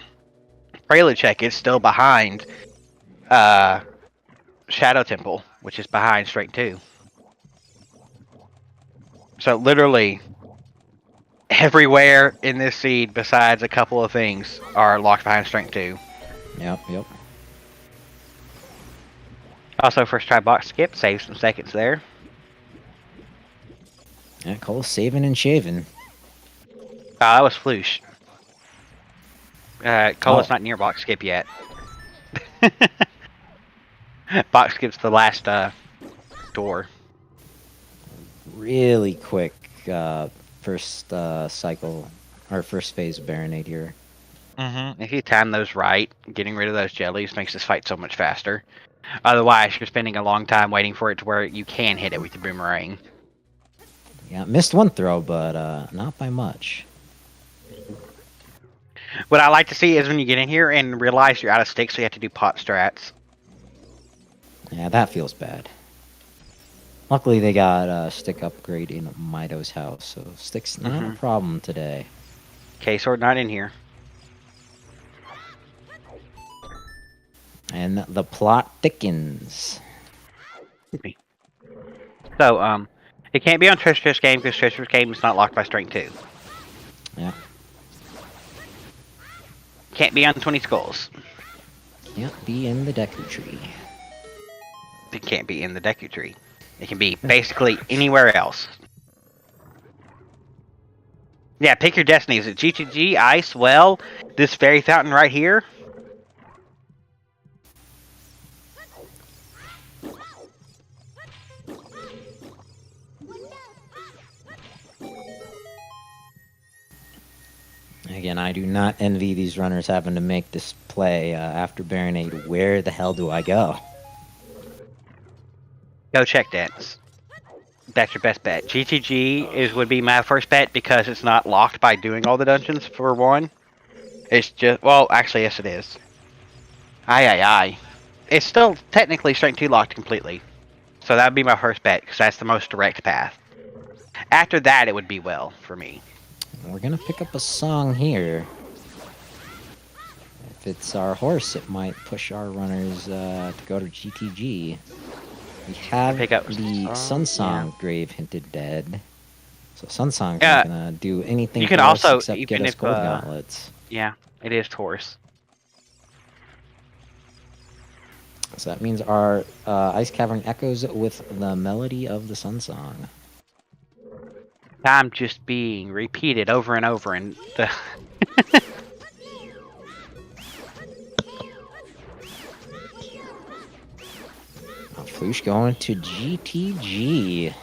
S2: Prelude Check, it's still behind Shadow Temple, which is behind Strength 2. So literally everywhere in this seed besides a couple of things are locked behind Strength 2.
S3: Yep.
S2: Also, first try box skip, save some seconds there.
S3: Yeah, Cole's saving and shaving.
S2: That was Flouche. Cola's
S3: Oh.
S2: not near box skip yet. Box skip's the last door.
S3: Really quick first cycle, or first phase of Baronade here.
S2: If you time those right, getting rid of those jellies makes this fight so much faster. Otherwise, you're spending a long time waiting for it to where you can hit it with the boomerang.
S3: Yeah, missed one throw, but not by much.
S2: What I like to see is when you get in here and realize you're out of sticks, so you have to do pot strats.
S3: Yeah, that feels bad. Luckily, they got a stick upgrade in Mido's house, so stick's not a problem today.
S2: K-Sword not in here.
S3: And the plot thickens.
S2: So, it can't be on Treacherous Game because Treacherous Game is not locked by Strength 2.
S3: Yeah.
S2: Can't be on 20 Skulls.
S3: Can't be in the Deku Tree.
S2: It can't be in the Deku Tree. It can be basically anywhere else. Yeah, pick your destiny. Is it GTG, Ice, Well, this fairy fountain right here?
S3: Again, I do not envy these runners having to make this play after Baronade. Where the hell do I go?
S2: Go check dance. That's your best bet. GTG would be my first bet because it's not locked by doing all the dungeons for one. It's just, well, actually, yes it is. Aye. It's still technically Strength 2 locked completely. So that would be my first bet because that's the most direct path. After that, it would be Well for me.
S3: We're gonna pick up a song here. If it's our horse, it might push our runners to go to GTG. We have
S2: Pick up
S3: the Sun Song grave hinted dead. So Sun Song's
S2: Yeah.
S3: not gonna do anything
S2: You
S3: for
S2: can
S3: us
S2: also,
S3: except get
S2: even
S3: us
S2: if,
S3: gold gauntlets.
S2: Yeah, it is Taurus.
S3: So that means our Ice Cavern echoes with the melody of the Sun Song.
S2: Time just being repeated over and over and the
S3: Flouche going to GTG.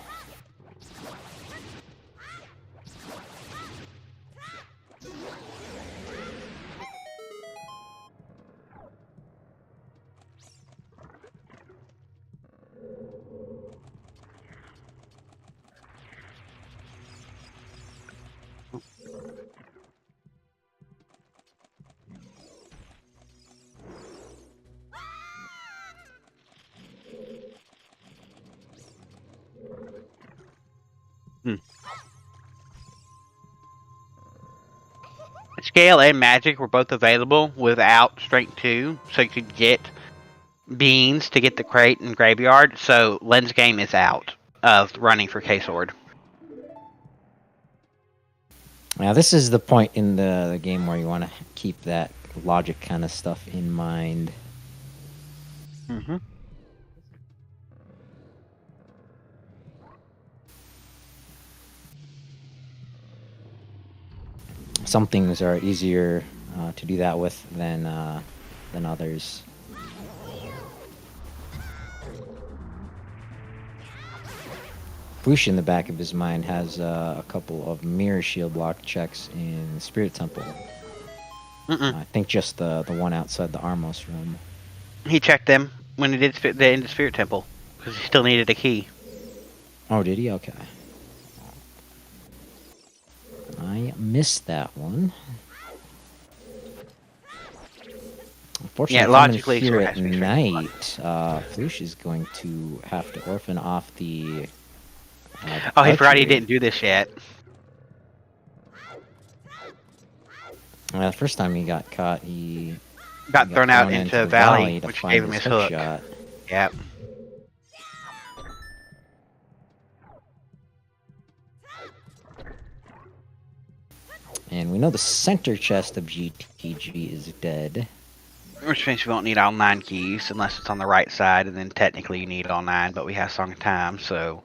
S2: Scale and Magic were both available without Strength 2, so you could get beans to get the crate and graveyard, so Lens Game is out of running for K-Sword.
S3: Now this is the point in the game where you want to keep that logic kind of stuff in mind. Some things are easier to do that with than others. Flouche in the back of his mind has a couple of mirror shield block checks in Spirit Temple. I think just the one outside the Armos room.
S2: He checked them when he did the end of Spirit Temple, because he still needed a key.
S3: Oh, did he? Okay. I missed that one. Unfortunately,
S2: Yeah,
S3: coming
S2: logically,
S3: here
S2: so it
S3: at
S2: has to be
S3: night, Flouche is going to have to orphan off the.
S2: Oh, he forgot he
S3: archery.
S2: didn't do this yet.
S3: The first time he got caught, he
S2: Got thrown out into
S3: the
S2: a valley,
S3: to
S2: which
S3: find
S2: gave him his hook.
S3: shot.
S2: Yep.
S3: And we know the center chest of GTG is dead.
S4: Which means we won't need all 9 keys unless it's on the right side, and then technically you need all 9, but we have Song of Time, so...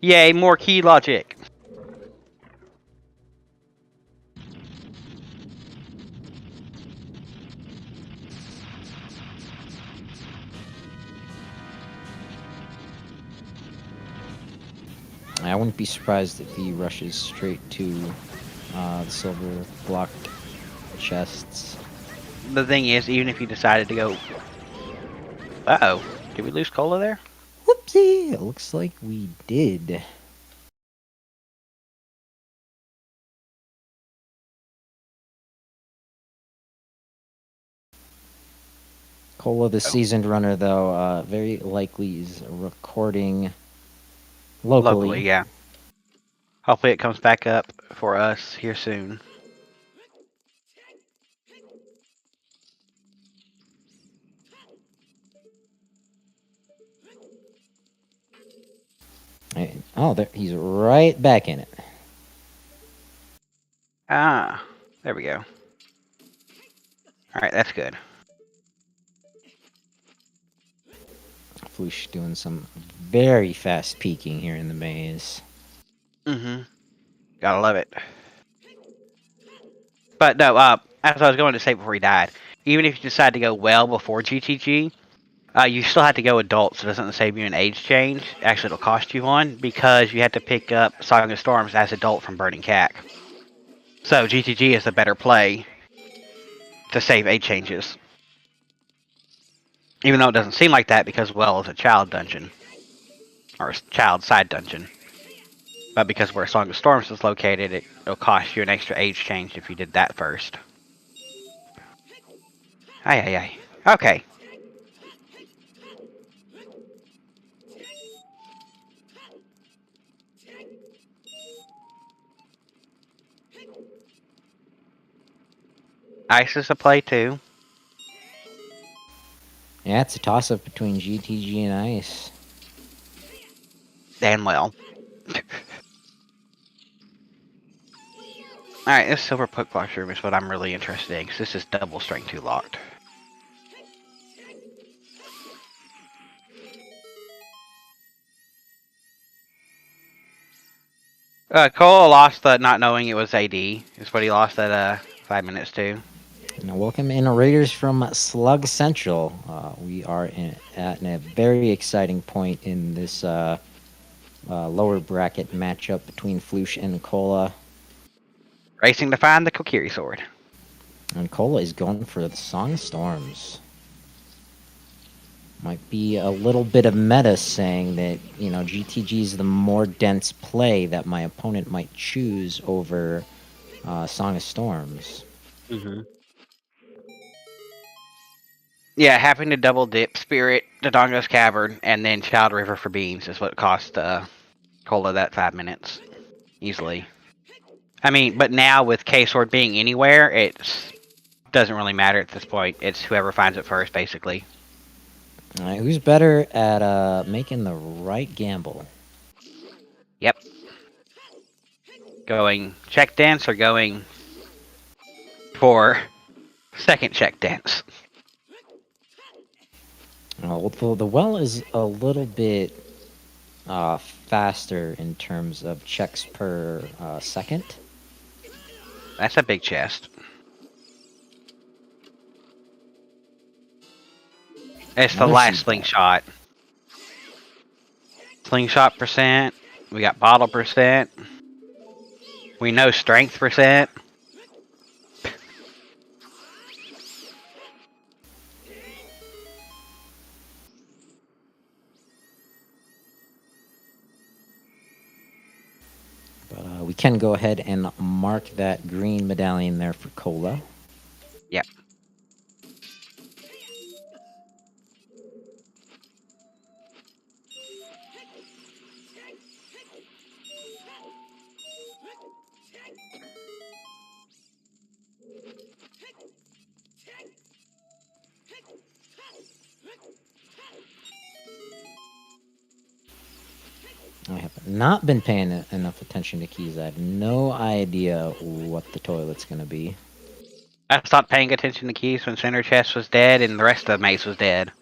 S4: Yay, more key logic!
S3: I wouldn't be surprised if he rushes straight to the silver blocked chests.
S4: The thing is, even if you decided to go... Uh-oh. Did we lose Cola there?
S3: Whoopsie! It looks like we did. Cola, the seasoned runner, though, very likely is recording locally.
S4: Yeah. Hopefully it comes back up for us here soon.
S3: Oh, there, he's right back in it.
S4: Ah, there we go. Alright, that's good.
S3: Flouche doing some very fast peeking here in the maze.
S4: Mm-hmm. Gotta love it. But no, as I was going to say before he died, even if you decide to go well before GTG, you still have to go adult, so it doesn't save you an age change. Actually, it'll cost you one, because you have to pick up Song of Storms as adult from Burning Cack. So GTG is the better play to save age changes. Even though it doesn't seem like that, because, well, it's a child dungeon. Or a child side dungeon. But because where Song of Storms is located, it'll cost you an extra age change if you did that first. Aye. Okay. Ice is a play too.
S3: Yeah, it's a toss-up between GTG and Ice.
S4: Damn well. Alright, this silver putbox room is what I'm really interested in, because this is double strength 2 locked. Cole lost the not knowing it was AD, is what he lost that 5 minutes to.
S3: Now, welcome in Raiders from Slug Central. We are at a very exciting point in this lower bracket matchup between Flouche and Cola.
S4: Racing to find the Kokiri sword.
S3: And Cola is going for the Song of Storms. Might be a little bit of meta saying that, you know, GTG is the more dense play that my opponent might choose over Song of Storms.
S4: Mm-hmm. Yeah, having to double dip Spirit, Dodongo's Cavern, and then Child River for beans is what cost Cola that 5 minutes. Easily. I mean, but now with K-Sword being anywhere, it doesn't really matter at this point. It's whoever finds it first, basically.
S3: Alright, who's better at making the right gamble?
S4: Yep. Going check dance or going for second check dance?
S3: Well, the well is a little bit faster in terms of checks per second.
S4: That's a big chest. It's the last slingshot. Slingshot percent. We got bottle percent. We know strength percent.
S3: But we can go ahead and mark that green medallion there for Cola.
S4: Yep.
S3: I have not been paying enough attention to keys. I have no idea what the toilet's gonna be.
S4: I stopped paying attention to keys when center chest was dead and the rest of the maze was dead.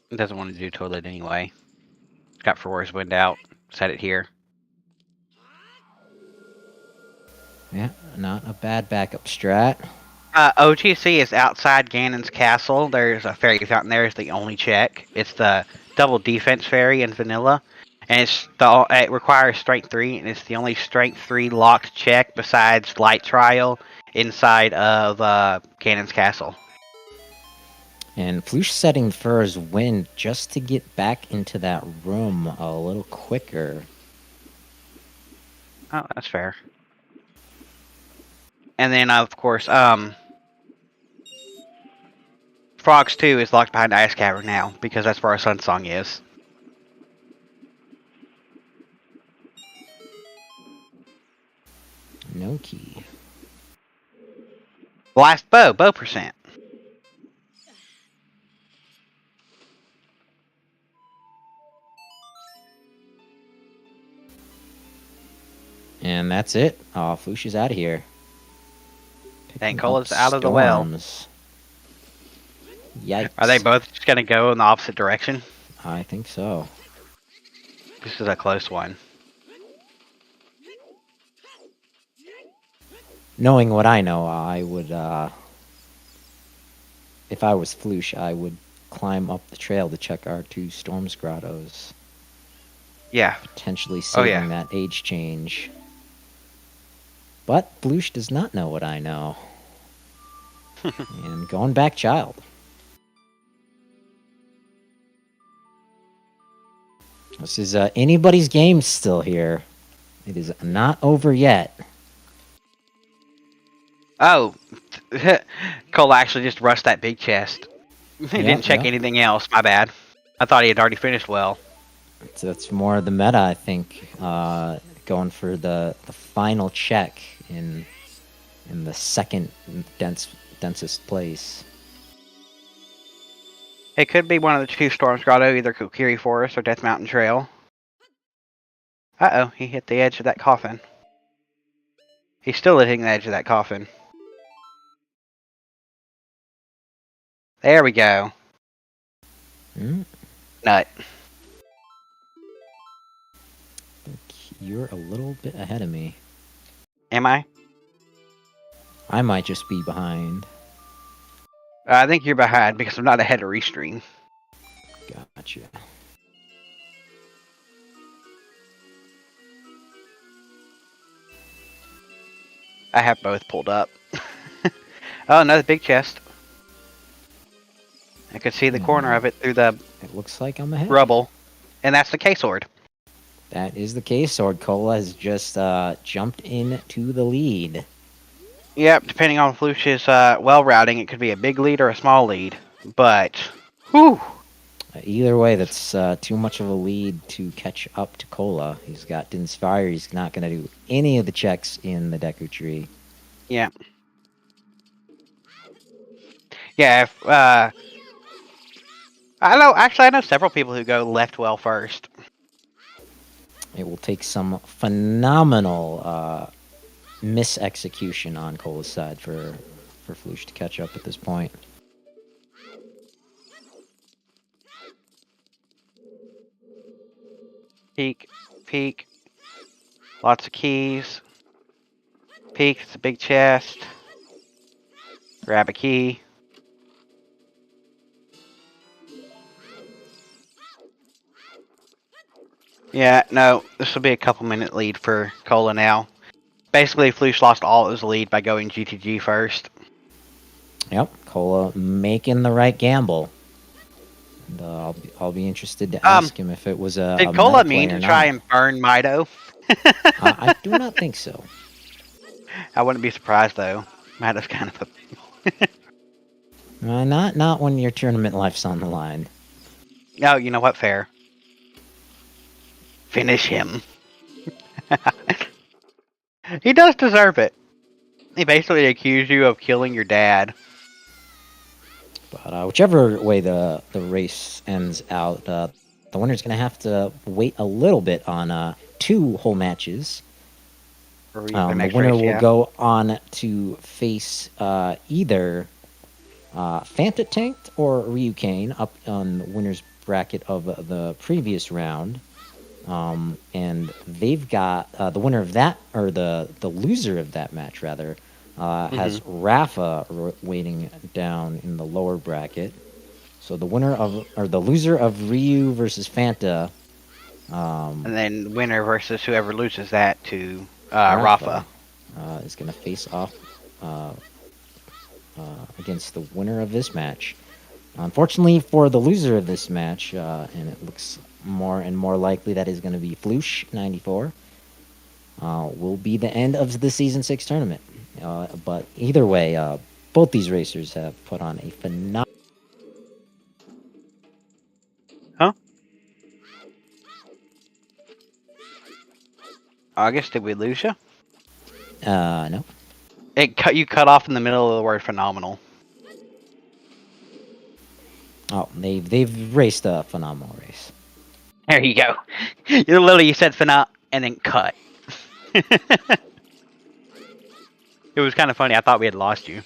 S4: It doesn't want to do toilet anyway. Got Ferora's Wind out. Set it here.
S3: Yeah, not a bad backup strat.
S4: OTC is outside Ganon's castle. There's a fairy fountain there. Is the only check. It's the double defense fairy in vanilla, and it requires strength 3, and it's the only strength 3 locked check besides light trial inside of Ganon's castle.
S3: And Flouche setting for his wind just to get back into that room a little quicker.
S4: Oh, that's fair. And then of course, Frogs 2 is locked behind Ice Cavern now, because that's where our Sun Song is.
S3: No key.
S4: Blast bow percent.
S3: And that's it. Oh, Flouche is out of here.
S4: And Cola's out of the well.
S3: Yikes.
S4: Are they both just going to go in the opposite direction?
S3: I think so.
S4: This is a close one.
S3: Knowing what I know, I would, if I was Flouche, I would climb up the trail to check our 2 Storms Grottos.
S4: Yeah.
S3: Potentially saving that age change. But Flouche does not know what I know. And going back child. This is anybody's game still here. It is not over yet.
S4: Oh, Cole actually just rushed that big chest. He didn't check anything else. My bad. I thought he had already finished well.
S3: So it's more the meta, I think. Going for the final check in the second densest place.
S4: It could be one of the 2 Storms Grotto, either Kokiri Forest or Death Mountain Trail. Uh-oh, he hit the edge of that coffin. He's still hitting the edge of that coffin. There we go. Nut.
S3: You're a little bit ahead of me.
S4: Am I?
S3: I might just be behind.
S4: I think you're behind because I'm not ahead of Restream.
S3: Gotcha.
S4: I have both pulled up. Oh, another big chest. I could see the corner of it through the
S3: It looks like I'm ahead.
S4: rubble. And that's the K-Sword.
S3: That is the case. Sword Cola has just jumped into the lead.
S4: Yep, depending on Flouche's well routing, it could be a big lead or a small lead. But, whew!
S3: Either way, that's too much of a lead to catch up to Cola. He's got Din's Fire. He's not going to do any of the checks in the Deku Tree.
S4: Yeah. Yeah, if, I know several people who go left well first.
S3: It will take some phenomenal mis-execution on Cola's side for Flouche to catch up at this point.
S4: Peek, peek. Lots of keys. Peek, it's a big chest. Grab a key. Yeah, no, this will be a couple-minute lead for Cola now. Basically, Flouche lost all of his lead by going GTG first.
S3: Yep, Cola making the right gamble. And, I'll be interested to ask him if it was a.
S4: Did Cola mean to try and burn Mido?
S3: I do not think so.
S4: I wouldn't be surprised though. Mido's kind of a.
S3: Not when your tournament life's on the line.
S4: No, you know what? Fair. Finish him. He does deserve it. He basically accused you of killing your dad.
S3: But whichever way the race ends out, the winner's going to have to wait a little bit on 2 whole matches. The winner will go on to face either Fanta Tanked or Ryu Kane up on the winner's bracket of the previous round. And they've got the winner of that, or the loser of that match, rather, has Rafa waiting down in the lower bracket. So the winner of, or the loser of Ryu versus Fanta.
S4: And then winner versus whoever loses that to Rafa.
S3: Is going to face off against the winner of this match. Unfortunately for the loser of this match, and it looks more and more likely that is going to be Flouche 94, will be the end of the Season 6 tournament. But either way, both these racers have put on a phenomenal...
S4: Huh? August, did we lose you?
S3: No.
S4: You cut off in the middle of the word phenomenal.
S3: Oh, they've raced a phenomenal race.
S4: There you go. You said phenom and then cut. It was kind of funny. I thought we had lost you.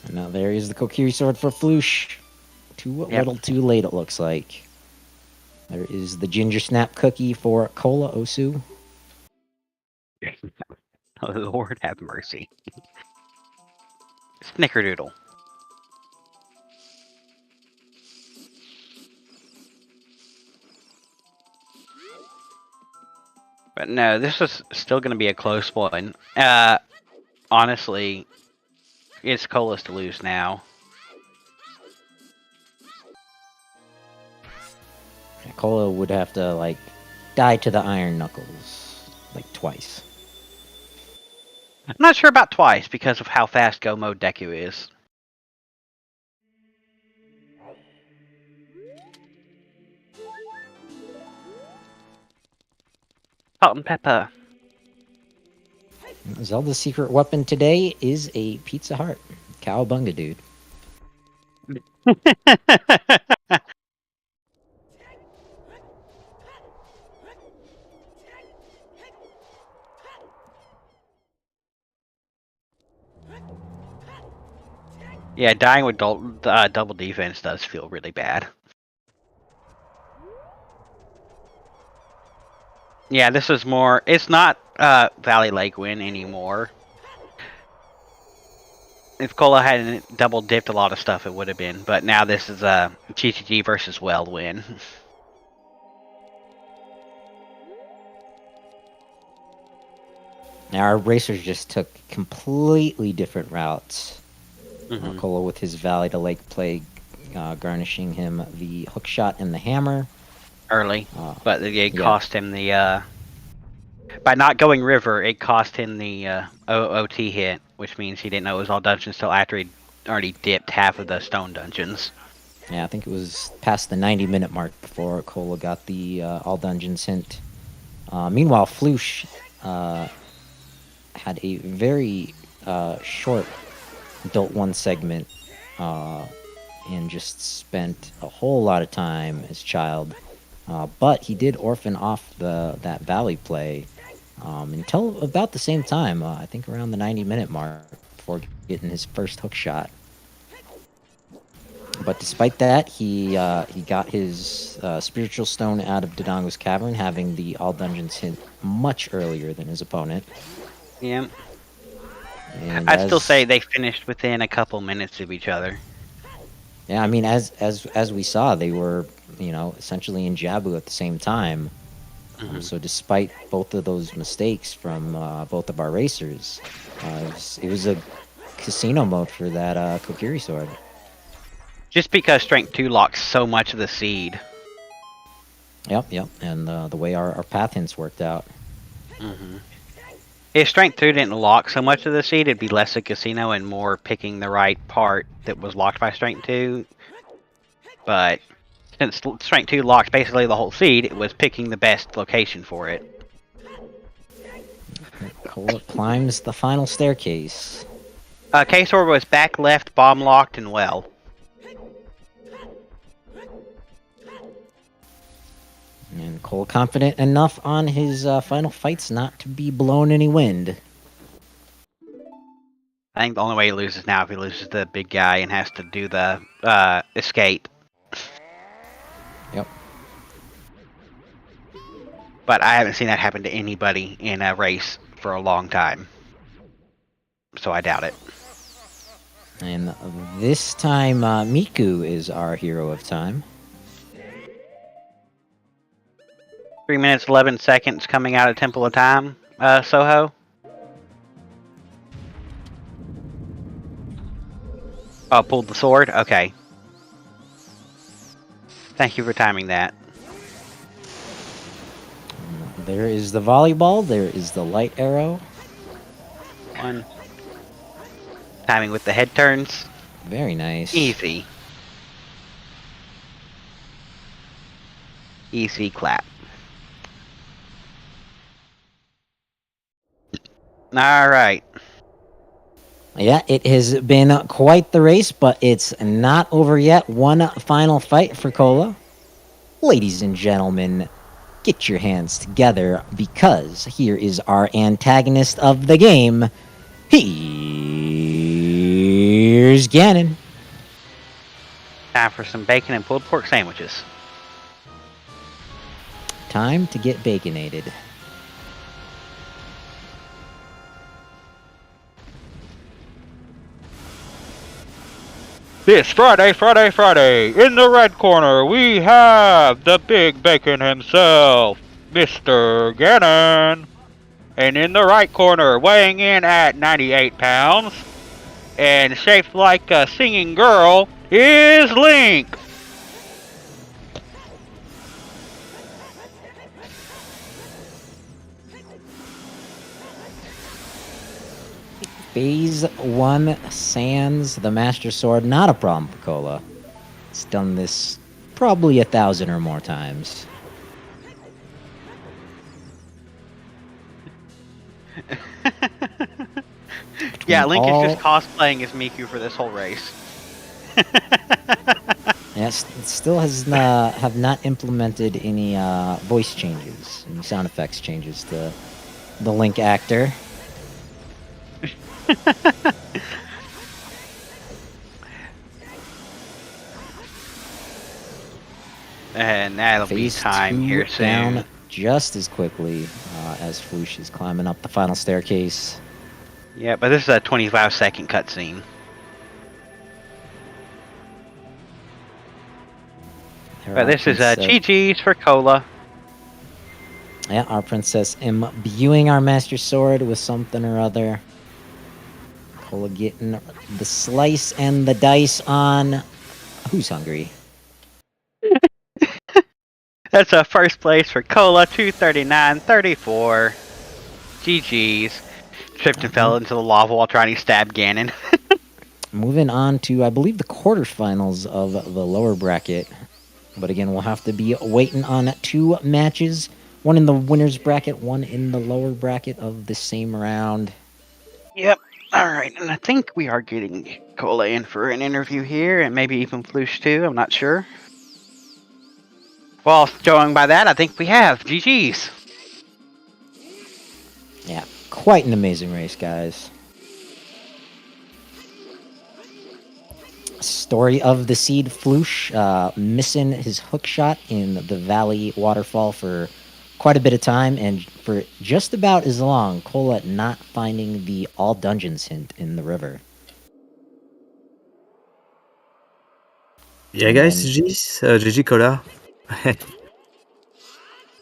S3: And now there is the Kokiri sword for Flouche. A little too late, it looks like. There is the Ginger Snap cookie for Cola Osu.
S4: Oh, Lord have mercy. Snickerdoodle. But no, this is still going to be a close one. Honestly, it's Cola's to lose now.
S3: Cola would have to, like, die to the Iron Knuckles, like, twice.
S4: I'm not sure about twice because of how fast Go Mode Deku is. Salt and pepper.
S3: Zelda's secret weapon today is a Pizza Heart. Cowabunga, dude.
S4: Yeah, dying with double defense does feel really bad. Yeah, this is more... It's not Valley Lake win anymore. If Cola hadn't double dipped a lot of stuff, it would have been. But now this is a GTG versus Well win.
S3: Now our racers just took completely different routes. Cola with his Valley to Lake play, garnishing him the hook shot and the hammer.
S4: Early, but it cost him the... by not going river, it cost him the OT hit, which means he didn't know it was all dungeons until after he'd already dipped half of the stone dungeons.
S3: Yeah, I think it was past the 90-minute mark before Cola got the all dungeons hint. Meanwhile, Flouche had a very short Adult 1 segment and just spent a whole lot of time as child. But he did orphan off that Valley play until about the same time, I think around the 90-minute mark, before getting his first hook shot. But despite that, he got his Spiritual Stone out of Dodongo's Cavern, having the all dungeons hint much earlier than his opponent.
S4: Yeah.
S3: And
S4: I'd still say they finished within a couple minutes of each other.
S3: Yeah, I mean, as we saw, they were, essentially in Jabu at the same time. So despite both of those mistakes from both of our racers, it was a casino mode for that Kokiri sword.
S4: Just because Strength 2 locks so much of the seed.
S3: Yep, and the way our path hints worked out.
S4: If Strength 2 didn't lock so much of the seed, it'd be less a casino and more picking the right part that was locked by Strength 2. But since Strength 2 locked basically the whole seed, it was picking the best location for it.
S3: Cola climbs the final staircase.
S4: K-Sword was back, left, bomb locked, and well.
S3: And Cole confident enough on his final fights not to be blown any wind.
S4: I think the only way he loses now if he loses the big guy and has to do the escape.
S3: Yep.
S4: But I haven't seen that happen to anybody in a race for a long time. So I doubt it.
S3: And this time, Miku is our hero of time.
S4: 3 minutes, 11 seconds coming out of Temple of Time, Soho. Oh, pulled the sword? Okay. Thank you for timing that.
S3: There is the volleyball. There is the light arrow.
S4: One. Timing with the head turns.
S3: Very nice.
S4: Easy. Easy clap. Alright.
S3: Yeah, it has been quite the race, but it's not over yet. One final fight for Cola. Ladies and gentlemen, get your hands together because here is our antagonist of the game. Here's Ganon.
S4: Time for some bacon and pulled pork sandwiches.
S3: Time to get baconated.
S2: This Friday, in the red corner, we have the big bacon himself, Mr. Ganon. And in the right corner, weighing in at 98 pounds, and shaped like a singing girl, is Link.
S3: Phase 1 sans the Master Sword. Not a problem for Cola. It's done this probably 1,000 or more times.
S4: Yeah, Link is just cosplaying as Miku for this whole race.
S3: Yes, it still has have not implemented any voice changes, any sound effects changes to the Link actor.
S4: And that'll be
S3: Phase
S4: time
S3: 2
S4: here soon.
S3: down just as quickly as Flouche is climbing up the final staircase.
S4: Yeah, but this is a 25-second cutscene. But this is GG's for Cola.
S3: Yeah, our princess imbuing our Master Sword with something or other. Cola getting the slice and the dice on. Who's hungry?
S4: That's a first place for Cola, 239.34. GG's. Tripped and fell into the lava while trying to stab Ganon.
S3: Moving on to, I believe, the quarterfinals of the lower bracket. But again, we'll have to be waiting on 2 matches. One in the winner's bracket, one in the lower bracket of the same round.
S4: Yep. Alright, and I think we are getting Cola in for an interview here, and maybe even Flouche too, I'm not sure. Well, going by that, I think we have GG's.
S3: Yeah, quite an amazing race, guys. Story of the seed, Flouche missing his hook shot in the valley waterfall for quite a bit of time, and for just about as long, Cola not finding the all dungeons hint in the river.
S5: Yeah, guys, GG's, GG Cola. And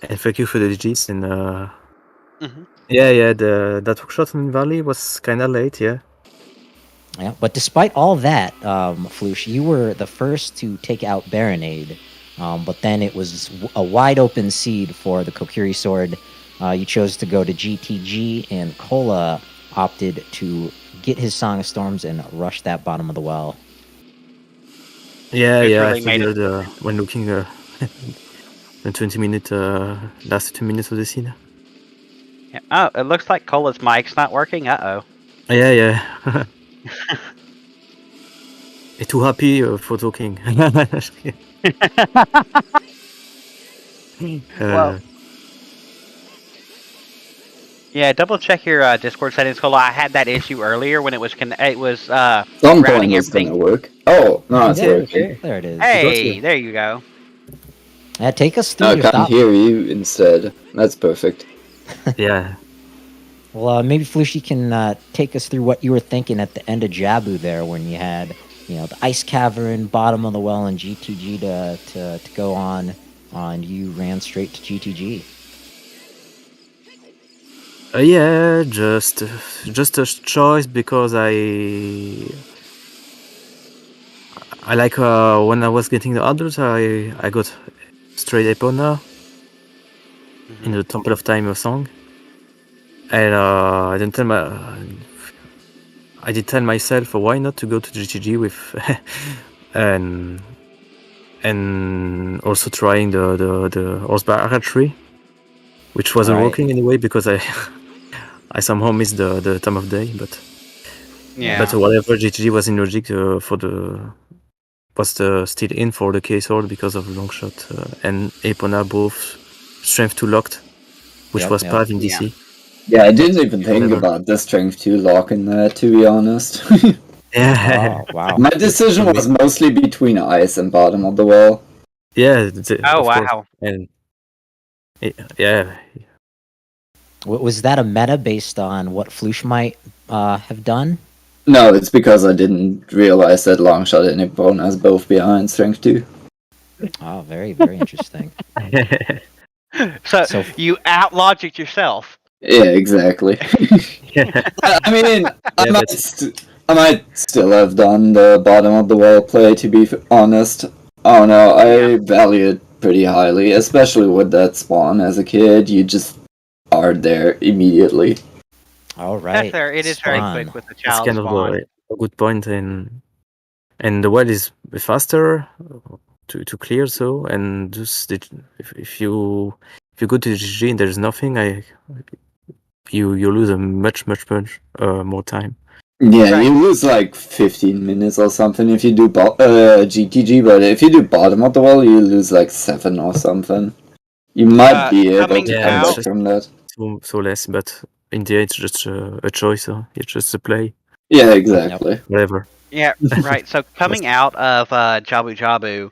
S5: thank you for the GG's. And yeah, that hook shot in Valley was kind of late, yeah.
S3: Yeah, but despite all that, Flouche, you were the first to take out Baronade, but then it was a wide open seed for the Kokiri sword. You chose to go to GTG, and Cola opted to get his Song of Storms and rush that bottom of the well.
S5: Yeah,
S4: It's
S5: yeah. I
S4: really made it.
S5: figured when looking the 20-minute last 2 minutes of the scene.
S4: Yeah. Oh, it looks like Cola's mic's not working. Uh-oh.
S5: Yeah, yeah. He's too happy for talking.
S4: Well, yeah, double check your Discord settings, Cola. I had that issue earlier when it was
S6: Some
S4: routing
S6: point is
S4: everything.
S6: gonna work. Oh, no, it's
S3: Yeah,
S6: working.
S3: there it is.
S4: Hey, there you go.
S3: Yeah, take us through
S6: I
S3: your
S6: can't
S3: thought.
S6: hear you instead. That's perfect.
S5: Yeah.
S3: Well, maybe Flouche can take us through what you were thinking at the end of Jabu there, when you had, the ice cavern, bottom of the well, and GTG to go on, and you ran straight to GTG.
S5: Yeah, just a choice because I like when I was getting the others, I got straight Epona in the Temple of Time song, and I did tell myself why not to go to GTG with and also trying the horseback archery, which wasn't
S3: Right.
S5: working anyway because I I somehow missed the time of day, but
S4: Yeah.
S5: but whatever, GTG was in logic still in for the K sword because of Longshot and Epona both strength 2 locked, which was part in DC.
S6: Yeah, I didn't even think
S5: Whatever.
S6: about the strength 2 lock in there, to be honest.
S5: Yeah.
S3: Oh, wow.
S6: My decision was mostly between ice and bottom of the well.
S5: Yeah.
S4: Oh,
S5: of course.
S4: wow.
S5: And yeah.
S3: Was that a meta based on what Flouche might have done?
S6: No, it's because I didn't realize that Longshot and Epona is both behind strength 2.
S3: Oh, very, very interesting.
S4: So you out-logicked yourself.
S6: Yeah, exactly. I mean, I might still have done the bottom of the well play, to be honest. Oh no, I value it pretty highly, especially with that spawn as a kid. You just are there immediately.
S3: All right.
S4: That's fair. It is very
S3: Spawn.
S4: quick with the
S5: That's
S4: child
S5: kind of
S4: spawn.
S5: a good point, and the well is faster to clear, so, and just if you go to GG and there's nothing, you lose a much more time.
S6: Yeah,
S4: Right.
S6: you lose like 15 minutes or something if you do GTG, but if you do bottom of the well, you lose like 7 or something. You might be able
S4: coming
S6: to
S5: Yeah,
S6: come
S5: it's
S6: back
S5: just
S6: from that.
S5: so less, but in the end, it's just a choice. It's just a play,
S6: Yeah, exactly.
S5: whatever.
S4: Yeah, right. So coming out of Jabu Jabu,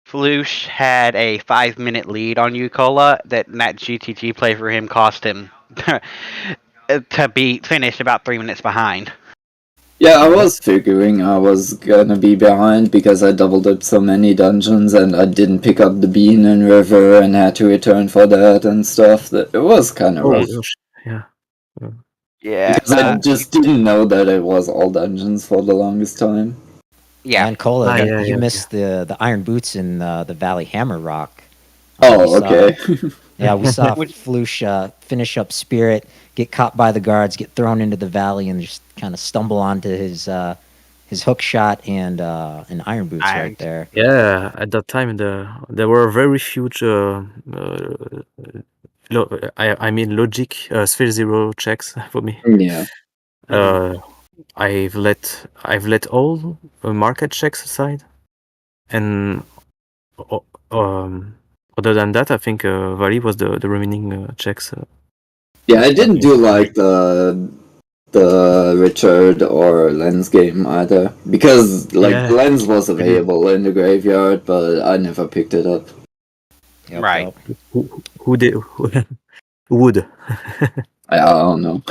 S4: Flouche had a 5-minute lead on you, Cola. That GTG play for him cost him to be finished about 3 minutes behind.
S6: Yeah, I was figuring I was gonna be behind because I doubled up so many dungeons and I didn't pick up the bean and river and had to return for that and stuff. That it was kind of rough.
S5: Gosh, yeah.
S4: Yeah.
S6: Because I just didn't know that it was all dungeons for the longest time.
S4: Yeah.
S3: And Cola,
S5: yeah,
S3: you
S5: yeah,
S3: missed the iron boots in the Valley Hammer Rock.
S6: Oh, okay.
S3: Yeah, we saw Flouche finish up Spirit, get caught by the guards, get thrown into the valley, and just kind of stumble onto his hook shot and iron boots right there.
S5: Yeah, at that time there were very few logic sphere 0 checks for me.
S6: Yeah.
S5: I've let all market checks aside, and other than that, I think Valley was the remaining checks.
S6: Yeah, I didn't do like the Richard or Lens game either because like Lens was available in the graveyard, but I never picked it up.
S3: Yep,
S4: Right.
S5: Who did? Who would?
S6: I don't know.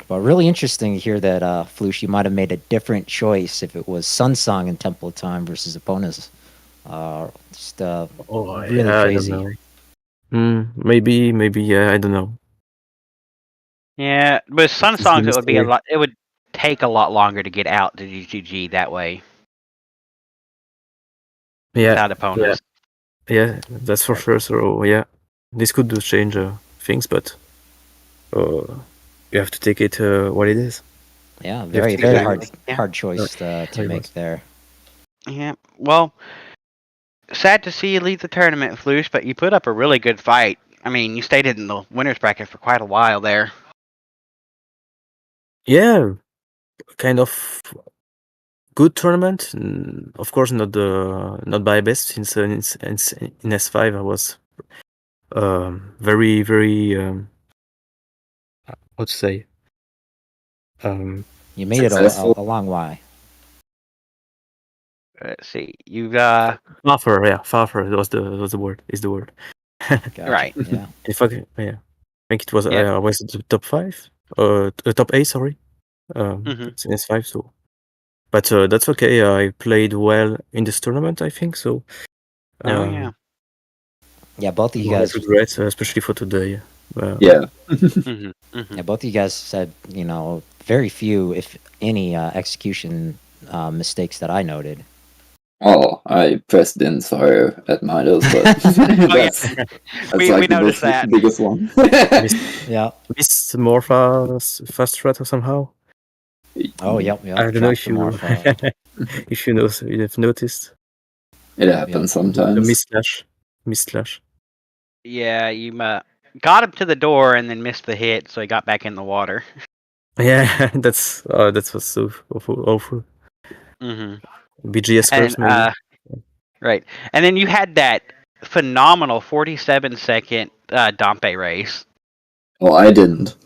S3: But really interesting to hear that Flouche, you might have made a different choice if it was Sun Song and Temple of Time versus Epona's. Just really crazy.
S5: Maybe yeah, I don't know.
S4: Yeah, with Sun Songs it would be a lot. It would take a lot longer to get out to GGG that way.
S5: Yeah,
S4: without opponents.
S5: Yeah, that's for sure. So yeah, this could do change things, but you have to take it what it is.
S3: Yeah,
S5: You have
S3: very
S5: to
S3: very
S5: get-
S3: hard
S4: Yeah.
S3: hard choice to
S5: Very
S3: make
S5: much.
S3: there.
S4: Yeah. Well, sad to see you leave the tournament, Flouche, but you put up a really good fight. I mean, you stayed in the winners bracket for quite a while there.
S5: Yeah, kind of good tournament. Of course, not by best since in S5 I was very very how to say
S3: You made it
S6: Successful.
S3: a long way.
S4: Let's see. You've
S5: Faffer, yeah, Faffer was the word. Is the word.
S3: Gotcha.
S4: Right.
S3: Yeah.
S5: In fact, yeah, I think it was
S4: Yep.
S5: I was the top 5, top 8, sorry.
S4: Mhm.
S5: It's in S5, so but that's okay. I played well in this tournament, I think so.
S4: Oh yeah.
S3: Yeah, both of you
S5: No
S3: guys.
S5: regrets, especially for today.
S6: Yeah.
S4: Mhm. Mhm.
S3: Yeah, both of you guys said, very few, if any, execution mistakes that I noted.
S6: Oh, I pressed in fire at Midos, but that's
S4: We
S6: like the
S4: noticed that.
S6: biggest one.
S3: Yeah.
S5: Miss Morpha's fast threat or somehow.
S3: Oh, yep.
S5: I don't know if
S3: Dropped the
S5: you
S3: Morpha.
S5: if you know you've noticed
S6: It happens
S5: the
S6: sometimes.
S5: miss slash.
S4: Yeah, you got him to the door and then missed the hit, so he got back in the water.
S5: Yeah, that was so awful.
S4: Mhm.
S5: BGS curse
S4: And
S5: maybe.
S4: right, and then you had that phenomenal 47-second Dompe race.
S6: Well, I didn't.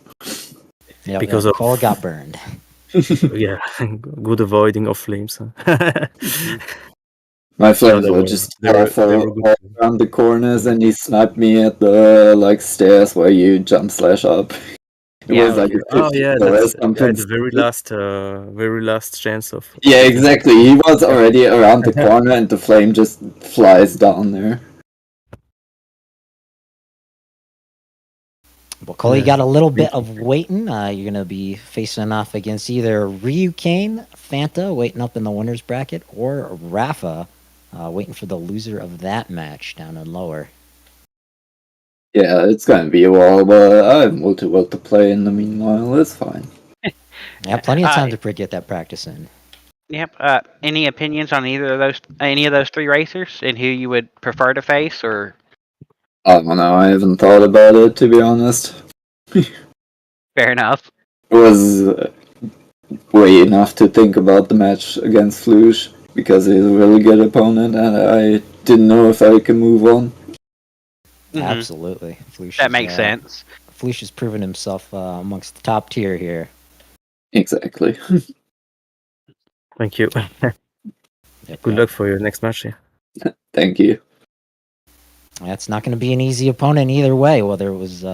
S3: Yep,
S5: Because
S3: yep.
S5: of
S3: Cola got burned.
S5: yeah, good avoiding of flames.
S4: Mhm.
S6: My
S5: No,
S6: flames were just
S5: they
S6: awful
S5: were good.
S6: all around the corners, and he sniped me at the stairs where you jump slash up. It
S4: Yeah.
S6: was like a
S5: Oh
S6: 50
S5: yeah,
S6: or
S5: that's
S6: something.
S5: the very last chance of
S6: Yeah,
S5: getting-
S6: exactly. He was already around the corner, and the flame just flies down there.
S3: Well, Cole, you
S5: Yeah.
S3: got a little bit of waiting. You're going to be facing off against either Ryu Kane, Fanta, waiting up in the winner's bracket, or Rafa, waiting for the loser of that match down in lower.
S6: Yeah, it's gonna be a while, but I have multi-world to play in the meanwhile. It's fine.
S3: Yeah, plenty of time to get that practice in.
S4: Yep. Any opinions on any of those three racers, and who you would prefer to face, or?
S6: I don't know. I haven't thought about it, to be honest.
S4: Fair enough.
S6: It was way enough to think about the match against Flouche because he's a really good opponent, and I didn't know if I could move on.
S4: Mhm.
S3: Absolutely. Flouche
S4: That makes sense.
S3: Flouche has proven himself amongst the top tier here.
S6: Exactly.
S5: Thank you.
S3: Yep,
S5: Good
S3: yep.
S5: luck for your next match. Yeah.
S6: Thank you.
S3: That's not going to be an easy opponent either way, whether it was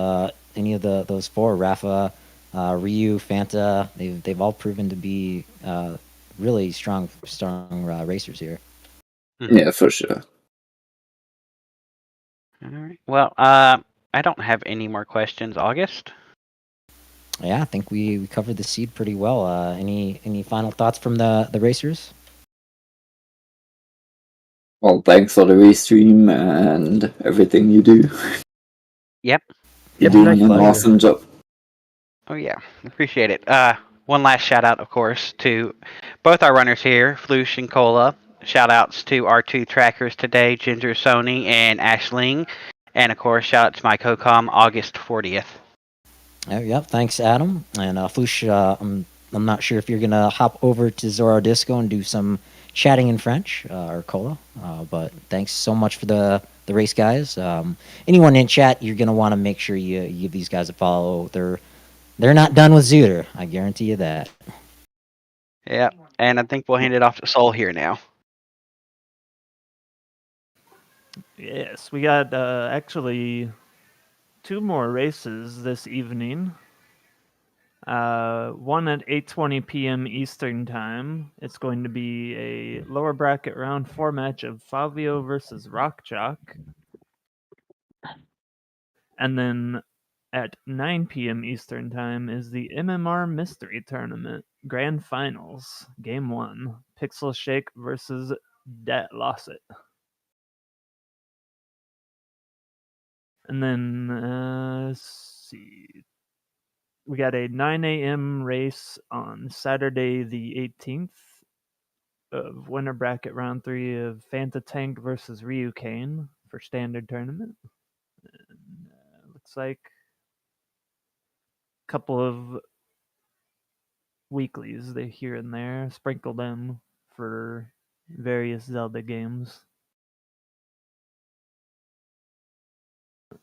S3: any of those four, Rafa, Ryu, Fanta. They've all proven to be really strong racers here.
S6: Yeah, for sure.
S4: All right. Well, I don't have any more questions. August.
S3: Yeah, I think we covered the seed pretty well. Any final thoughts from the racers?
S6: Well, thanks for the restream and everything you do.
S4: Yep.
S6: You're
S5: Yep,
S6: doing
S5: nice
S6: an
S5: pleasure.
S6: awesome job.
S4: Oh yeah, appreciate it. One last shout out, of course, to both our runners here, Flouche and Cola. Shout outs to our two trackers today, Ginger Sony and Ashling. And of course, shout out to my co-com, August 40th.
S3: Yep. Thanks, Adam and Flouche. I'm not sure if you're gonna hop over to Zoro Disco and do some chatting in French or Cola, but thanks so much for the race, guys. Anyone in chat, you're gonna want to make sure you give these guys a follow. They're not done with Zooter. I guarantee you that.
S4: Yeah, and I think we'll hand it off to Soul here now.
S1: Yes, we got actually 2 more races this evening. One at 8:20 p.m. Eastern Time. It's going to be a lower bracket round 4 match of Fabio versus Rock Jock. And then at 9 p.m. Eastern Time is the MMR Mystery Tournament Grand Finals, Game 1, Pixel Shake versus Dat Losset. And then, let's see. we got a 9 a.m. race on Saturday the 18th of winter bracket round 3 of Fanta Tank versus Ryu Kane for standard tournament. And, looks like a couple of weeklies they here and there sprinkled in for various Zelda games.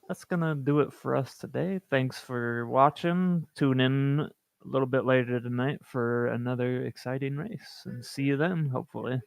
S1: That's gonna do it for us today. Thanks for watching. Tune in a little bit later tonight for another exciting race, and see you then, hopefully.